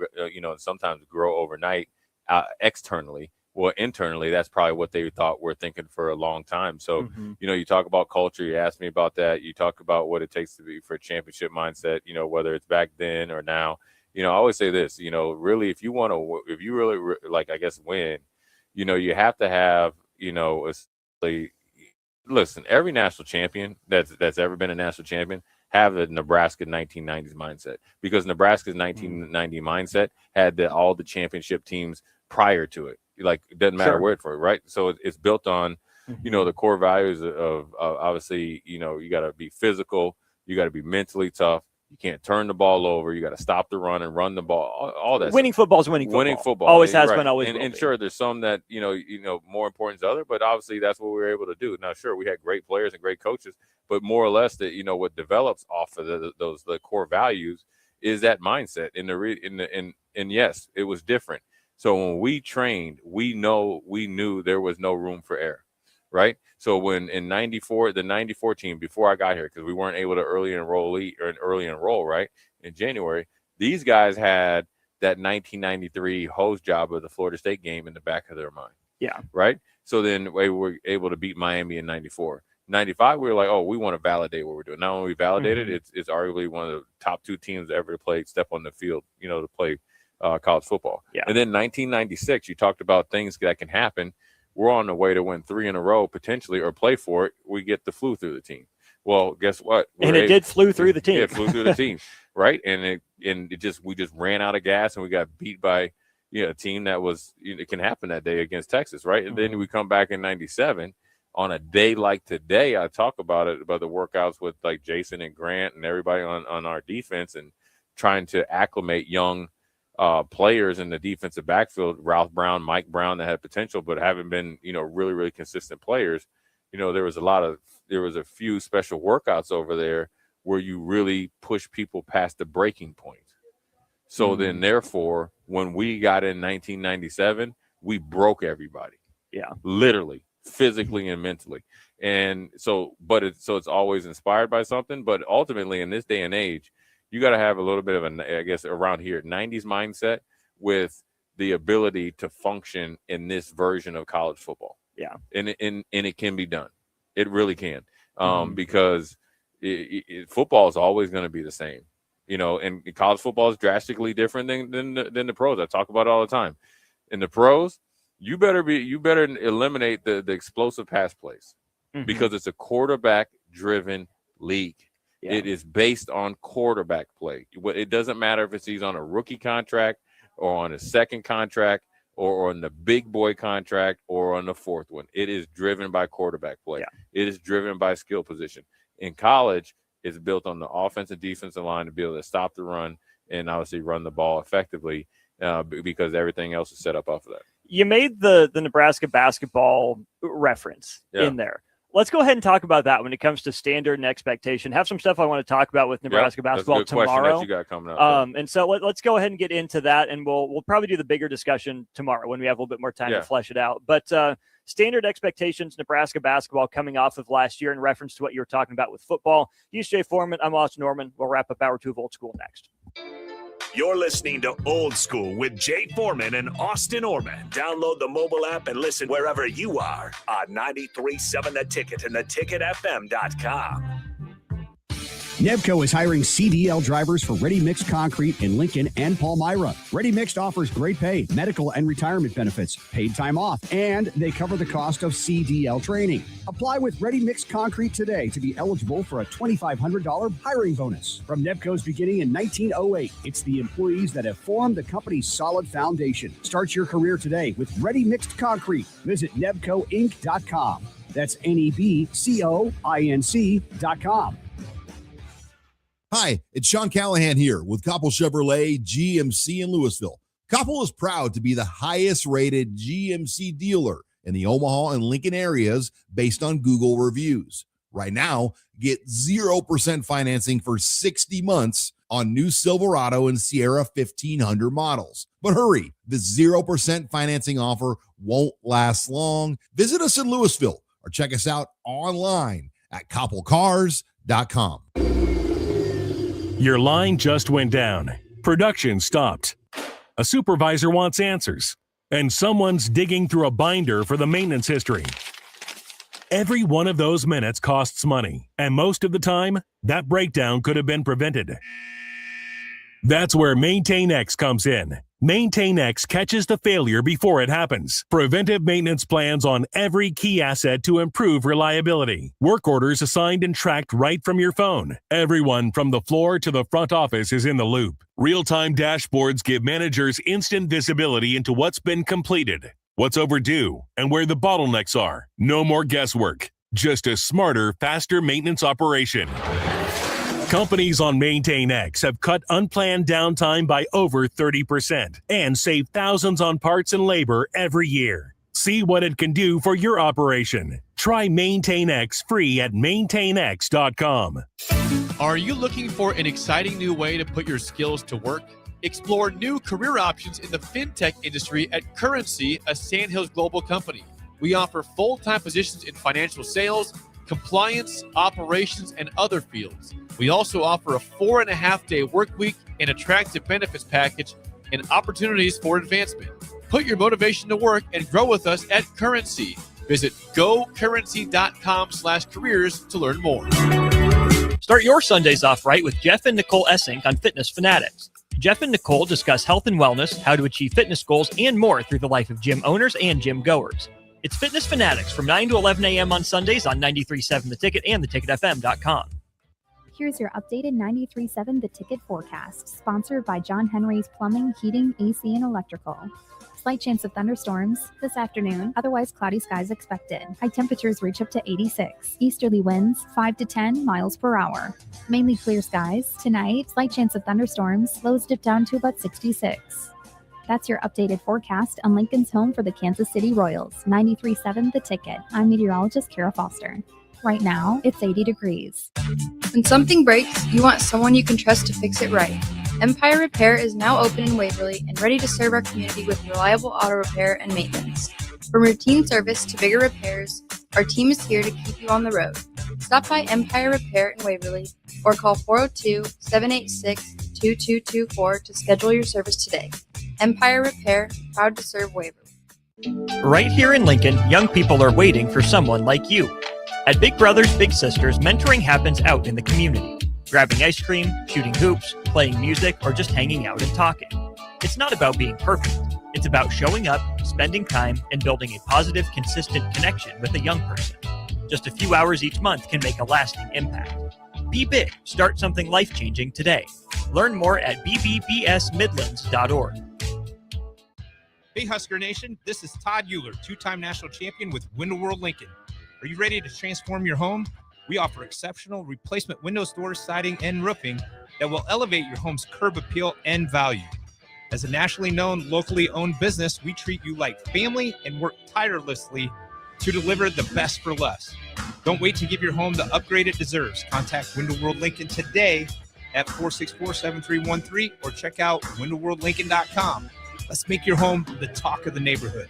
N: sometimes grow overnight externally. Well, internally, that's probably what they thought we're thinking for a long time. So, you talk about culture. You asked me about that. You talk about what it takes to be for a championship mindset, whether it's back then or now. I always say this, really, if you really like, I guess, win, you have to have, listen, every national champion that's ever been a national champion have the Nebraska 1990s mindset, because Nebraska's 1990 mindset had all the championship teams prior to it. Like, it doesn't matter where it's for, right? So it's built on, the core values of obviously, you got to be physical, you got to be mentally tough, you can't turn the ball over, you got to stop the run and run the ball, all that.
B: Winning football is winning football.
N: Winning football
B: always has been, always.
N: And sure, there's some that more important than other, but obviously that's what we were able to do. Now, sure, we had great players and great coaches, but more or less that what develops off of the core values is that mindset. And yes, it was different. So when we trained, we knew there was no room for error, right? So when in the 94 team, before I got here, because we weren't able to early enroll, right, in January, these guys had that 1993 hose job of the Florida State game in the back of their mind.
B: Yeah.
N: Right? So then we were able to beat Miami in 94. 95, we were like, oh, we want to validate what we're doing. Not only we validated, it's arguably one of the top 2 teams that ever played, step on the field, to play college football.
B: Yeah.
N: And then 1996, you talked about things that can happen. We're on the way to win 3 in a row potentially, or play for it. We get the flu through the team. Well, guess what?
B: It flew through the team.
N: It flew through the team, right? And we just ran out of gas, and we got beat by a team that was it can happen that day against Texas, right? And then we come back in 97 on a day like today. I talk about the workouts with like Jason and Grant and everybody on our defense, and trying to acclimate young players in the defensive backfield, Ralph Brown, Mike Brown, that had potential but haven't been, really, really consistent players. There was a few special workouts over there where you really push people past the breaking point. So then, therefore, when we got in 1997, we broke everybody.
B: Yeah,
N: literally, physically and mentally. And so, it's always inspired by something. But ultimately, in this day and age, you got to have a little bit of I guess around here, 90s mindset with the ability to function in this version of college football.
B: Yeah.
N: And it can be done. It really can. Because football is always going to be the same, and college football is drastically different than the pros. I talk about it all the time. In the pros, you better eliminate the explosive pass plays because it's a quarterback-driven league. Yeah. It is based on quarterback play. It doesn't matter if he's on a rookie contract or on a second contract or on the big boy contract or on the fourth one. It is driven by quarterback play. Yeah. It is driven by skill position. In college, it's built on the offensive and defensive line to be able to stop the run and obviously run the ball effectively because everything else is set up off of that.
B: You made the Nebraska basketball reference in there. Let's go ahead and talk about that when it comes to standard and expectation. Have some stuff I want to talk about with Nebraska basketball tomorrow.
N: That you got coming up.
B: And so let's go ahead and get into that, and we'll probably do the bigger discussion tomorrow when we have a little bit more time to flesh it out. But standard expectations, Nebraska basketball coming off of last year in reference to what you were talking about with football. He's Jay Foreman. I'm Austin Norman. We'll wrap up Hour 2 of Old School next.
K: You're listening to Old School with Jay Foreman and Austin Orman. Download the mobile app and listen wherever you are on 93.7 The Ticket and theticketfm.com.
G: Nevco is hiring CDL drivers for Ready Mixed Concrete in Lincoln and Palmyra. Ready Mixed offers great pay, medical and retirement benefits, paid time off, and they cover the cost of CDL training. Apply with Ready Mixed Concrete today to be eligible for a $2,500 hiring bonus. From Nevco's beginning in 1908, it's the employees that have formed the company's solid foundation. Start your career today with Ready Mixed Concrete. Visit NevcoInc.com. That's NEBCOINC.com.
D: Hi, it's Sean Callahan here with Koppel Chevrolet GMC in Louisville. Koppel is proud to be the highest rated GMC dealer in the Omaha and Lincoln areas based on Google reviews. Right now, get 0% financing for 60 months on new Silverado and Sierra 1500 models. But hurry, the 0% financing offer won't last long. Visit us in Louisville or check us out online at koppelcars.com.
F: Your line just went down. Production stopped. A supervisor wants answers, and someone's digging through a binder for the maintenance history. Every one of those minutes costs money, and most of the time, that breakdown could have been prevented. That's where MaintainX comes in. MaintainX catches the failure before it happens. Preventive maintenance plans on every key asset to improve reliability. Work orders assigned and tracked right from your phone. Everyone from the floor to the front office is in the loop. Real-time dashboards give managers instant visibility into what's been completed, what's overdue, and where the bottlenecks are. No more guesswork. Just a smarter, faster maintenance operation. Companies on MaintainX have cut unplanned downtime by over 30% and saved thousands on parts and labor every year. See what it can do for your operation. Try MaintainX free at maintainx.com.
T: Are you looking for an exciting new way to put your skills to work? Explore new career options in the fintech industry at Currency, a Sandhills Global company. We offer full-time positions in financial sales, compliance, operations, and other fields. We also offer a 4.5-day work week, an attractive benefits package, and opportunities for advancement. Put your motivation to work and grow with us at Currency. Visit gocurrency.com/careers to learn more.
B: Start your Sundays off right with Jeff and Nicole Essink on Fitness Fanatics. Jeff and Nicole discuss health and wellness, how to achieve fitness goals, and more through the life of gym owners and gym goers. It's Fitness Fanatics from 9 to 11 a.m. on Sundays on 93.7 The Ticket and theticketfm.com.
H: Here's your updated 93.7 The Ticket forecast, sponsored by John Henry's Plumbing, Heating, AC, and Electrical. Slight chance of thunderstorms this afternoon, otherwise cloudy skies expected. High temperatures reach up to 86. Easterly winds 5 to 10 miles per hour. Mainly clear skies. Tonight, slight chance of thunderstorms, lows dip down to about 66. That's your updated forecast on Lincoln's home for the Kansas City Royals. 93.7 The Ticket. I'm meteorologist Kara Foster. Right now, it's 80 degrees.
I: When something breaks, you want someone you can trust to fix it right. Empire Repair is now open in Waverly and ready to serve our community with reliable auto repair and maintenance. From routine service to bigger repairs, our team is here to keep you on the road. Stop by Empire Repair in Waverly or call 402-786-2224 to schedule your service today. Empire Repair, proud to serve Waverly.
B: Right here in Lincoln, young people are waiting for someone like you. At Big Brothers Big Sisters, mentoring happens out in the community. Grabbing ice cream, shooting hoops, playing music, or just hanging out and talking. It's not about being perfect. It's about showing up, spending time and building a positive, consistent connection with a young person. Just a few hours each month can make a lasting impact. Be big. Start something life-changing today. Learn more at bbbsmidlands.org.
O: Hey Husker Nation, this is Todd Euler, two-time national champion with Window World Lincoln. Are you ready to transform your home? We offer exceptional replacement windows, doors, siding, and roofing that will elevate your home's curb appeal and value. As a nationally known, locally owned business, we treat you like family and work tirelessly to deliver the best for less. Don't wait to give your home the upgrade it deserves. Contact Window World Lincoln today at 464-7313 or check out windowworldlincoln.com. Let's make your home the talk of the neighborhood.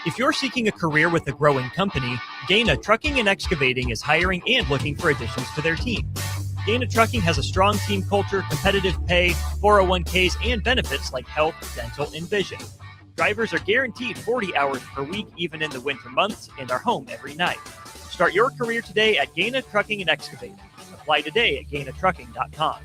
B: If you're seeking a career with a growing company, Gaina Trucking and Excavating is hiring and looking for additions to their team. Gaina Trucking has a strong team culture, competitive pay, 401ks, and benefits like health, dental, and vision. Drivers are guaranteed 40 hours per week, even in the winter months, and are home every night. Start your career today at Gaina Trucking and Excavating. Apply today at gainatrucking.com.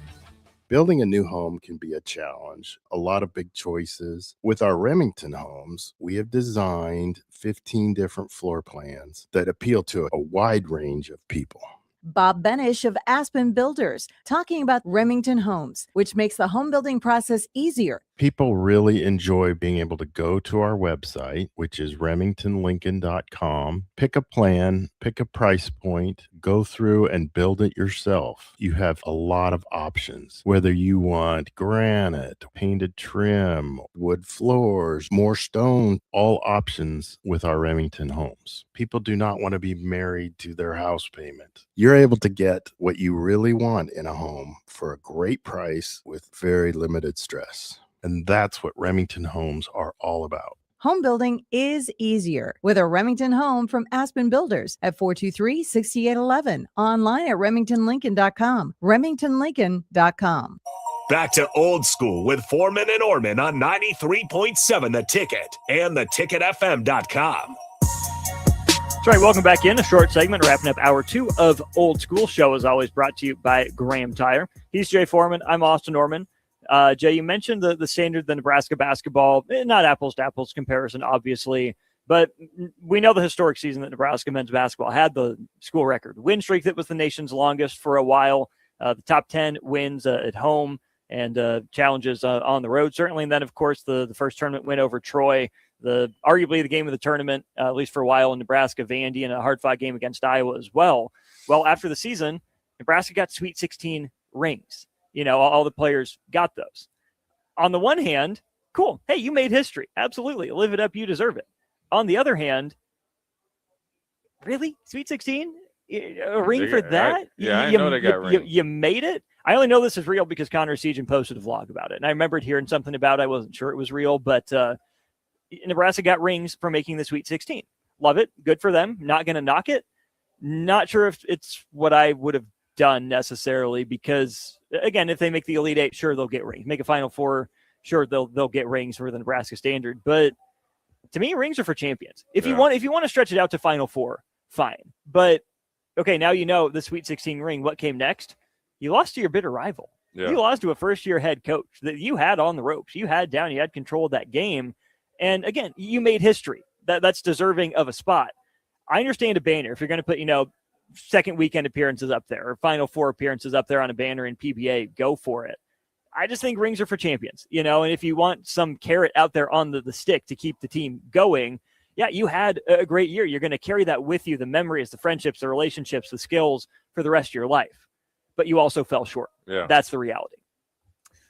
X: Building a new home can be a challenge, a lot of big choices. With our Remington homes, we have designed 15 different floor plans that appeal to a wide range of people.
Y: Bob Benish of Aspen Builders, talking about Remington Homes, which makes the home building process easier.
X: People really enjoy being able to go to our website, which is remingtonlincoln.com, pick a plan, pick a price point, go through and build it yourself. You have a lot of options, whether you want granite, painted trim, wood floors, more stone, all options with our Remington homes. People do not want to be married to their house payment. You're able to get what you really want in a home for a great price with very limited stress. And that's what Remington homes are all about.
Y: Home building is easier with a Remington home from Aspen Builders at 423-6811. Online at remingtonlincoln.com. remingtonlincoln.com.
K: Back to old school with Foreman and Orman on 93.7 The Ticket and theticketfm.com.
B: That's right. Welcome back in. A short segment wrapping up hour 2 of Old School. Show is always brought to you by Graham Tire. He's Jay Foreman. I'm Austin Orman. Jay, you mentioned the standard, the Nebraska basketball, not apples to apples comparison, obviously, but we know the historic season that Nebraska men's basketball had, the school record win streak that was the nation's longest for a while, the top 10 wins at home and challenges on the road, certainly. And then, of course, the first tournament win over Troy, arguably the game of the tournament, at least for a while in Nebraska, Vandy, and a hard-fought game against Iowa as well. Well, after the season, Nebraska got Sweet 16 rings. You know, all the players got those. On the one hand, cool. Hey, you made history. Absolutely. Live it up. You deserve it. On the other hand, really? Sweet 16? A ring for that?
N: I know they got rings.
B: You made it? I only know this is real because Connor Segan posted a vlog about it. And I remembered hearing something about it. I wasn't sure it was real, but Nebraska got rings for making the Sweet 16. Love it. Good for them. Not going to knock it. Not sure if it's what I would have done necessarily because, again, if they make the Elite Eight, sure, they'll get rings. Make a Final Four, sure, they'll get rings for the Nebraska standard. But to me, rings are for champions. If you want to stretch it out to Final Four, fine. But okay, now you know the Sweet 16 ring. What came next? You lost to your bitter rival. Yeah. You lost to a first-year head coach that you had on the ropes. You had down. You had control of that game. And again, you made history. That's deserving of a spot. I understand a banner if you're going to put, second weekend appearances up there or Final Four appearances up there on a banner in PBA, go for it. I just think rings are for champions, and if you want some carrot out there on the stick to keep the team going, yeah, you had a great year. You're going to carry that with you, the memories, the friendships, the relationships, the skills for the rest of your life. But you also fell short. Yeah. That's the reality.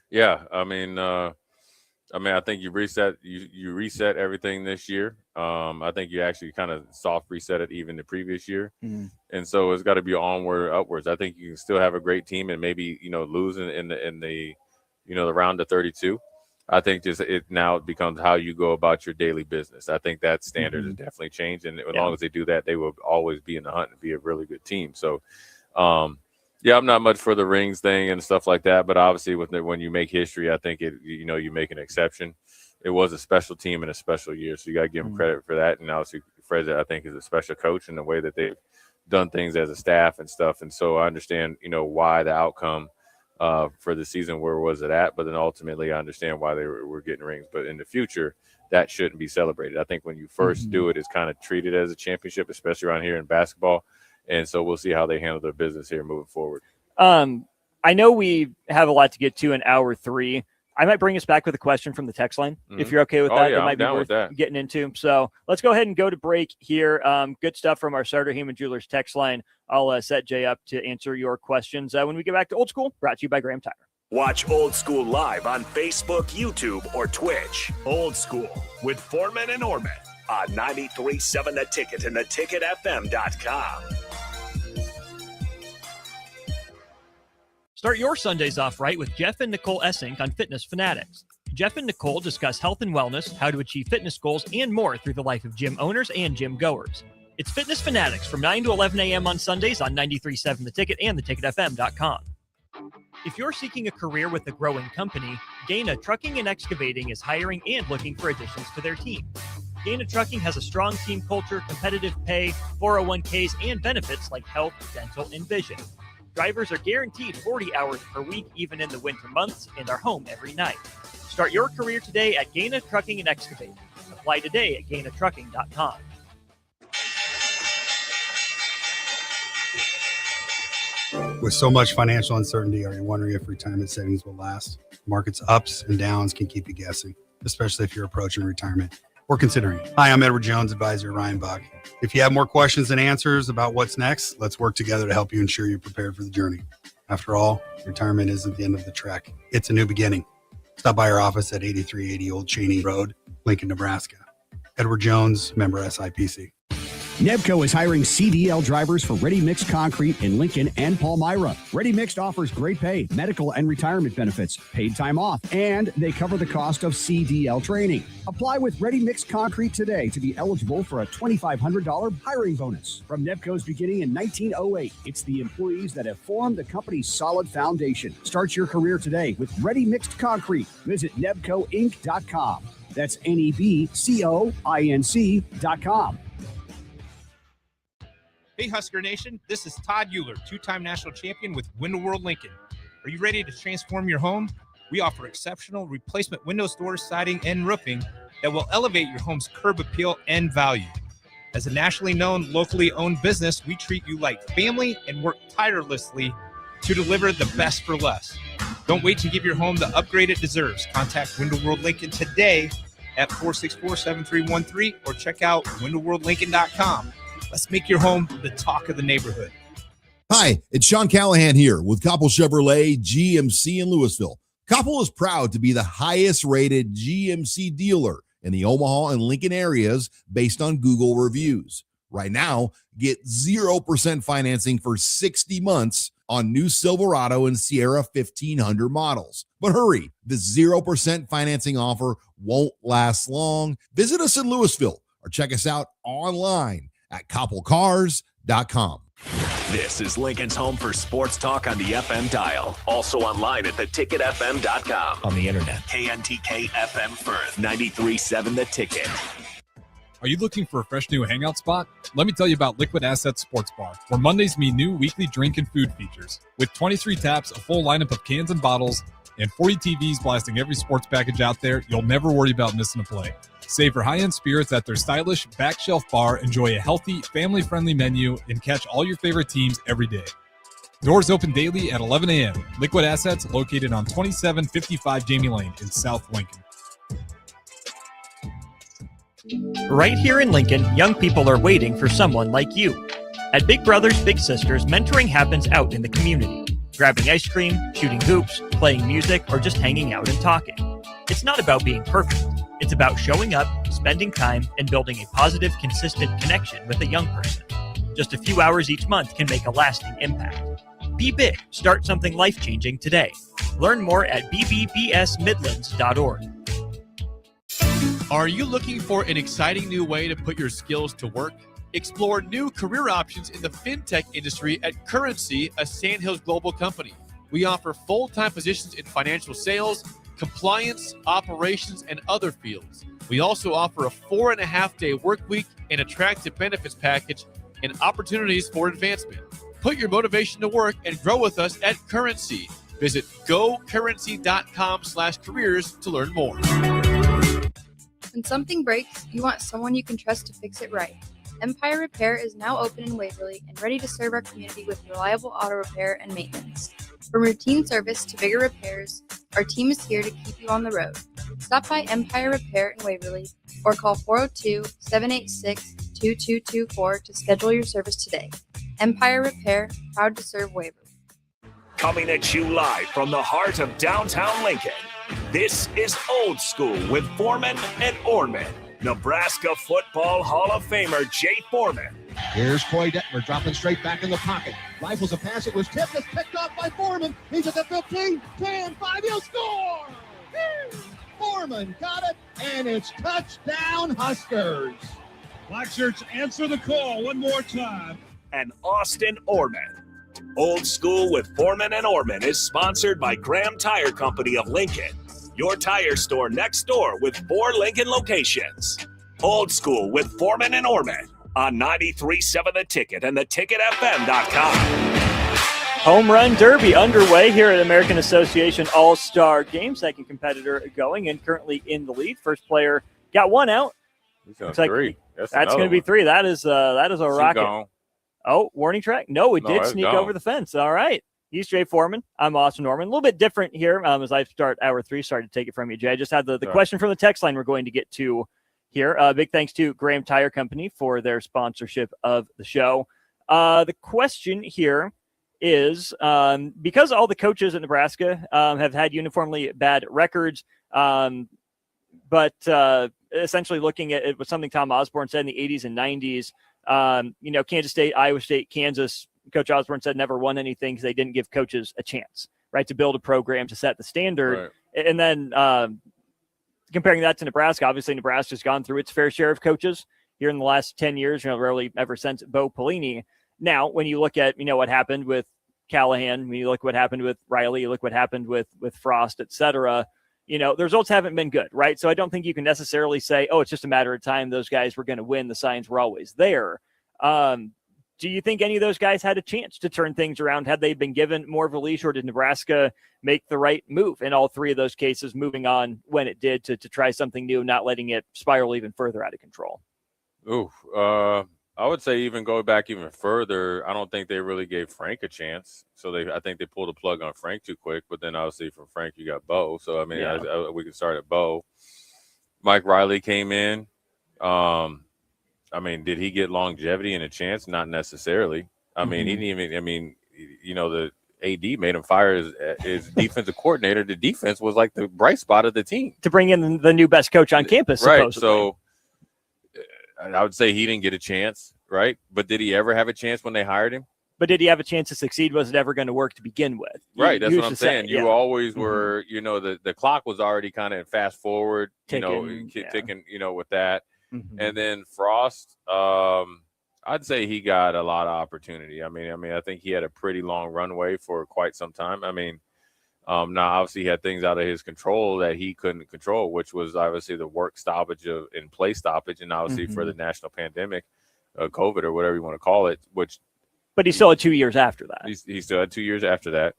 N: Yeah. I think you reset everything this year. I think you actually kind of soft reset it even the previous year. Mm-hmm. And so it's got to be onward, upwards. I think you can still have a great team and maybe, lose in the round of 32. I think it now becomes how you go about your daily business. I think that standard has definitely changed. And as long as they do that, they will always be in the hunt and be a really good team. So, I'm not much for the rings thing and stuff like that. But obviously when you make history, I think you make an exception. It was a special team and a special year. So you got to give them credit for that. And obviously Fred, I think, is a special coach in the way that they've done things as a staff and stuff. And so I understand, why the outcome for the season. Where was it at? But then ultimately, I understand why they were getting rings. But in the future, that shouldn't be celebrated. I think when you first do it, it's kind of treated as a championship, especially around here in basketball. And so we'll see how they handle their business here moving forward.
B: I know we have a lot to get to in hour 3. I might bring us back with a question from the text line, if you're okay with that.
N: Yeah,
B: it might be worth getting into. So let's go ahead and go to break here. Good stuff from our Sartor Hamann Jewelers text line. I'll set Jay up to answer your questions when we get back to Old School, brought to you by Graham Tire.
K: Watch Old School live on Facebook, YouTube, or Twitch. Old School with Foreman and Orman on 93.7 The Ticket and theticketfm.com.
B: Start your Sundays off right with Jeff and Nicole Essink on Fitness Fanatics. Jeff and Nicole discuss health and wellness, how to achieve fitness goals, and more through the life of gym owners and gym goers. It's Fitness Fanatics from 9 to 11 a.m. on Sundays on 93.7 The Ticket and theticketfm.com. If you're seeking a career with a growing company, Dana Trucking and Excavating is hiring and looking for additions to their team. Dana Trucking has a strong team culture, competitive pay, 401ks, and benefits like health, dental, and vision. Drivers are guaranteed 40 hours per week, even in the winter months, and are home every night. Start your career today at Gaina Trucking and Excavating. Apply today at GainaTrucking.com.
A: With so much financial uncertainty, are you wondering if retirement savings will last? Markets' ups and downs can keep you guessing, especially if you're approaching retirement or considering it. Hi, I'm Edward Jones, advisor Ryan Buck. If you have more questions than answers about what's next, let's work together to help you ensure you're prepared for the journey. After all, retirement isn't the end of the trek. It's a new beginning. Stop by our office at 8380 Old Cheney Road, Lincoln, Nebraska. Edward Jones, member SIPC.
G: Nebco is hiring CDL drivers for Ready Mixed Concrete in Lincoln and Palmyra. Ready Mixed offers great pay, medical and retirement benefits, paid time off, and they cover the cost of CDL training. Apply with Ready Mixed Concrete today to be eligible for a $2,500 hiring bonus. From Nebco's beginning in 1908, it's the employees that have formed the company's solid foundation. Start your career today with Ready Mixed Concrete. Visit nebcoinc.com. That's NEBCOINC.com.
O: Hey, Husker Nation, this is Todd Euler, two-time national champion with Window World Lincoln. Are you ready to transform your home? We offer exceptional replacement windows, doors, siding, and roofing that will elevate your home's curb appeal and value. As a nationally known, locally owned business, we treat you like family and work tirelessly to deliver the best for less. Don't wait to give your home the upgrade it deserves. Contact Window World Lincoln today at 464-7313 or check out windowworldlincoln.com. Let's make your home the talk of the neighborhood.
D: Hi, it's Sean Callahan here with Koppel Chevrolet GMC in Louisville. Koppel is proud to be the highest rated GMC dealer in the Omaha and Lincoln areas based on Google reviews. Right now, get 0% financing for 60 months on new Silverado and Sierra 1500 models. But hurry, the 0% financing offer won't last long. Visit us in Louisville or check us out online at koppelcars.com.
K: This is Lincoln's home for sports talk on the FM dial. Also online at theticketfm.com.
F: On the internet.
K: KNTK FM Firth, 93.7 The Ticket.
J: Are you looking for a fresh new hangout spot? Let me tell you about Liquid Assets Sports Bar, where Mondays mean new weekly drink and food features. With 23 taps, a full lineup of cans and bottles, and 40 TVs blasting every sports package out there, you'll never worry about missing a play. Savor high-end spirits at their stylish back shelf bar, enjoy a healthy, family-friendly menu, and catch all your favorite teams every day. Doors open daily at 11 a.m. Liquid Assets, located on 2755 Jamie Lane in South Lincoln.
B: Right here in Lincoln, young people are waiting for someone like you. At Big Brothers Big Sisters, mentoring happens out in the community. Grabbing ice cream, shooting hoops, playing music, or just hanging out and talking. It's not about being perfect. It's about showing up, spending time, and building a positive, consistent connection with a young person. Just a few hours each month can make a lasting impact. Be big. Start something life-changing today. Learn more at bbbsmidlands.org.
T: Are you looking for an exciting new way to put your skills to work? Explore new career options in the fintech industry at Currency, a Sandhills Global company. We offer full-time positions in financial sales, compliance, operations, and other fields. We also offer a 4.5-day work week, an attractive benefits package, and opportunities for advancement. Put your motivation to work and grow with us at Currency. Visit gocurrency.com/careers to learn more.
I: When something breaks, you want someone you can trust to fix it right. Empire Repair is now open in Waverly and ready to serve our community with reliable auto repair and maintenance. From routine service to bigger repairs, our team is here to keep you on the road. Stop by Empire Repair in Waverly or call 402-786-2224 to schedule your service today. Empire Repair, proud to serve Waverly.
K: Coming at you live from the heart of downtown Lincoln, this is Old School with Foreman and Orman. Nebraska Football Hall of Famer Jay Foreman.
Z: Here's Coy Detmer dropping straight back in the pocket. Rifles a pass. It was tipped. It's picked off by Foreman. He's at the 15, 10, 5. He'll score! Woo! Foreman got it, and it's touchdown Huskers.
K: Black shirts answer the call one more time. And Austin Orman. Old School with Foreman and Orman is sponsored by Graham Tire Company of Lincoln. Your tire store next door with 4 Lincoln locations. Old School with Foreman and Orman on 93.7 The Ticket and theticketfm.com.
B: Home Run Derby underway here at American Association All-Star Game. Second competitor going and currently in the lead. First player got one out.
N: Looks like 3.
B: That's going to be 3. That is a rocket.
N: Gone.
B: Oh, warning track? No, it did
N: it's
B: sneak
N: gone.
B: over the fence. All right. He's Jay Foreman. I'm Austin Norman. A little bit different here as I start hour 3. Sorry to take it from you, Jay. I just had the question from the text line we're going to get to here. Big thanks to Graham Tire Company for their sponsorship of the show. The question here is because all the coaches at Nebraska have had uniformly bad records, but essentially looking at it was something Tom Osborne said in the 80s and 90s. Kansas State, Iowa State, Kansas, Coach Osborne said never won anything because they didn't give coaches a chance, right, to build a program to set the standard. Right. And then comparing that to Nebraska, obviously Nebraska's gone through its fair share of coaches here in the last 10 years, really ever since Bo Pelini. Now, when you look at, what happened with Callahan, when you look what happened with Riley, you look what happened with Frost, et cetera, the results haven't been good, right? So I don't think you can necessarily say, oh, it's just a matter of time. Those guys were going to win. The signs were always there. Do you think any of those guys had a chance to turn things around had they been given more of a leash, or did Nebraska make the right move in all 3 of those cases, moving on when it did to try something new, not letting it spiral even further out of control?
N: I would say even go back even further. I don't think they really gave Frank a chance. So I think they pulled the plug on Frank too quick. But then obviously from Frank, you got Bo. So, we can start at Bo. Mike Riley came in. Did he get longevity and a chance? Not necessarily. He didn't even, the AD made him fire his defensive coordinator. The defense was like the bright spot of the team.
B: To bring in the new best coach on campus,
N: right?
B: Supposedly.
N: So I would say he didn't get a chance, right? But did he ever have a chance when they hired him?
B: But did he have a chance to succeed? Was it ever going to work to begin with?
N: Right, that's what I'm saying. You always were, the clock was already kind of fast forward, ticking, with that. Mm-hmm. And then Frost, I'd say he got a lot of opportunity. I think he had a pretty long runway for quite some time. Now obviously he had things out of his control that he couldn't control, which was obviously the work stoppage and play stoppage, and obviously for the national pandemic, COVID or whatever you want to call it.
B: But he still had 2 years after that.
N: He still had 2 years after that.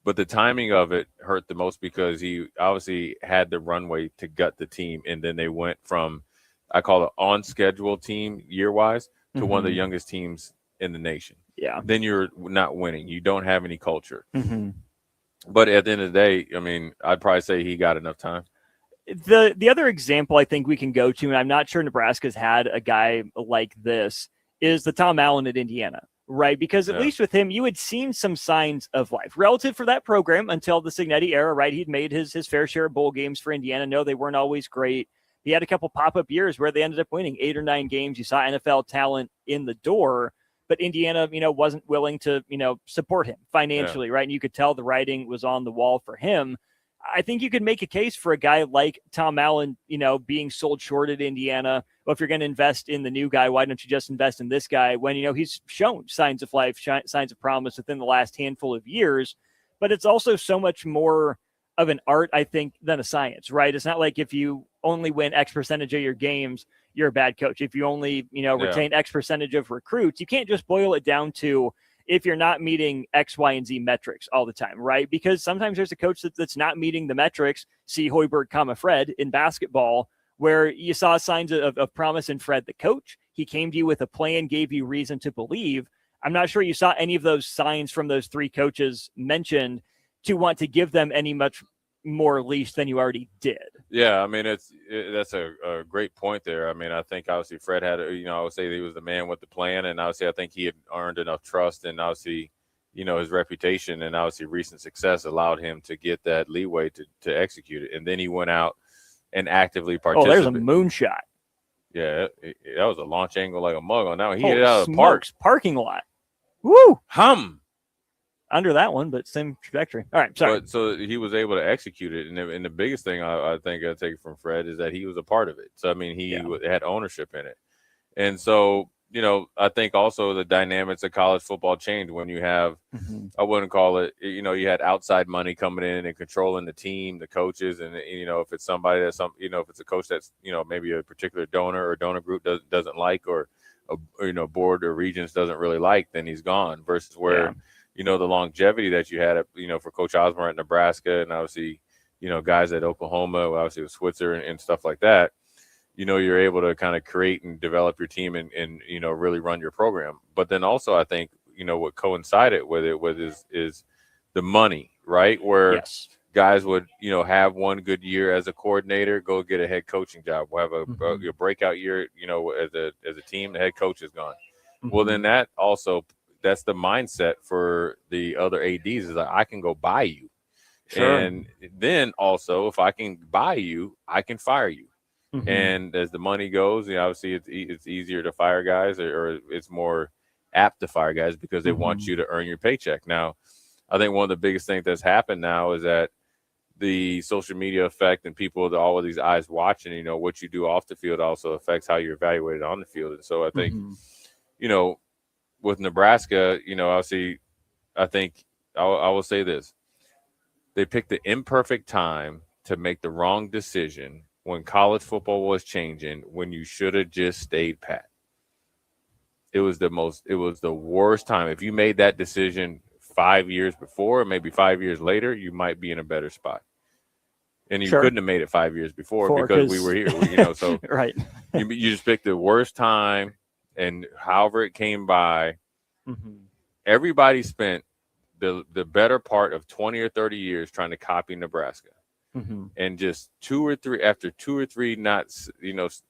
N: But the timing of it hurt the most because he obviously had the runway to gut the team, and then they went from, I call it on schedule team year-wise, to one of the youngest teams in the nation.
B: Yeah.
N: Then you're not winning. You don't have any culture.
B: Mm-hmm.
N: But at the end of the day, I'd probably say he got enough time.
B: The other example I think we can go to, and I'm not sure Nebraska's had a guy like this, is the Tom Allen at Indiana, right? Because at least with him, you had seen some signs of life relative for that program until the Signetti era, right? He'd made his fair share of bowl games for Indiana. No, they weren't always great. He had a couple pop-up years where they ended up winning 8 or 9 games. You saw NFL talent in the door, but Indiana, wasn't willing to, support him financially, right? And you could tell the writing was on the wall for him. I think you could make a case for a guy like Tom Allen, being sold short at Indiana. Well, if you're going to invest in the new guy, why don't you just invest in this guy when, he's shown signs of life, signs of promise within the last handful of years. But it's also so much more of an art, I think, than a science, right? It's not like if you only win X percentage of your games, you're a bad coach. If you only, retain X percentage of recruits, you can't just boil it down to if you're not meeting X, Y, and Z metrics all the time, right? Because sometimes there's a coach that's not meeting the metrics. See Hoiberg, Fred in basketball, where you saw signs of promise in Fred, the coach. He came to you with a plan, gave you reason to believe. I'm not sure you saw any of those signs from those three coaches mentioned to want to give them any much more leash than you already did.
N: Yeah, I mean, that's a great point there. I mean, I think obviously Fred had, I would say he was the man with the plan, and obviously I think he had earned enough trust, and obviously, his reputation and obviously recent success allowed him to get that leeway to execute it. And then he went out and actively participated.
B: Oh, there's a moonshot.
N: Yeah, that was a launch angle like a mug on that one. He
B: Holy
N: hit it out of the park.
B: smokes, parking lot. Woo!
N: Under
B: that one, but same trajectory. All right, sorry.
N: But so he was able to execute it, and the biggest thing I think I take from Fred is that he was a part of it. So I mean, he had ownership in it, and so I think also the dynamics of college football changed when you have, I wouldn't call it, you had outside money coming in and controlling the team, the coaches, and if it's somebody that's if it's a coach that's maybe a particular donor or donor group doesn't like, or board or regents doesn't really like, then he's gone. Versus where the longevity that you had, for Coach Osborne at Nebraska, and obviously, guys at Oklahoma, obviously with Switzer and stuff like that, you're able to kind of create and develop your team and really run your program. But then also, I think, what coincided with it is the money, right? Where guys would, have one good year as a coordinator, go get a head coaching job. We'll have a breakout year, as a team, the head coach is gone. Well, then that's the mindset for the other ADs is like, I can go buy you.
B: Sure.
N: And then also, if I can buy you, I can fire you.
B: Mhm.
N: And as the money goes, obviously it's easier to fire guys, or it's more apt to fire guys because they want you to earn your paycheck. Now, I think one of the biggest things that's happened now is that the social media effect and people, all of these eyes watching, what you do off the field also affects how you're evaluated on the field. And so I think, with Nebraska, obviously, I think I will say this. They picked the imperfect time to make the wrong decision when college football was changing, when you should have just stayed pat. It was the worst time. If you made that decision 5 years before, or maybe 5 years later, you might be in a better spot. And you couldn't have made it 5 years before because we were here, so
B: right.
N: You just picked the worst time, and however it came by, everybody spent the better part of 20 or 30 years trying to copy Nebraska. And just after two or three not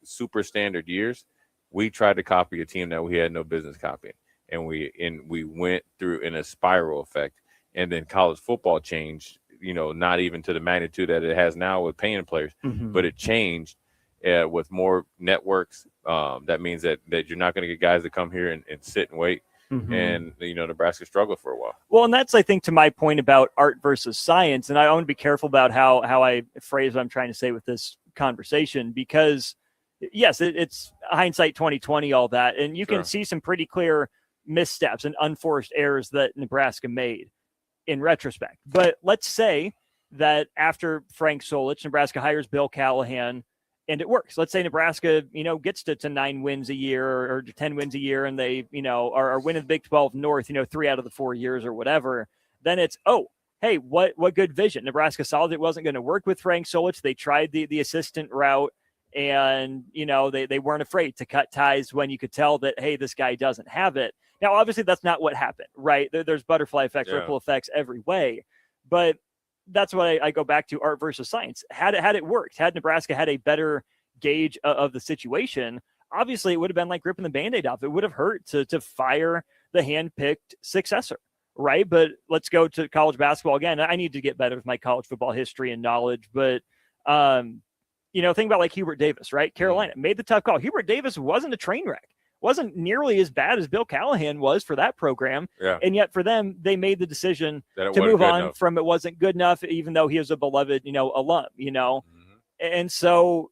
N: super standard years, we tried to copy a team that we had no business copying, and we went through in a spiral effect. And then college football changed, not even to the magnitude that it has now with paying players, but it changed with more networks. That means that you're not going to get guys to come here and sit and wait. And Nebraska struggled for a while.
B: Well, and that's, I think, to my point about art versus science. And I want to be careful about how I phrase what I'm trying to say with this conversation, because yes, it's hindsight 2020, all that. And you can see some pretty clear missteps and unforced errors that Nebraska made in retrospect. But let's say that after Frank Solich, Nebraska hires Bill Callahan, and it works. Let's say Nebraska, gets to 9 wins a year or 10 wins a year, and they, are winning the Big 12 North, 3 out of the 4 years or whatever. Then it's, hey, what good vision. Nebraska saw that it wasn't going to work with Frank Solich. They tried the assistant route, and, they weren't afraid to cut ties when you could tell that, hey, this guy doesn't have it. Now, obviously, that's not what happened, right? There's butterfly effects, ripple effects every way. But that's what I go back to, art versus science. Had it worked, had Nebraska had a better gauge of the situation, obviously it would have been like ripping the Band-Aid off. It would have hurt to fire the hand-picked successor, right? But let's go to college basketball again. I need to get better with my college football history and knowledge, but think about like Hubert Davis, right? Carolina made the tough call. Hubert Davis wasn't a train wreck. Wasn't nearly as bad as Bill Callahan was for that program. Yeah. And yet for them, they made the decision to move on from it wasn't good enough, even though he was a beloved, alum, And so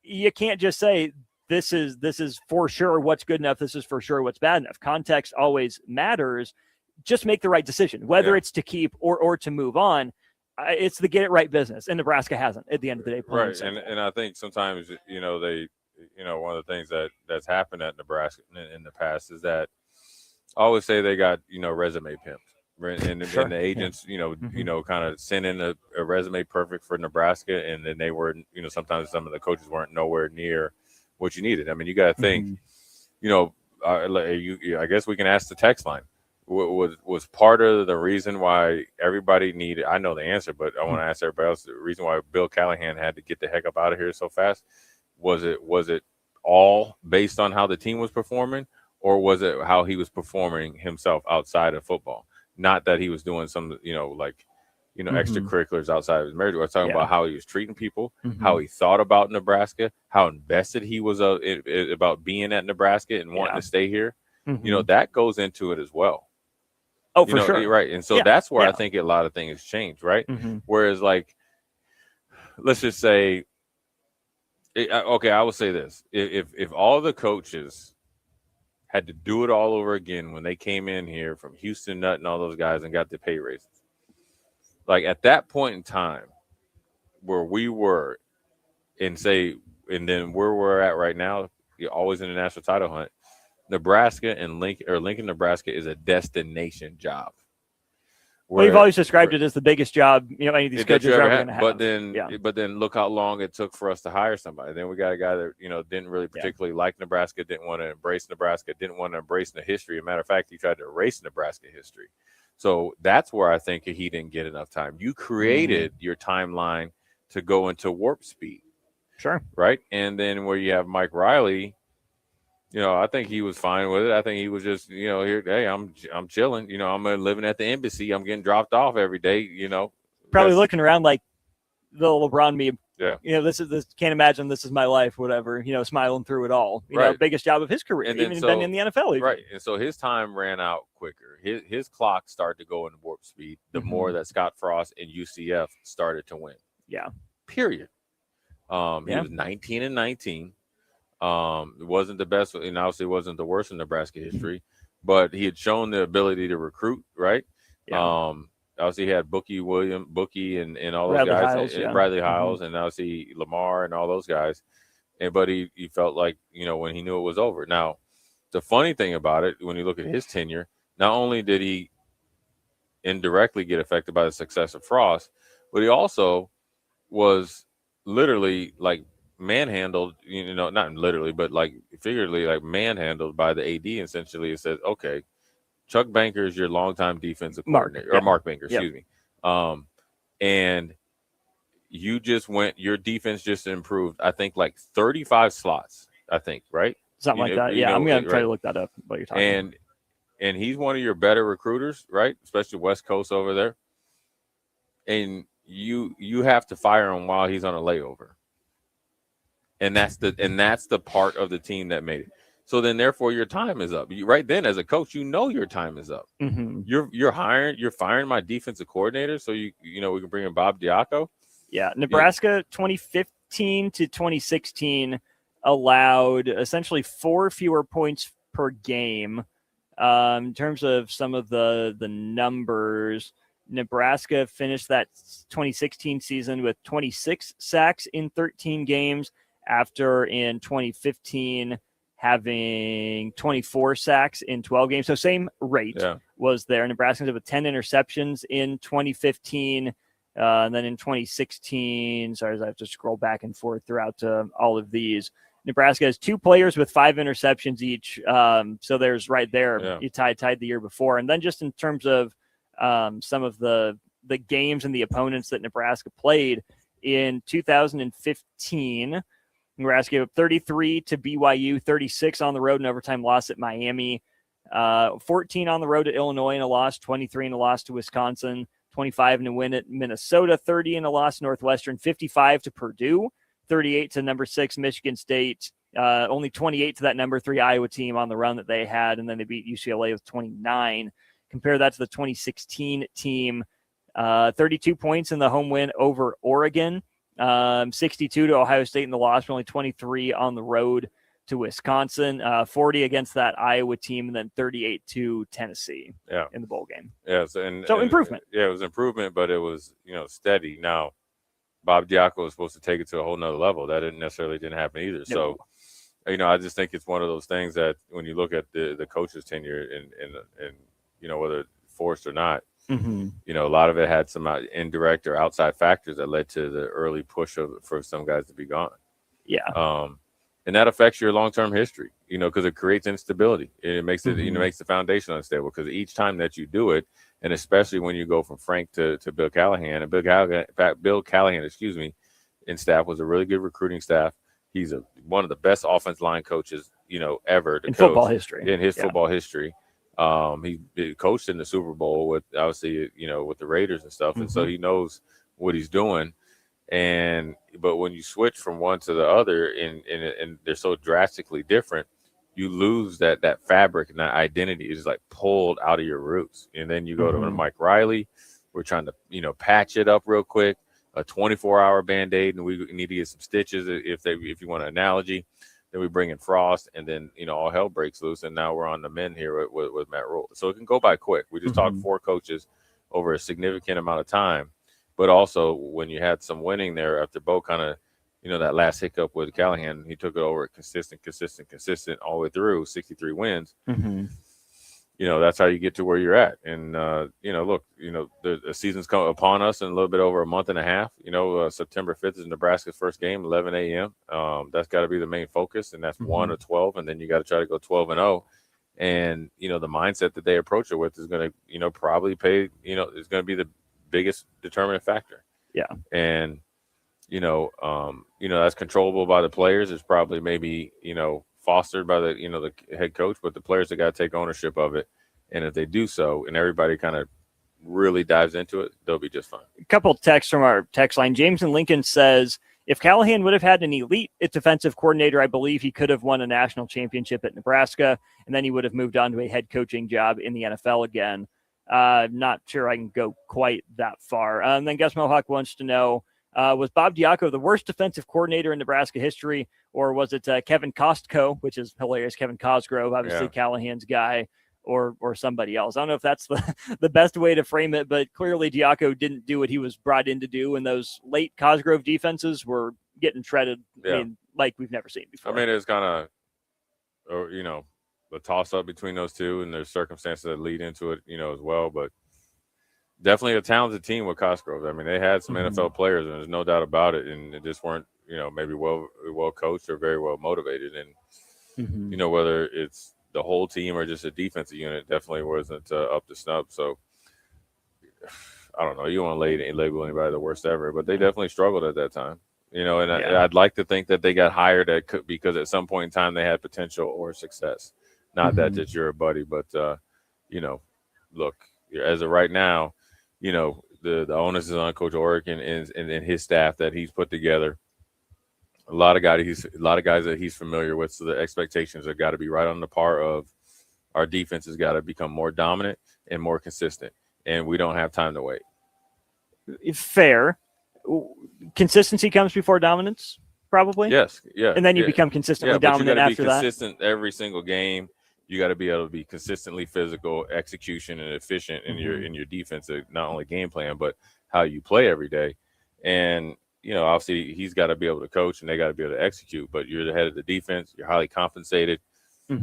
B: you can't just say this is for sure what's good enough. This is for sure what's bad enough. Context always matters. Just make the right decision, whether it's to keep or to move on. It's the get it right business. And Nebraska hasn't at the end of the day.
N: Right. And I think sometimes, one of the things that's happened at Nebraska in the past is that, I always say they got, resume pimps. And
B: Sure.
N: the agents,
B: Mhm.
N: kind of send in a resume perfect for Nebraska, and then they were, sometimes some of the coaches weren't nowhere near what you needed. I mean, you got to think,
B: Mhm.
N: I guess we can ask the text line. Was part of the reason why everybody needed? I know the answer, but I want to ask everybody else. The reason why Bill Callahan had to get the heck up out of here so fast, was it all based on how the team was performing, or was it how he was performing himself outside of football? Not that he was doing some, extracurriculars outside of his marriage. We're talking about how he was treating people, how he thought about Nebraska, how invested he was about being at Nebraska and wanting to stay here. That goes into it as well.
B: Oh, for sure.
N: Right. And so that's where I think a lot of things change, right? Whereas, like, let's just say, okay, I will say this. If all the coaches had to do it all over again when they came in here from Houston Nutt and all those guys and got the pay raises, like at that point in time where we were and then where we're at right now, you're always in the national title hunt. Nebraska and Lincoln, Nebraska is a destination job.
B: Well, you've always described it as the biggest job, any of these coaches are ever going to have.
N: But then look how long it took for us to hire somebody. Then we got a guy that, didn't really particularly like Nebraska, didn't want to embrace Nebraska, didn't want to embrace the history. As a matter of fact, he tried to erase Nebraska history. So that's where I think he didn't get enough time. You created your timeline to go into warp speed.
B: Sure.
N: Right? And then where you have Mike Riley, I think he was fine with it. I think he was just, here, hey, I'm chilling. I'm living at the embassy. I'm getting dropped off every day.
B: Probably looking around like the LeBron meme.
N: Yeah.
B: This can't imagine this is my life, whatever. Smiling through it all. Biggest job of his career,
N: and
B: even been in the NFL. Even.
N: Right. And so his time ran out quicker. His clock started to go into warp speed the more that Scott Frost and UCF started to win.
B: Yeah.
N: Period. He was 19-19. It wasn't the best, and obviously it wasn't the worst in Nebraska history, but he had shown the ability to recruit, right?
B: Yeah.
N: Obviously he had Bookie and all those
B: Bradley
N: guys,
B: Hiles,
N: and Bradley Hiles, and obviously Lamar and all those guys. But he felt like, when he knew it was over. Now, the funny thing about it, when you look at his tenure, not only did he indirectly get affected by the success of Frost, but he also was literally like manhandled, not literally, but like figuratively, like manhandled by the AD. Essentially, it says, okay, Chuck Banker is your longtime defensive coordinator, or Mark Banker, excuse me. And you just your defense just improved, I think, like 35 slots, I think, right?
B: Something like that. Yeah, I'm going to try to look that up, what you're talking about.
N: And he's one of your better recruiters, right? Especially West Coast over there. And you have to fire him while he's on a layover. And that's the part of the team that made it. So then, therefore, your time is up. Right then, as a coach, your time is up. You're firing my defensive coordinator, so we can bring in Bob Diaco.
B: Yeah, Nebraska 2015 to 2016 allowed essentially 4 fewer points per game. In terms of some of the numbers, Nebraska finished that 2016 season with 26 sacks in 13 games, after in 2015 having 24 sacks in 12 games. So same rate was there. Nebraska ended up with 10 interceptions in 2015. And then in 2016, sorry, I have to scroll back and forth throughout all of these. Nebraska has 2 players with 5 interceptions each. So there's right there, you tied the year before. And then just in terms of some of the games and the opponents that Nebraska played in 2015, Nebraska gave up 33 to BYU, 36 on the road in overtime loss at Miami, 14 on the road to Illinois in a loss, 23 in a loss to Wisconsin, 25 in a win at Minnesota, 30 in a loss to Northwestern, 55 to Purdue, 38 to number 6 Michigan State, only 28 to that number 3 Iowa team on the run that they had, and then they beat UCLA with 29. Compare that to the 2016 team, 32 points in the home win over Oregon, 62 to Ohio State in the loss, but only 23 on the road to Wisconsin, 40 against that Iowa team, and then 38 to Tennessee in the bowl game.
N: Yeah, so
B: improvement.
N: Yeah, it was improvement, but it was steady. Now, Bob Diaco was supposed to take it to a whole nother level. That didn't happen either.
B: No.
N: So I just think it's one of those things that when you look at the coach's tenure and whether forced or not, a lot of it had some indirect or outside factors that led to the early push for some guys to be gone.
B: Yeah.
N: And that affects your long-term history, because it creates instability. It makes it, makes the foundation unstable, because each time that you do it, and especially when you go from Frank to Bill Callahan, and Bill Callahan, and staff was a really good recruiting staff. He's one of the best offensive line coaches, ever to
B: in
N: coach
B: football history.
N: In his football history. He coached in the Super Bowl with, obviously, with the Raiders and stuff. And so he knows what he's doing. But when you switch from one to the other and they're so drastically different, you lose that fabric and that identity is like pulled out of your roots. And then you go to Mike Riley. We're trying to, patch it up real quick, a 24-hour Band-Aid, and we need to get some stitches if you want an analogy. Then we bring in Frost, and then, all hell breaks loose. And now we're on the men here with Matt Rhule. So it can go by quick. We just talked 4 coaches over a significant amount of time. But also when you had some winning there after Bo kind of, that last hiccup with Callahan, he took it over consistent all the way through 63 wins. That's how you get to where you're at. And, look, the season's come upon us in a little bit over a month and a half. September 5th is Nebraska's first game, 11 a.m. That's got to be the main focus, and that's 1 or 12. And then you got to try to go 12-0. And, the mindset that they approach it with is going to, probably pay, is going to be the biggest determinant factor.
B: Yeah.
N: And, that's controllable by the players. It's probably maybe, fostered by the, the head coach, but the players have got to take ownership of it. And if they do so, and everybody kind of really dives into it, they'll be just fine.
B: A couple of texts from our text line. James in Lincoln says, if Callahan would have had an elite defensive coordinator, I believe he could have won a national championship at Nebraska, and then he would have moved on to a head coaching job in the NFL again. Not sure I can go quite that far. Then Gus Mohawk wants to know, was Bob Diaco the worst defensive coordinator in Nebraska history, or was it Kevin Kostko, which is hilarious, Kevin Cosgrove, obviously Callahan's guy, or somebody else? I don't know if that's the best way to frame it, but clearly Diaco didn't do what he was brought in to do, and those late Cosgrove defenses were getting shredded like we've never seen before.
N: I mean, it's kind of, the toss-up between those two, and there's circumstances that lead into it, as well, but definitely a talented team with Cosgrove. I mean, they had some NFL players, and there's no doubt about it, and it just weren't, maybe well coached or very well motivated. And, whether it's the whole team or just a defensive unit, definitely wasn't up to snub. So, I don't know. You don't want to label anybody the worst ever, but they definitely struggled at that time. And I'd like to think that they got hired because at some point in time they had potential or success. Not that you're a buddy, but, look, as of right now, the onus is on Coach Oregon and his staff that he's put together. A lot of guys that he's familiar with, so the expectations have got to be right on the par of our defense has got to become more dominant and more consistent, and we don't have time to wait.
B: Fair. Consistency comes before dominance, probably?
N: Yes, yeah.
B: And then you become consistently dominant after that?
N: You got to be consistent every single game. You got to be able to be consistently physical, execution, and efficient in your defensive, not only game plan, but how you play every day. And, obviously he's got to be able to coach and they got to be able to execute, but you're the head of the defense. You're highly compensated. We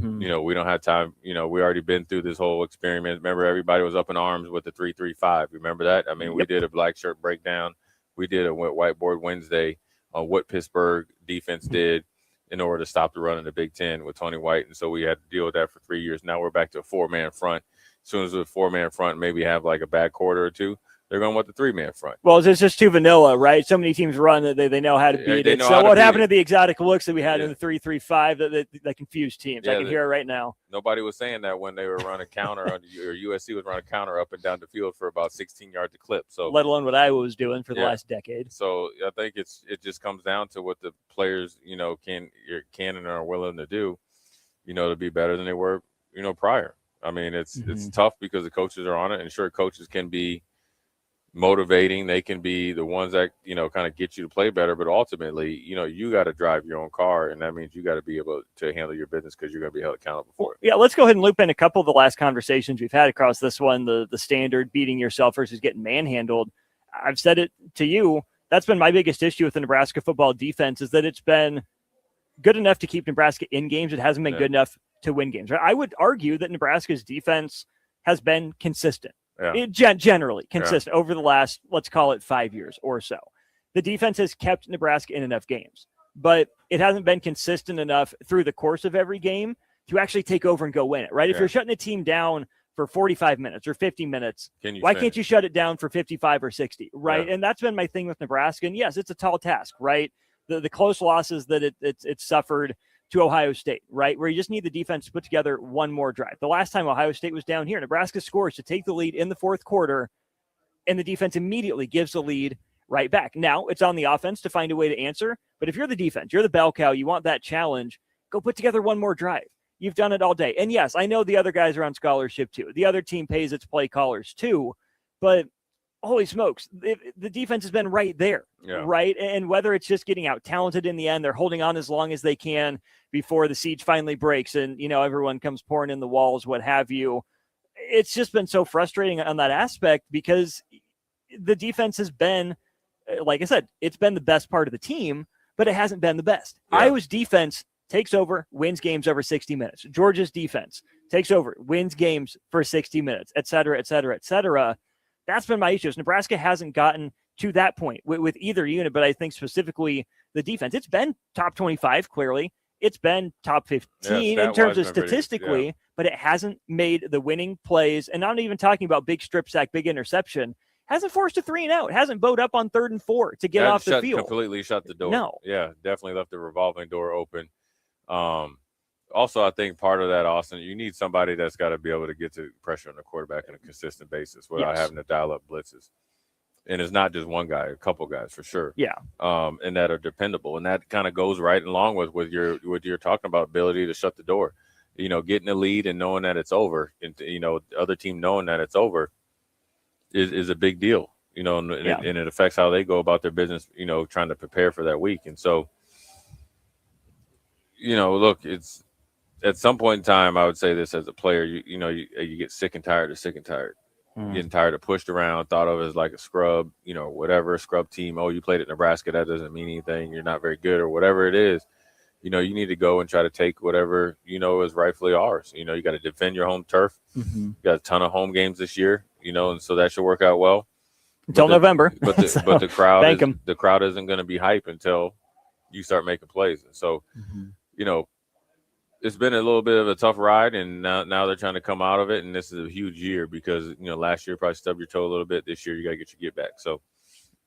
N: don't have time. We already been through this whole experiment. Remember, everybody was up in arms with the 3-3-5. Remember that? I mean, we did a black shirt breakdown. We did a whiteboard Wednesday on what Pittsburgh defense did in order to stop the run in the Big Ten with Tony White. And so we had to deal with that for 3 years. Now we're back to a 4-man front. As soon as the 4-man front maybe have like a bad quarter or two, they're going with the 3-man front.
B: Well, it's just too vanilla, right? So many teams run that they know how to beat it. So what happened to the exotic looks that we had in the 3-3-5 that confused teams? I can hear it right now.
N: Nobody was saying that when they were running counter or USC was running counter up and down the field for about 16 yards a clip. So
B: let alone what Iowa was doing for the last decade.
N: So I think it just comes down to what the players, can and are willing to do, to be better than they were, prior. I mean, it's tough because the coaches are on it, and sure, coaches can be motivating. They can be the ones that, kind of get you to play better. But ultimately, you got to drive your own car. And that means you got to be able to handle your business because you're going to be held accountable for it.
B: Yeah, let's go ahead and loop in a couple of the last conversations we've had across this one, the standard beating yourself versus getting manhandled. I've said it to you. That's been my biggest issue with the Nebraska football defense is that it's been good enough to keep Nebraska in games. It hasn't been good enough to win games. Right? I would argue that Nebraska's defense has been consistent. Generally consistent over the last, let's call it 5 years or so. The defense has kept Nebraska in enough games, but it hasn't been consistent enough through the course of every game to actually take over and go win it, right? If you're shutting a team down for 45 minutes or 50 minutes, why can't you shut it down for 55 or 60, right? And that's been my thing with Nebraska. And yes, it's a tall task, right? The close losses that it suffered to Ohio State, right? Where you just need the defense to put together one more drive. The last time Ohio State was down here, Nebraska scores to take the lead in the fourth quarter, and the defense immediately gives the lead right back. Now it's on the offense to find a way to answer, but if you're the defense, you're the bell cow, you want that challenge, go put together one more drive. You've done it all day. And yes, I know the other guys are on scholarship too. The other team pays its play callers too, but holy smokes, the defense has been right there, right? And whether it's just getting out talented in the end, they're holding on as long as they can before the siege finally breaks and, everyone comes pouring in the walls, what have you. It's just been so frustrating on that aspect because the defense has been, like I said, it's been the best part of the team, but it hasn't been the best. Iowa's defense takes over, wins games over 60 minutes. Georgia's defense takes over, wins games for 60 minutes, et cetera, et cetera, et cetera. That's been my issues. Nebraska hasn't gotten to that point with either unit, but I think specifically the defense. It's been top 25, clearly. It's been top 15 in terms of statistically, but it hasn't made the winning plays. And I'm not even talking about big strip sack, big interception. Hasn't forced a 3-and-out. Hasn't bowed up on 3rd and 4 to get off the field.
N: Completely shut the door.
B: No.
N: Yeah, definitely left the revolving door open. Also, I think part of that, Austin, you need somebody that's got to be able to get to pressure on the quarterback on a consistent basis without having to dial up blitzes. And it's not just one guy, a couple guys for sure.
B: Yeah.
N: And that are dependable. And that kind of goes right along with you're talking about ability to shut the door. Getting the lead and knowing that it's over, and the other team knowing that it's over is a big deal. And it affects how they go about their business, trying to prepare for that week. And so, look, it's at some point in time, I would say this as a player, you get sick and tired of sick and tired. Getting tired of pushed around, thought of as like a scrub, whatever, scrub team. Oh, you played at Nebraska. That doesn't mean anything. You're not very good or whatever it is. You need to go and try to take whatever, is rightfully ours. You got to defend your home turf. You got a ton of home games this year, and so that should work out well.
B: Until November.
N: But the crowd isn't going to be hype until you start making plays. And so, it's been a little bit of a tough ride, and now they're trying to come out of it. And this is a huge year because, last year probably stubbed your toe a little bit. This year you got to get your get back. So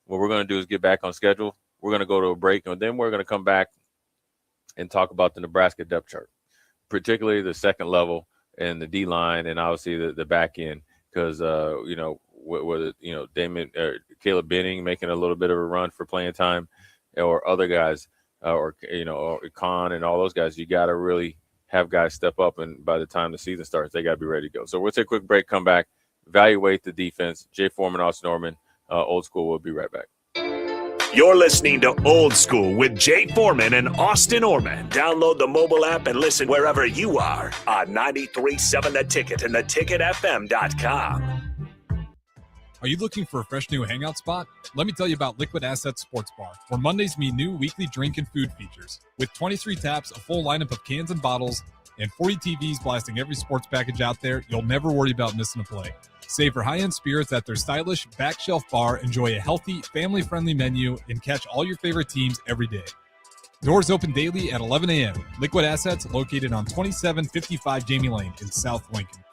N: what we're going to do is get back on schedule. We're going to go to a break, and then we're going to come back and talk about the Nebraska depth chart, particularly the second level and the D line, and obviously the back end, because whether Damon Caleb Benning making a little bit of a run for playing time, or other guys, or Con and all those guys, you got to really have guys step up, and by the time the season starts, they got to be ready to go. So we'll take a quick break, come back, evaluate the defense. Jay Foreman, Austin Orman, Old School. We'll be right back.
K: You're listening to Old School with Jay Foreman and Austin Orman. Download the mobile app and listen wherever you are on 93.7 The Ticket and theticketfm.com.
J: Are you looking for a fresh new hangout spot? Let me tell you about Liquid Assets Sports Bar, where Mondays mean new weekly drink and food features. With 23 taps, a full lineup of cans and bottles, and 40 TVs blasting every sports package out there, you'll never worry about missing a play. Savor high-end spirits at their stylish back shelf bar, enjoy a healthy, family-friendly menu, and catch all your favorite teams every day. Doors open daily at 11 a.m. Liquid Assets, located on 2755 Jamie Lane in South Lincoln.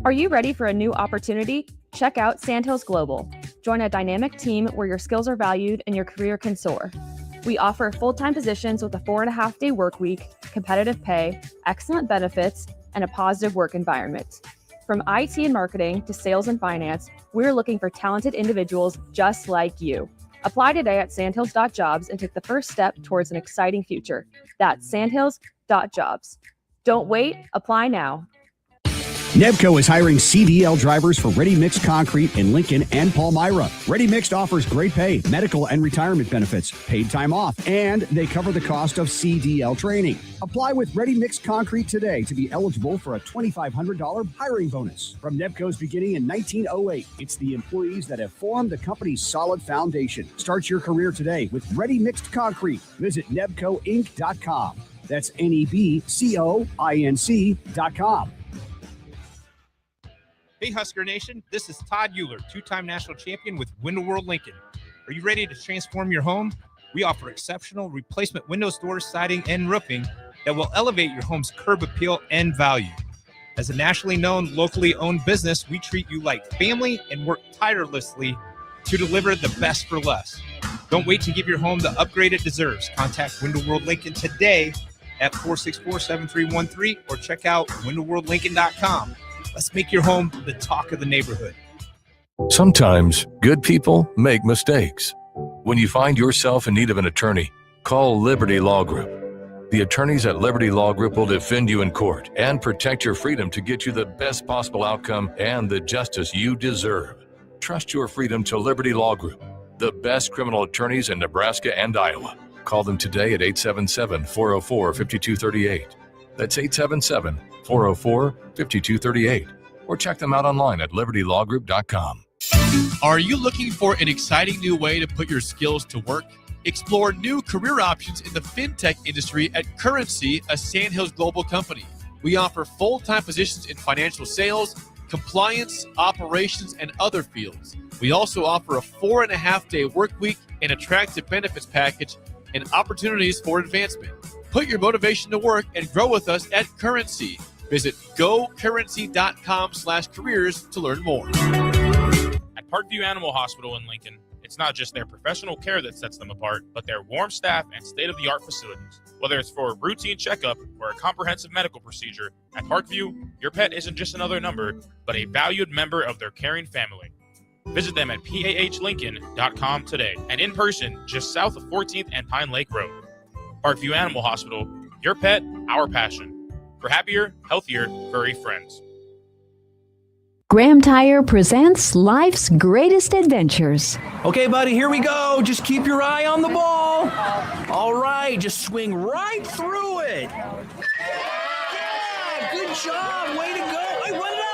M: Are you ready for a new opportunity? Check out Sandhills Global. Join a dynamic team where your skills are valued and your career can soar. We offer full-time positions with a 4.5-day work week, competitive pay, excellent benefits, and a positive work environment. From IT and marketing to sales and finance, we're looking for talented individuals just like you. Apply today at sandhills.jobs and take the first step towards an exciting future. That's sandhills.jobs. Don't wait, apply now.
G: Nebco is hiring CDL drivers for Ready Mixed Concrete in Lincoln and Palmyra. Ready Mixed offers great pay, medical and retirement benefits, paid time off, and they cover the cost of CDL training. Apply with Ready Mixed Concrete today to be eligible for a $2,500 hiring bonus. From Nebco's beginning in 1908, it's the employees that have formed the company's solid foundation. Start your career today with Ready Mixed Concrete. Visit nebcoinc.com. That's NEBCOINC.com.
O: Hey, Husker Nation, this is Todd Euler, two-time national champion with Window World Lincoln. Are you ready to transform your home? We offer exceptional replacement windows, doors, siding, and roofing that will elevate your home's curb appeal and value. As a nationally known, locally owned business, we treat you like family and work tirelessly to deliver the best for less. Don't wait to give your home the upgrade it deserves. Contact Window World Lincoln today at 464-7313 or check out windowworldlincoln.com. Let's make your home the talk of the neighborhood.
F: Sometimes good people make mistakes. When you find yourself in need of an attorney, call Liberty Law Group. The attorneys at Liberty Law Group will defend you in court and protect your freedom to get you the best possible outcome and the justice you deserve. Trust your freedom to Liberty Law Group, the best criminal attorneys in Nebraska and Iowa. Call them today at 877-404-5238. That's 877-404-5238. Or check them out online at libertylawgroup.com.
T: Are you looking for an exciting new way to put your skills to work? Explore new career options in the fintech industry at Currency, a Sandhills Global company. We offer full-time positions in financial sales, compliance, operations, and other fields. We also offer a 4.5-day work week, an attractive benefits package, and opportunities for advancement. Put your motivation to work and grow with us at Currency. Visit gocurrency.com/careers to learn more.
L: At Parkview Animal Hospital in Lincoln, it's not just their professional care that sets them apart, but their warm staff and state-of-the-art facilities. Whether it's for a routine checkup or a comprehensive medical procedure, at Parkview, your pet isn't just another number, but a valued member of their caring family. Visit them at PAHLincoln.com today and in person just south of 14th and Pine Lake Road. Parkview Animal Hospital, your pet, our passion. For happier, healthier, furry friends.
P: Graham Tire presents life's greatest adventures.
Q: Okay, buddy, here we go. Just keep your eye on the ball. All right, just swing right through it. Yeah, good job. Way to go. Hey, run it out.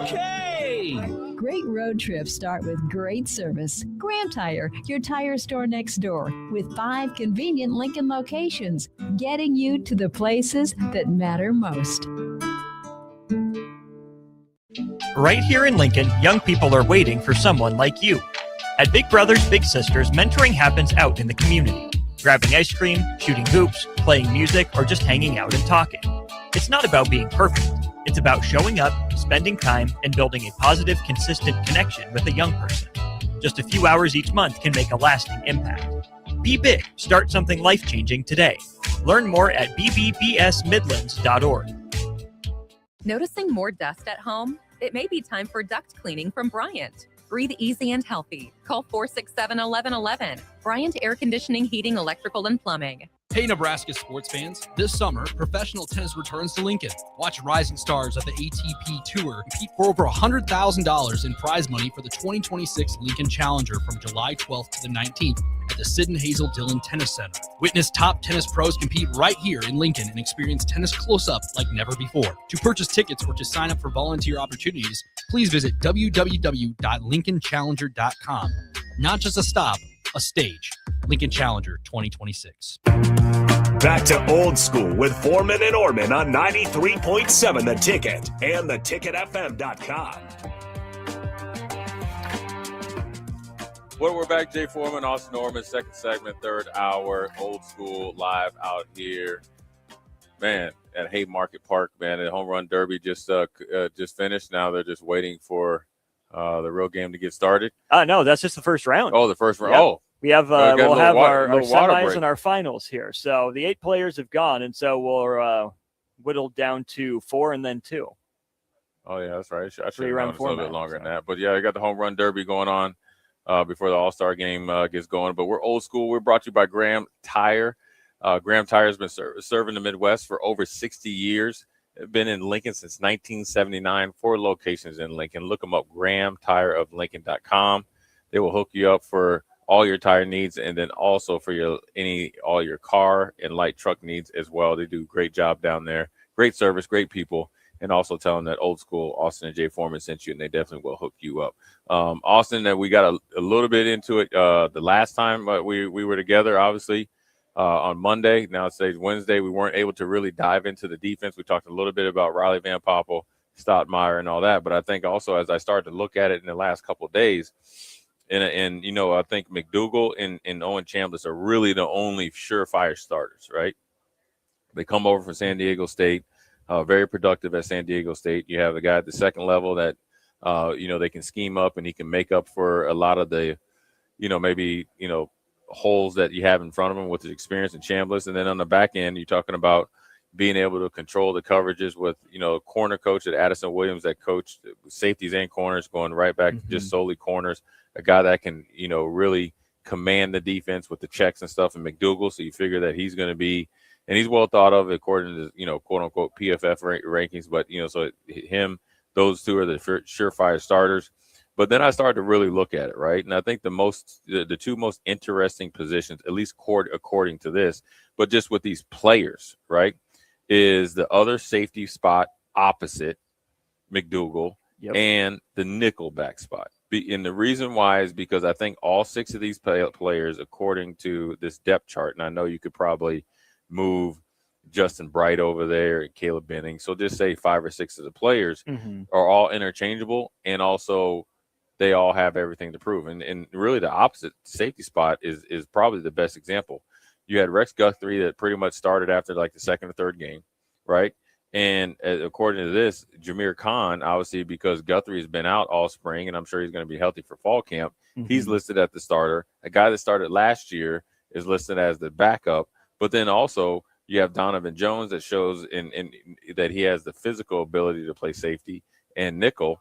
Q: Okay.
P: Great road trips start with great service. Graham Tire, your tire store next door, with 5 convenient Lincoln locations, getting you to the places that matter most.
B: Right here in Lincoln, young people are waiting for someone like you. At Big Brothers Big Sisters, mentoring happens out in the community. Grabbing ice cream, shooting hoops, playing music, or just hanging out and talking. It's not about being perfect. It's about showing up, spending time, and building a positive, consistent connection with a young person. Just a few hours each month can make a lasting impact. Be big. Start something life-changing today. Learn more at bbbsmidlands.org.
R: Noticing more dust at home? It may be time for duct cleaning from Bryant. Breathe easy and healthy. Call 467-1111. Bryant Air Conditioning, Heating, Electrical, and Plumbing.
S: Hey, Nebraska sports fans. This summer, professional tennis returns to Lincoln. Watch rising stars of the ATP Tour compete for over $100,000 in prize money for the 2026 Lincoln Challenger from July 12th to the 19th at the Sid and Hazel Dillon Tennis Center. Witness top tennis pros compete right here in Lincoln and experience tennis close-up like never before. To purchase tickets or to sign up for volunteer opportunities, please visit www.lincolnchallenger.com. Not just a stop, a stage. Lincoln Challenger 2026.
K: Back to Old School with Foreman and Orman on 93.7 The Ticket and theticketfm.com.
N: Well, we're back. Jay Foreman, Austin Orman, second segment, third hour, Old School live out here, man, at Haymarket Park. Man, the home run derby just finished. Now they're just waiting for the real game to get started.
B: No, that's just the first round.
N: Oh, the first round.
B: Yep.
N: Oh,
B: we have we'll have our semis
N: break.
B: and our finals here. So the 8 players have gone, and so we're whittled down to 4 and then 2.
N: Oh yeah, that's right. I should have
B: Three-round
N: known it's a little bit
B: format,
N: longer than that. But yeah, I got the home run derby going on before the All-Star game gets going. But we're Old School. We're brought to you by Graham Tire. Graham Tire has been serving the Midwest for over 60 years. Been in Lincoln since 1979, 4 locations in Lincoln. Look them up, GrahamTireOfLincoln.com. They will hook you up for all your tire needs, and then also for all your car and light truck needs as well. They do a great job down there. Great service, great people, and also tell them that Old School Austin and Jay Foreman sent you, and they definitely will hook you up. Austin, that we got a little bit into it the last time we were together, obviously. On Monday. Now it's Wednesday. We weren't able to really dive into the defense. We talked a little bit about Riley Van Poppel, Stoudemire, and all that. But I think also as I started to look at it in the last couple of days, and I think McDougal and Owen Chambliss are really the only surefire starters, right? They come over from San Diego State, very productive at San Diego State. You have a guy at the second level that, they can scheme up and he can make up for a lot of the, holes that you have in front of him with his experience in Chambliss. And then on the back end, you're talking about being able to control the coverages with, corner coach at Addison Williams that coached safeties and corners, going right back to just solely corners, a guy that can, really command the defense with the checks and stuff, in McDougal. So you figure that he's going to be, and he's well thought of according to, quote unquote PFF rankings, but, so those two are the surefire starters. But then I started to really look at it, right? And I think the two most interesting positions, at least according to this, but just with these players, right, is the other safety spot opposite McDougal and the nickelback spot. And the reason why is because I think all 6 of these players, according to this depth chart, and I know you could probably move Justin Bright over there and Caleb Benning. So just say 5 or 6 of the players are all interchangeable, and also they all have everything to prove. And really the opposite safety spot is probably the best example. You had Rex Guthrie that pretty much started after like the second or third game, right? And according to this, Jameer Khan, obviously because Guthrie has been out all spring, and I'm sure he's going to be healthy for fall camp, he's listed as the starter. A guy that started last year is listed as the backup. But then also you have Donovan Jones that shows in that he has the physical ability to play safety and nickel.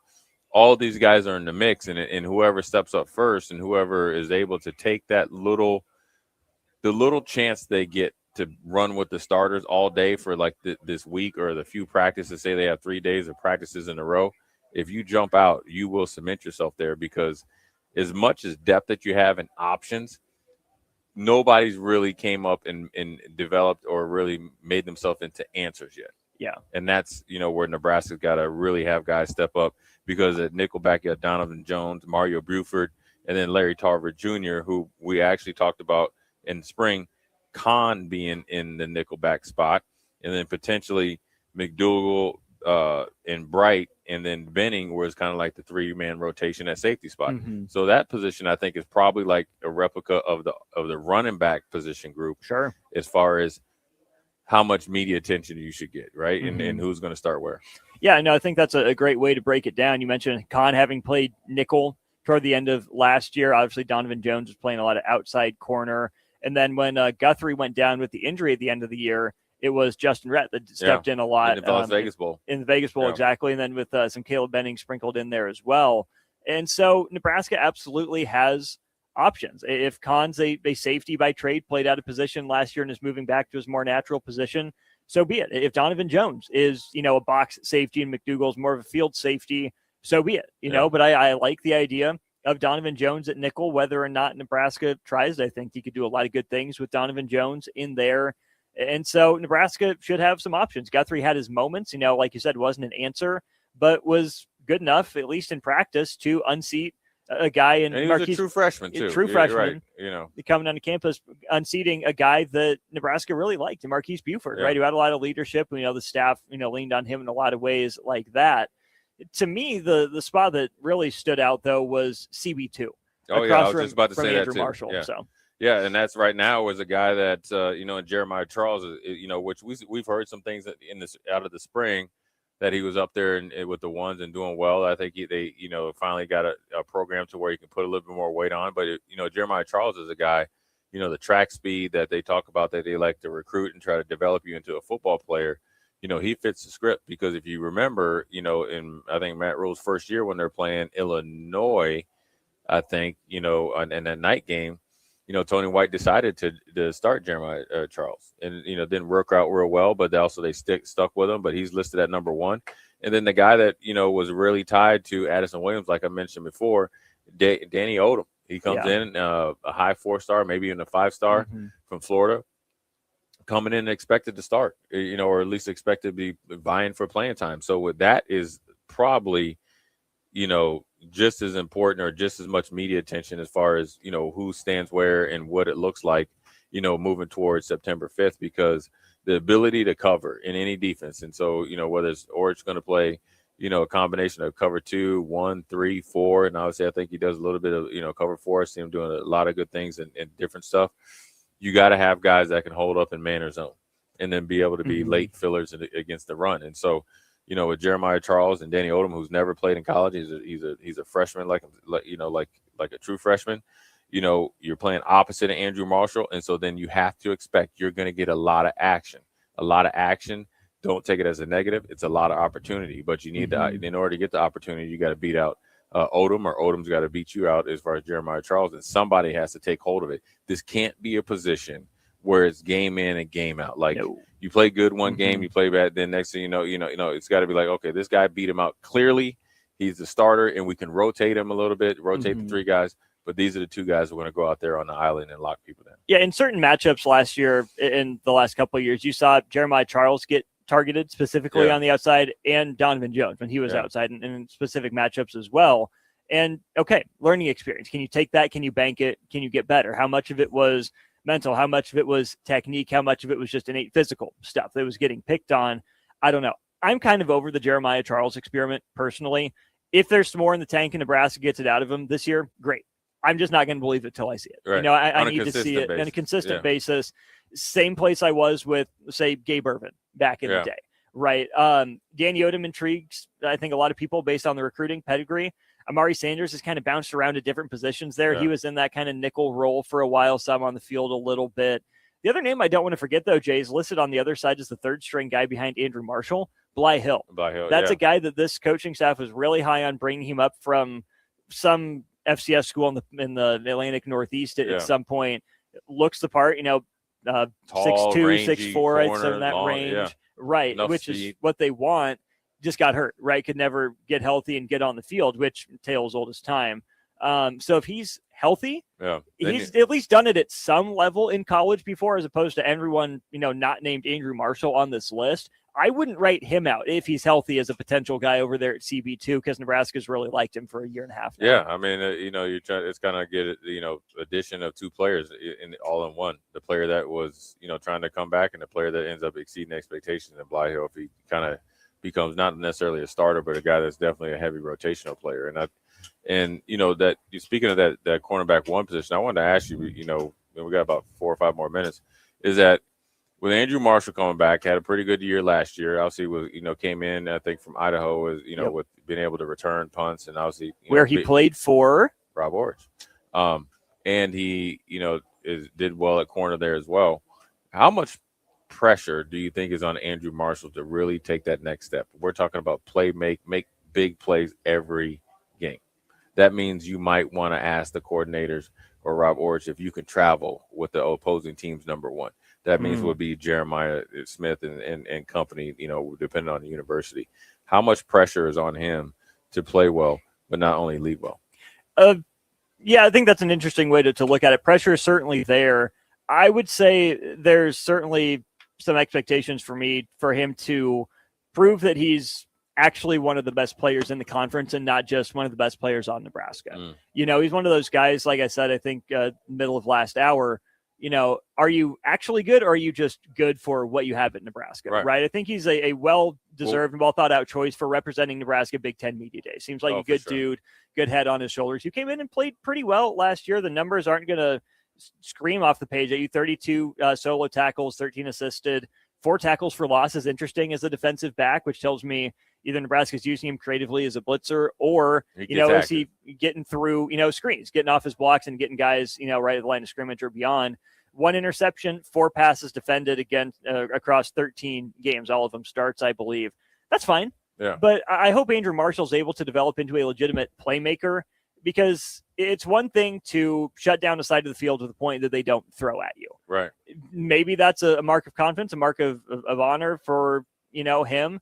N: All of these guys are in the mix, and whoever steps up first and whoever is able to take the little chance they get to run with the starters all day for like this week or the few practices, say they have 3 days of practices in a row, if you jump out, you will cement yourself there, because as much as depth that you have and options, nobody's really came up and developed or really made themselves into answers yet.
B: Yeah.
N: And that's, where Nebraska's got to really have guys step up, because at nickelback you have Donovan Jones, Mario Buford, and then Larry Tarver Jr., who we actually talked about in spring, Khan being in the nickelback spot, and then potentially McDougal and Bright, and then Benning was kind of like the 3-man rotation at safety spot. So that position, I think, is probably like a replica of the running back position group.
B: Sure.
N: As far as how much media attention you should get, right? And who's going to start where.
B: Yeah, no, I think that's a great way to break it down. You mentioned Khan having played nickel toward the end of last year. Obviously, Donovan Jones was playing a lot of outside corner. And then when Guthrie went down with the injury at the end of the year, it was Justin Rhett that stepped in a lot.
N: In the Vegas Bowl.
B: In the Vegas Bowl, exactly. And then with some Caleb Benning sprinkled in there as well. And so Nebraska absolutely has options. If Khan's a safety by trade, played out of position last year and is moving back to his more natural position, so be it. If Donovan Jones is, a box safety and McDougal's more of a field safety, so be it. But I like the idea of Donovan Jones at nickel, whether or not Nebraska tries. I think you could do a lot of good things with Donovan Jones in there. And so Nebraska should have some options. Guthrie had his moments, like you said, wasn't an answer, but was good enough, at least in practice, to unseat a guy in
N: and he was a true freshman too.
B: Freshman,
N: right.
B: Coming onto campus, unseating a guy that Nebraska really liked, Marquise Buford, right, who had a lot of leadership. The staff, leaned on him in a lot of ways like that. To me, the spot that really stood out though was CB2.
N: Oh yeah, I was just about to say
B: Andrew
N: that too.
B: Marshall,
N: yeah.
B: So.
N: Yeah, and that's right now was a guy that and Jeremiah Charles, which we've heard some things that out of the spring, that he was up there and with the ones and doing well. I think they finally got a program to where you can put a little bit more weight on. But Jeremiah Charles is a guy, the track speed that they talk about that they like to recruit and try to develop you into a football player. He fits the script, because if you remember, in I think Matt Rule's first year when they're playing Illinois, I think in that night game, Tony White decided to start Jeremiah Charles, and didn't work out real well, but they stuck with him. But he's listed at number 1. And then the guy that was really tied to Addison Williams, like I mentioned before, Danny Odom. He comes in a high 4-star, maybe even a 5-star from Florida, coming in expected to start, or at least expected to be vying for playing time. So with that is probably, just as important or just as much media attention as far as, who stands where and what it looks like, moving towards September 5th, because the ability to cover in any defense. And so, whether it's Orich going to play, a combination of cover 2, 1, 3, 4. And obviously I think he does a little bit of, cover 4. I see him doing a lot of good things and different stuff. You got to have guys that can hold up in man or zone and then be able to be late fillers against the run. And so, with Jeremiah Charles and Danny Odom, who's never played in college, he's a freshman, like a true freshman. You're playing opposite of Andrew Marshall, and so then you have to expect you're going to get a lot of action. Don't take it as a negative. It's a lot of opportunity, but you need to, in order to get the opportunity, you got to beat out Odom, or Odom's got to beat you out as far as Jeremiah Charles, and somebody has to take hold of it. This can't be a position where it's game in and game out. Like you play good one game, you play bad, then next thing you know, it's got to be like, okay, this guy beat him out clearly. He's the starter, and we can rotate him a little bit, rotate the 3 guys. But these are the 2 guys who are going to go out there on the island and lock people down. Yeah,
B: in certain matchups last year, in the last couple of years, you saw Jeremiah Charles get targeted specifically on the outside, and Donovan Jones when he was outside in specific matchups as well. And okay, learning experience. Can you take that? Can you bank it? Can you get better? How much of it was mental? How much of it was technique? How much of it was just innate physical stuff that was getting picked on? I don't know. I'm kind of over the Jeremiah Charles experiment personally. If there's some more in the tank and Nebraska gets it out of him this year, great. I'm just not going to believe it till I see it.
N: Right.
B: I need to see it on a consistent basis. Same place I was with, say, Gabe Ervin back in the day, right? Danny Odom intrigues, I think, a lot of people based on the recruiting pedigree. Amari Sanders has kind of bounced around to different positions there. Yeah. He was in that kind of nickel role for a while, some on the field a little bit. The other name I don't want to forget, though, Jay, is listed on the other side as the 3rd-string guy behind Andrew Marshall, Bly Hill. That's a guy that this coaching staff was really high on, bringing him up from some FCS school in the Atlantic Northeast at some point. Looks the part, 6'2", 6'4", I'd say in that range. Right, enough which speed. Is what they want. Just got hurt, right? Could never get healthy and get on the field, which entails oldest time. So if he's healthy, he's at least done it at some level in college before, as opposed to everyone, not named Andrew Marshall on this list. I wouldn't write him out if he's healthy as a potential guy over there at CB2, because Nebraska's really liked him for a year and a half now.
N: Yeah, I mean, you're trying. It's gonna get addition of 2 players all in one. The player that was trying to come back, and the player that ends up exceeding expectations in Bly Hill, if he kind of becomes not necessarily a starter, but a guy that's definitely a heavy rotational player. And that speaking of that cornerback 1 position, I wanted to ask you, we got about 4 or 5 more minutes, is that with Andrew Marshall coming back, had a pretty good year last year. Obviously, was came in, I think, from Idaho, with being able to return punts, and obviously
B: where he played for
N: Rob Orich, and he did well at corner there as well. How much pressure do you think is on Andrew Marshall to really take that next step? We're talking about make big plays every game. That means you might want to ask the coordinators or Rob Orich if you can travel with the opposing team's number 1. That means would be Jeremiah Smith and company, depending on the university. How much pressure is on him to play well, but not only lead well?
B: I think that's an interesting way to look at it. Pressure is certainly there. I would say there's certainly some expectations for him to prove that he's actually one of the best players in the conference and not just one of the best players on Nebraska. He's one of those guys, like I said, I think middle of last hour, are you actually good, or are you just good for what you have at Nebraska? Right. I think he's a well-deserved and well-thought-out choice for representing Nebraska Big Ten Media Day. Seems like a good dude, good head on his shoulders. You came in and played pretty well last year. The numbers aren't going to scream off the page at you. 32 solo tackles, 13 assisted, 4 tackles for loss is interesting as a defensive back, which tells me either Nebraska's using him creatively as a blitzer, or, is he getting through, screens, getting off his blocks and getting guys, right at the line of scrimmage or beyond. 1 interception, 4 passes defended across 13 games, all of them starts, I believe. That's fine.
N: Yeah.
B: But I hope Andrew Marshall's able to develop into a legitimate playmaker, because it's one thing to shut down the side of the field to the point that they don't throw at you.
N: Right.
B: Maybe that's a mark of confidence, a mark of honor for, him.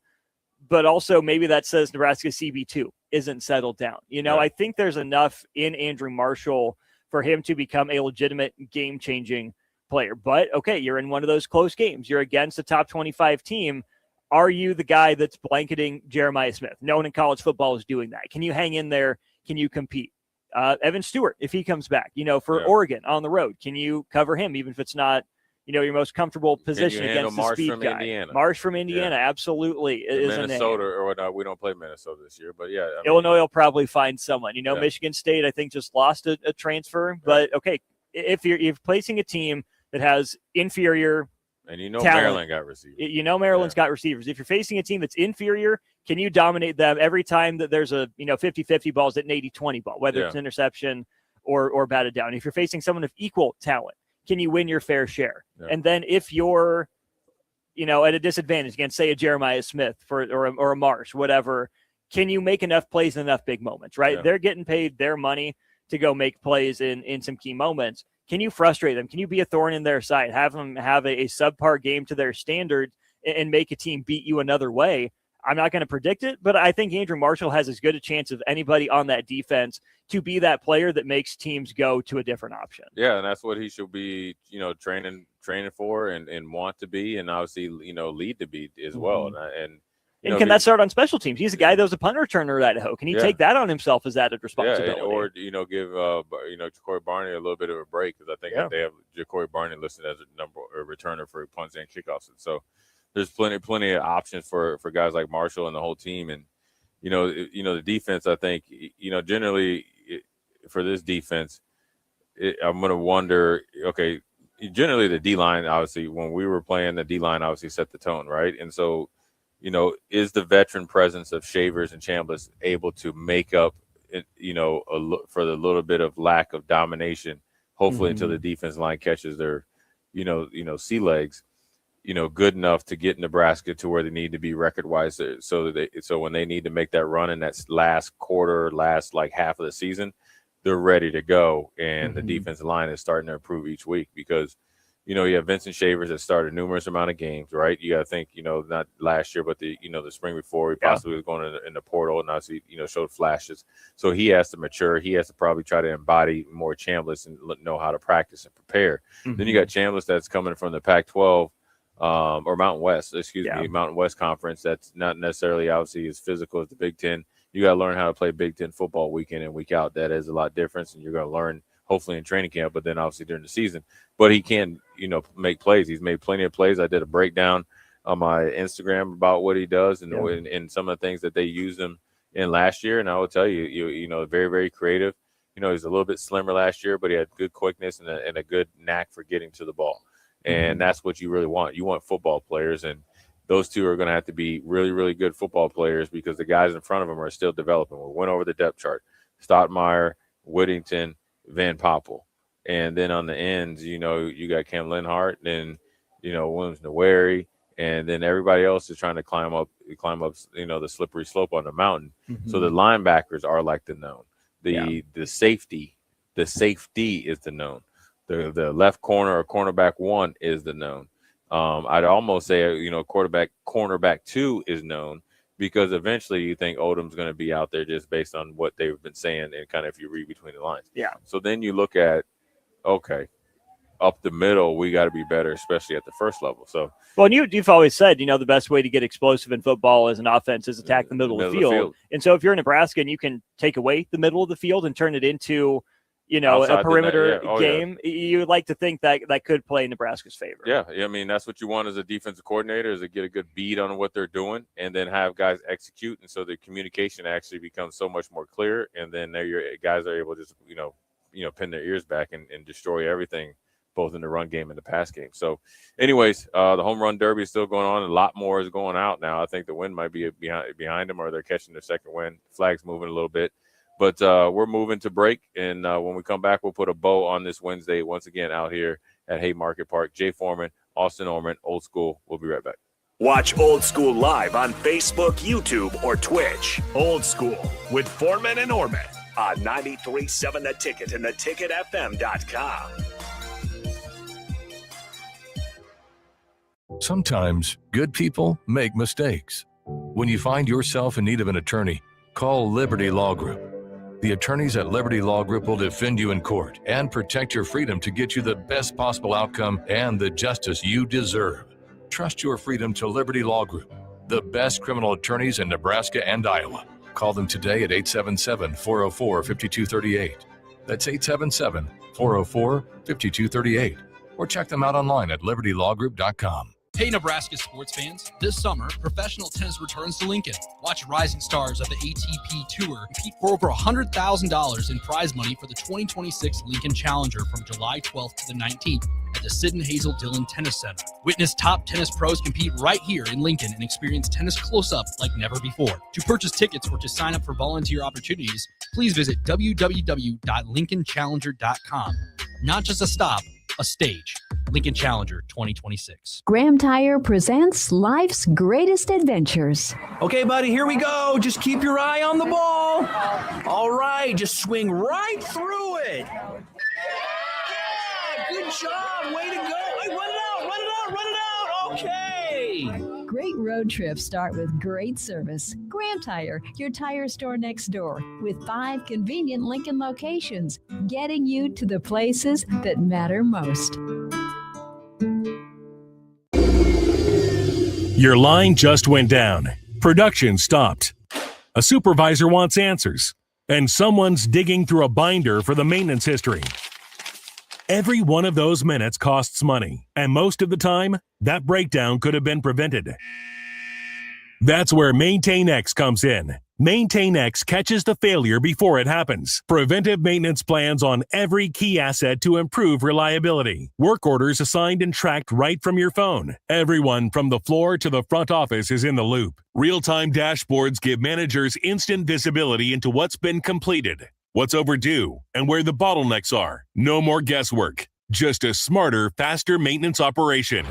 B: But also maybe that says Nebraska CB2 isn't settled down. I think there's enough in Andrew Marshall for him to become a legitimate game-changing player. But, okay, you're in one of those close games. You're against a top 25 team. Are you the guy that's blanketing Jeremiah Smith? No one in college football is doing that. Can you hang in there? Can you compete? Evan Stewart, if he comes back, for Oregon on the road, can you cover him even if it's not, your most comfortable position against the
N: Marsh
B: speed
N: from
B: guy?
N: Indiana?
B: Marsh from Indiana, absolutely. Is
N: Minnesota, or no, we don't play Minnesota this year, but yeah.
B: Illinois will probably find someone. Michigan State, I think, just lost a transfer. But, okay, if you're placing a team that has inferior
N: and
B: talent,
N: Maryland got receivers.
B: Maryland's got receivers. If you're facing a team that's inferior, can you dominate them every time that there's a 50-50 balls at an 80-20 ball, whether it's interception or batted down? If you're facing someone of equal talent, can you win your fair share? Yeah. And then if you're, at a disadvantage against, say, a Jeremiah Smith or a Marsh, whatever, can you make enough plays in enough big moments, right? Yeah. They're getting paid their money to go make plays in some key moments. Can you frustrate them? Can you be a thorn in their side? Have them have a subpar game to their standard and make a team beat you another way? I'm not going to predict it, but I think Andrew Marshall has as good a chance of anybody on that defense to be that player that makes teams go to a different option.
N: Yeah, and that's what he should be, training for and want to be, and obviously, lead to be as well. And
B: can that start on special teams? He's a guy that was a punt returner at Idaho. Can he take that on himself as added responsibility?
N: Yeah, or give Ja'Cory Barney a little bit of a break, because I think they have Ja'Cory Barney listed as a returner for punts and kickoffs. And so there's plenty of options for guys like Marshall and the whole team. And the defense, I think, generally for this defense, I'm going to wonder. Okay, generally the D line, obviously, when we were playing, the D line obviously set the tone, right? And so, is the veteran presence of Shavers and Chambliss able to make up, for the little bit of lack of domination, hopefully until the defense line catches their, sea legs, good enough to get Nebraska to where they need to be record-wise, so when they need to make that run in that last quarter, like half of the season, they're ready to go, and the defensive line is starting to improve each week because, you have Vincent Shavers that started numerous amount of games, right? You got to think, not last year, but the spring before he possibly was going in the portal and obviously, showed flashes. So he has to mature. He has to probably try to embody more Chambliss and know how to practice and prepare. Then you got Chambliss that's coming from the Pac-12 or Mountain West, Mountain West Conference. That's not necessarily obviously as physical as the Big Ten. You got to learn how to play Big Ten football week in and week out. That is a lot different, and you're going to learn hopefully in training camp, but then obviously during the season. But he can, make plays. He's made plenty of plays. I did a breakdown on my Instagram about what he does and some of the things that they used him in last year. And I will tell you, very, very creative. He's a little bit slimmer last year, but he had good quickness and a good knack for getting to the ball. And that's what you really want. You want football players, and those two are going to have to be really, really good football players because the guys in front of them are still developing. We went over the depth chart. Stottmeyer, Whittington, Van Poppel. And then on the ends, you got Cam Linhart, then, Williams Nwaneri, and then everybody else is trying to climb up, the slippery slope on the mountain. So the linebackers are like the known. The safety is the known. The left corner or cornerback 1 is the known. I'd almost say, cornerback 2 is known because eventually you think Odom's going to be out there just based on what they've been saying and kind of if you read between the lines.
B: Yeah.
N: So then you look at, okay, up the middle, we got to be better, especially at the first level. So,
B: well, and you've always said, the best way to get explosive in football as an offense is attack the middle of the field. And so if you're Nebraska and you can take away the middle of the field and turn it into, outside a perimeter game, you would like to think that could play in Nebraska's favor.
N: Yeah. I mean, that's what you want as a defensive coordinator is to get a good beat on what they're doing and then have guys execute. And so the communication actually becomes so much more clear. And then your guys are able to just, pin their ears back and destroy everything, both in the run game and the pass game. So anyways, the home run derby is still going on. A lot more is going out now. I think the wind might be behind them or they're catching their second wind. Flag's moving a little bit. But we're moving to break, and when we come back, we'll put a bow on this Wednesday once again out here at Haymarket Park. Jay Foreman, Austin Orman, Old School. We'll be right back.
K: Watch Old School live on Facebook, YouTube, or Twitch. Old School with Foreman and Orman on 93.7 The Ticket and theticketfm.com.
C: Sometimes good people make mistakes. When you find yourself in need of an attorney, call Liberty Law Group. The attorneys at Liberty Law Group will defend you in court and protect your freedom to get you the best possible outcome and the justice you deserve. Trust your freedom to Liberty Law Group, the best criminal attorneys in Nebraska and Iowa. Call them today at 877-404-5238. That's 877-404-5238. Or check them out online at libertylawgroup.com.
S: Hey, Nebraska sports fans. This summer, professional tennis returns to Lincoln. Watch rising stars of the ATP Tour compete for over $100,000 in prize money for the 2026 Lincoln Challenger from July 12th to the 19th at the Sid and Hazel Dillon Tennis Center. Witness top tennis pros compete right here in Lincoln and experience tennis close-up like never before. To purchase tickets or to sign up for volunteer opportunities, please visit www.lincolnchallenger.com. Not just a stop, a stage. Lincoln Challenger 2026.
P: Graham Tire presents life's greatest adventures.
Q: Okay, buddy, here we go. Just keep your eye on the ball. All right, just swing right through it. Yeah, good job. Way to go. Hey, run it out. Okay.
P: Great road trips start with great service. Graham Tire, your tire store next door, with 5 convenient Lincoln locations, getting you to the places that matter most.
F: Your line just went down. Production stopped. A supervisor wants answers, and someone's digging through a binder for the maintenance history. Every one of those minutes costs money, and most of the time, that breakdown could have been prevented. That's where MaintainX comes in. MaintainX catches the failure before it happens. Preventive maintenance plans on every key asset to improve reliability. Work orders assigned and tracked right from your phone. Everyone from the floor to the front office is in the loop. Real-time dashboards give managers instant visibility into what's been completed, what's overdue, and where the bottlenecks are. No more guesswork. Just a smarter, faster maintenance operation.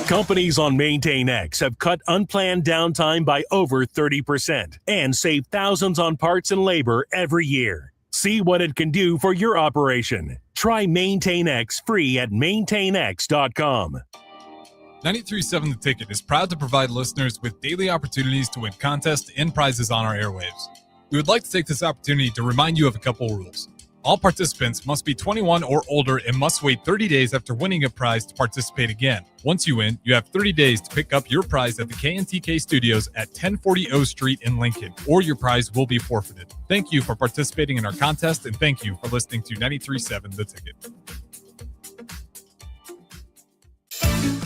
F: Companies on MaintainX have cut unplanned downtime by over 30% and saved thousands on parts and labor every year. See what it can do for your operation. Try MaintainX free at maintainx.com.
J: 93.7 The Ticket is proud to provide listeners with daily opportunities to win contests and prizes on our airwaves. We would like to take this opportunity to remind you of a couple rules. All participants must be 21 or older and must wait 30 days after winning a prize to participate again. Once you win, you have 30 days to pick up your prize at the KNTK Studios at 1040 O Street in Lincoln, or your prize will be forfeited. Thank you for participating in our contest, and thank you for listening to 93.7 The Ticket.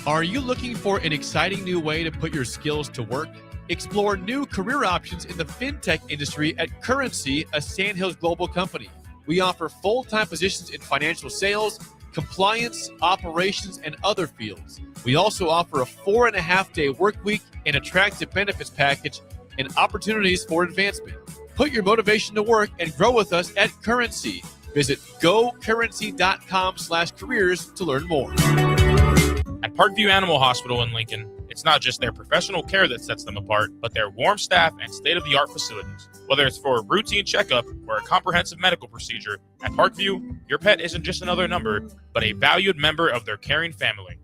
T: Are you looking for an exciting new way to put your skills to work? Explore new career options in the fintech industry at Currency, a Sandhills Global company. We offer full-time positions in financial sales, compliance, operations, and other fields. We also offer a 4.5-day work week, an attractive benefits package, and opportunities for advancement. Put your motivation to work and grow with us at Currency. Visit gocurrency.com/careers to learn more.
L: At Parkview Animal Hospital in Lincoln, it's not just their professional care that sets them apart, but their warm staff and state-of-the-art facilities. Whether it's for a routine checkup or a comprehensive medical procedure, at Parkview, your pet isn't just another number, but a valued member of their caring family.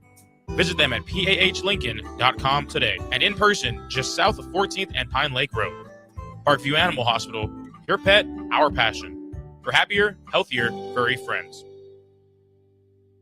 L: Visit them at pahlincoln.com today and in person just south of 14th and Pine Lake Road. Parkview Animal Hospital, your pet, our passion. For happier, healthier, furry friends.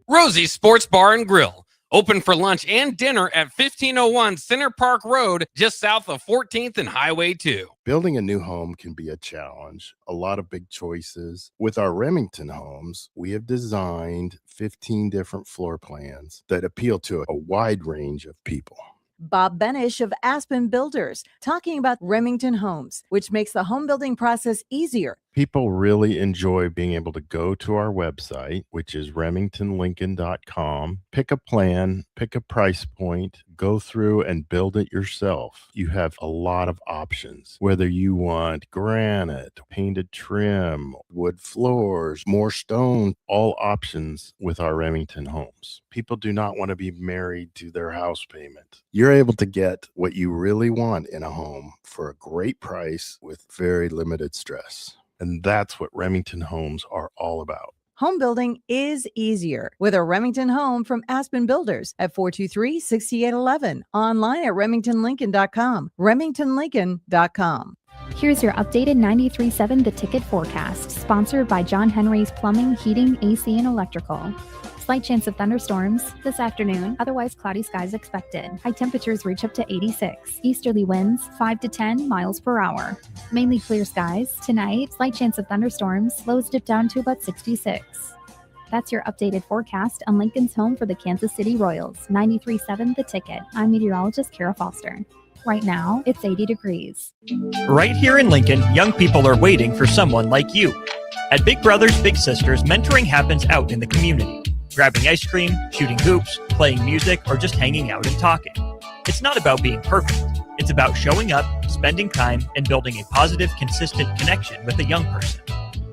E: Rosie's Sports Bar and Grill. Open for lunch and dinner at 1501 Center Park Road, just south of 14th and Highway 2.
X: Building a new home can be a challenge, a lot of big choices. With our Remington homes, we have designed 15 different floor plans that appeal to a wide range of people.
Y: Bob Benish of Aspen Builders, talking about Remington Homes, which makes the home building process easier.
X: People really enjoy being able to go to our website, which is remingtonlincoln.com, pick a plan, pick a price point, go through and build it yourself. You have a lot of options, whether you want granite, painted trim, wood floors, more stone, all options with our Remington homes. People do not want to be married to their house payment. You're able to get what you really want in a home for a great price with very limited stress. And that's what Remington homes are all about.
Y: Home building is easier with a Remington home from Aspen Builders at 423-6811. Online at remingtonlincoln.com. remingtonlincoln.com.
A: Here's your updated 93.7 The Ticket forecast, sponsored by John Henry's Plumbing, Heating, AC, and Electrical. Slight chance of thunderstorms this afternoon, otherwise cloudy skies expected. High temperatures reach up to 86. Easterly winds 5 to 10 miles per hour. Mainly clear skies. Tonight, slight chance of thunderstorms, lows dip down to about 66. That's your updated forecast on Lincoln's home for the Kansas City Royals. 93.7 The Ticket. I'm meteorologist Kara Foster. Right now, it's 80 degrees.
B: Right here in Lincoln, young people are waiting for someone like you. At Big Brothers Big Sisters, mentoring happens out in the community. Grabbing ice cream, shooting hoops, playing music, or just hanging out and talking. It's not about being perfect. It's about showing up, spending time, and building a positive, consistent connection with a young person.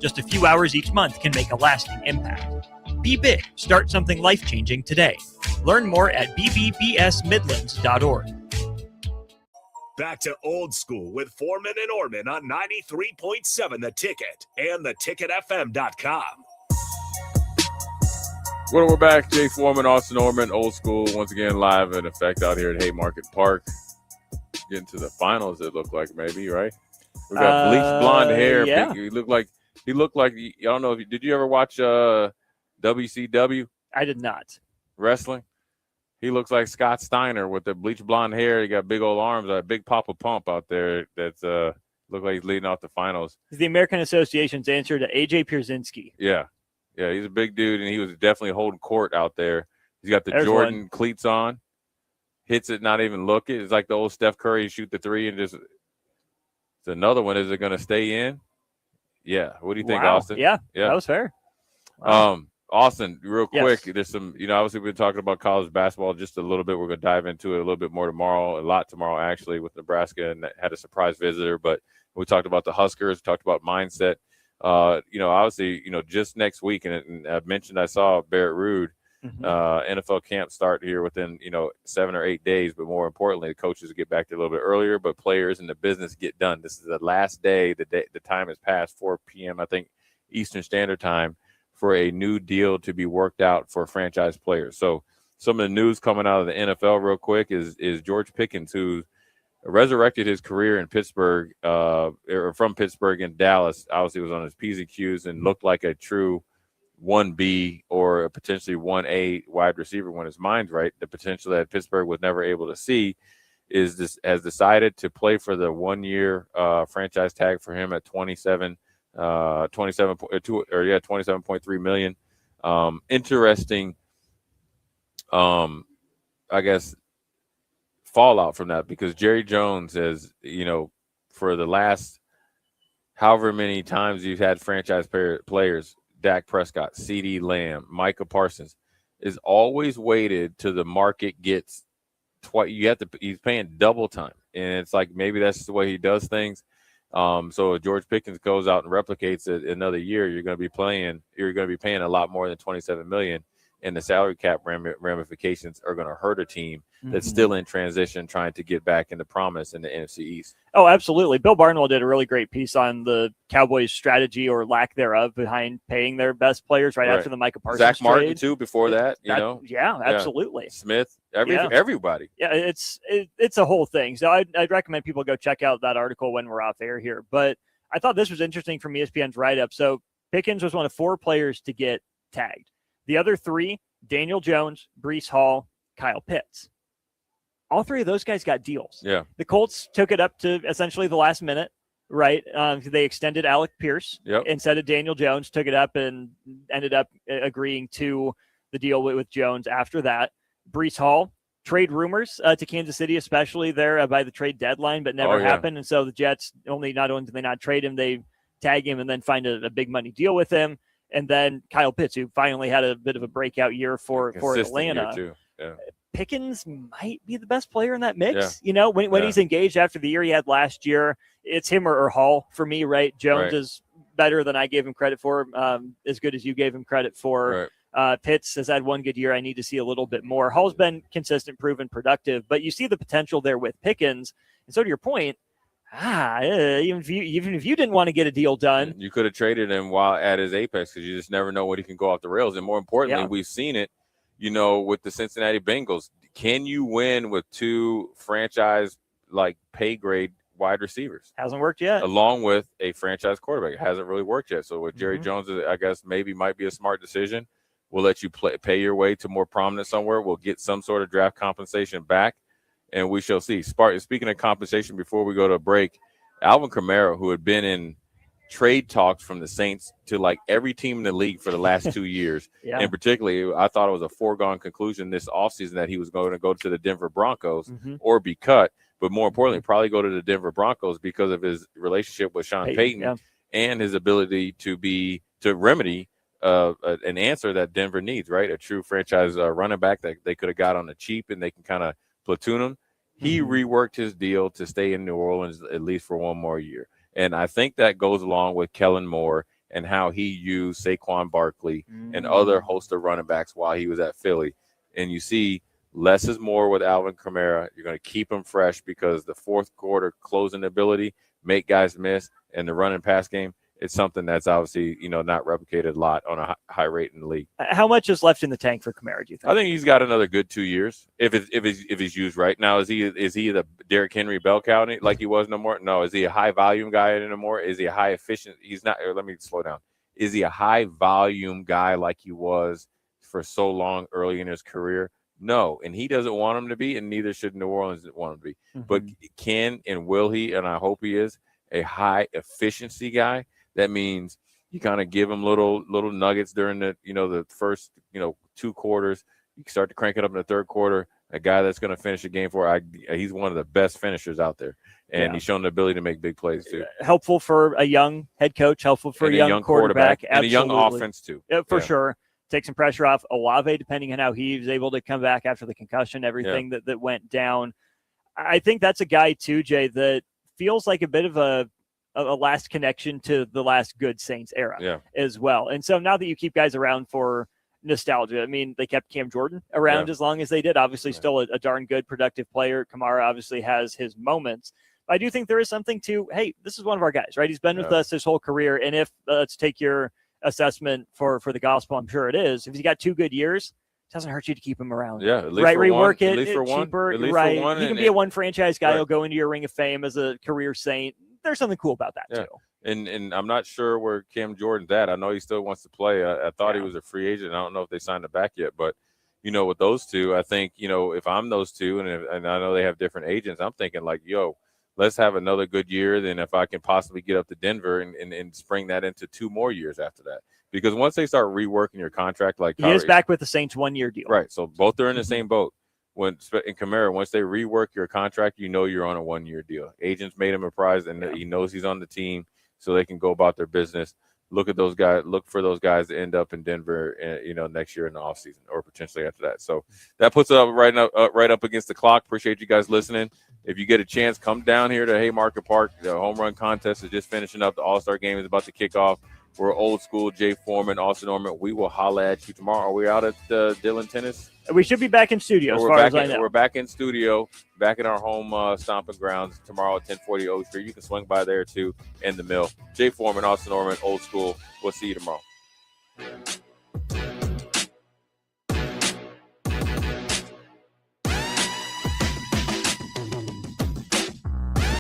B: Just a few hours each month can make a lasting impact. Be big. Start something life-changing today. Learn more at bbbsmidlands.org.
K: Back to Old School with Foreman and Orman on 93.7 The Ticket and theticketfm.com.
N: Well, we're back. Jay Foreman, Austin Orman, Old School, once again live in effect out here at Haymarket Park. Getting to the finals, it looked like maybe, right? We got bleached blonde hair.
B: Yeah.
N: He looked like I don't know. Did you ever watch WCW?
B: I did not.
N: Wrestling? He looks like Scott Steiner with the bleached blonde hair. He got big old arms, a big Papa Pump out there that's look like he's leading off the finals.
B: He's the American Association's answer to AJ Pierzynski.
N: Yeah. Yeah, he's a big dude, and he was definitely holding court out there. He's got the
B: There's
N: Jordan
B: one.
N: cleats on. Hits it, not even looking. It's like the old Steph Curry, shoot the three, and just – it's another one. Is it going to stay in? Yeah. What do you think,
B: Wow.
N: Austin?
B: Yeah, that was fair.
N: Austin, real quick,
B: Yes.
N: there's some, obviously we've been talking about college basketball just a little bit. We're going to dive into it a little bit more tomorrow, a lot tomorrow, actually, with Nebraska, and had a surprise visitor. But we talked about the Huskers, talked about mindset. Obviously, just next week, and I mentioned I saw Barrett Ruud, NFL camp start here within, 7 or 8 days. But more importantly, the coaches get back there a little bit earlier, but players and the business get done. This is the last day. The time has passed, 4 p.m., I think, Eastern Standard Time, for a new deal to be worked out for franchise players. So some of the news coming out of the NFL real quick is George Pickens, who resurrected his career in Pittsburgh, or from Pittsburgh in Dallas. Obviously was on his P's and Q's and looked like a true 1B or a potentially 1A wide receiver when his mind's right. The potential that Pittsburgh was never able to see has decided to play for the 1-year franchise tag for him at $27.3 million. Interesting, I guess, fallout from that, because Jerry Jones has, for the last however many times you've had franchise players, Dak Prescott, CeeDee Lamb, Micah Parsons, is always waited till the market gets he's paying double time. And it's like, maybe that's just the way he does things. So if George Pickens goes out and replicates it another year, you're going to be paying a lot more than $27 million, and the salary cap ramifications are going to hurt a team that's still in transition, trying to get back into promise in the NFC East.
B: Oh, absolutely. Bill Barnwell did a really great piece on the Cowboys' strategy or lack thereof behind paying their best players right after the Micah Parsons
N: Zach Martin
B: trade.
N: Too before that,
B: Yeah, absolutely.
N: Smith, everybody.
B: Yeah, it's a whole thing. So I'd recommend people go check out that article when we're off air here. But I thought this was interesting from ESPN's write-up. So Pickens was one of 4 players to get tagged. The other 3, Daniel Jones, Breece Hall, Kyle Pitts. All 3 of those guys got deals.
N: Yeah.
B: The Colts took it up to essentially the last minute, right? They extended Alec Pierce instead of Daniel Jones, took it up and ended up agreeing to the deal with Jones after that. Breece Hall, trade rumors to Kansas City, especially there by the trade deadline, but never happened. And so the Jets not only did they not trade him, they tag him and then find a big money deal with him. And then Kyle Pitts, who finally had a bit of a breakout year for Atlanta.
N: Year too. Yeah.
B: Pickens might be the best player in that mix. Yeah. When he's engaged after the year he had last year, it's him or Hall for me, right? Jones is better than I gave him credit for, as good as you gave him credit for. Right. Pitts has had one good year. I need to see a little bit more. Hall's been consistent, proven, productive, but you see the potential there with Pickens. And so to your point, Even if you didn't want to get a deal done,
N: you could have traded him while at his apex because you just never know when he can go off the rails. And more importantly, we've seen it, with the Cincinnati Bengals. Can you win with two franchise pay grade wide receivers?
B: Hasn't worked yet.
N: Along with a franchise quarterback, it hasn't really worked yet. So with Jerry Jones, I guess maybe might be a smart decision. We'll let you pay your way to more prominence somewhere. We'll get some sort of draft compensation back. And we shall see. Speaking of compensation, before we go to a break, Alvin Kamara, who had been in trade talks from the Saints to every team in the league for the last 2 years, and particularly I thought it was a foregone conclusion this offseason that he was going to go to the Denver Broncos or be cut, but more importantly, probably go to the Denver Broncos because of his relationship with Sean Payton and his ability to remedy an answer that Denver needs, right? A true franchise running back that they could have got on the cheap and they can kind of platoon him. He reworked his deal to stay in New Orleans at least for one more year. And I think that goes along with Kellen Moore and how he used Saquon Barkley and other host of running backs while he was at Philly. And you see less is more with Alvin Kamara. You're going to keep him fresh because the fourth quarter closing ability, make guys miss, and the run and pass game, it's something that's obviously, not replicated a lot on a high rate in the league.
B: How much is left in the tank for Kamara, do you think?
N: I think he's got another good 2 years if he's used right. Now, is he the Derrick Henry bell cow like he was no more? No. Is he a high volume guy anymore? Is he a high efficient? He's not. Let me slow down. Is he a high volume guy like he was for so long early in his career? No, and he doesn't want him to be, and neither should New Orleans want him to be. But can and will he? And I hope he is a high efficiency guy. That means you kind of give him little nuggets during the first 2 quarters. You start to crank it up in the third quarter. A guy that's going to finish a game he's one of the best finishers out there, and he's shown the ability to make big plays too.
B: Helpful for a young head coach, helpful for a young quarterback,
N: and a young offense too.
B: For sure. Take some pressure off Olave, depending on how he was able to come back after the concussion, everything that went down. I think that's a guy too, Jay, that feels like a bit of a last connection to the last good Saints era as well. And so now that you keep guys around for nostalgia, I mean, they kept Cam Jordan around as long as they did. Obviously, still a darn good, productive player. Kamara obviously has his moments. But I do think there is something to, hey, this is one of our guys, right? He's been with us his whole career. And if, let's take your assessment for the gospel, I'm sure it is. If he's got 2 good years, it doesn't hurt you to keep him around.
N: Yeah, at least
B: right.
N: For
B: Rework
N: one,
B: it,
N: at least for
B: cheaper.
N: One,
B: right.
N: For one,
B: he can be a one franchise guy.
N: Right.
B: He'll go into your ring of fame as a career Saint. There's something cool about that too.
N: And I'm not sure where Cam Jordan's at. I know he still wants to play. I thought he was a free agent. I don't know if they signed him back yet, but with those two, I think if I'm those two, and I know they have different agents, I'm thinking let's have another good year. Then if I can possibly get up to Denver and spring that into 2 more years after that, because once they start reworking your contract,
B: he is back with the Saints 1 year deal,
N: right? So both are in the same boat. When in Kamara, once they rework your contract, you're on a 1 year deal. Agents made him a prize, and he knows he's on the team, so they can go about their business. Look at those guys. Look for those guys to end up in Denver, next year in the offseason or potentially after that. So that puts it up right up against the clock. Appreciate you guys listening. If you get a chance, come down here to Haymarket Park. The home run contest is just finishing up. The All-Star game is about to kick off. We're old school. Jay Foreman, Austin Norman. We will holla at you tomorrow. Are we out at Dillon Tennis?
B: We should be back in studio as far as I know.
N: We're back in studio, back in our home stomping grounds tomorrow at 1040 O Street. You can swing by there too in the mill. Jay Foreman, Austin Norman, old school. We'll see you tomorrow.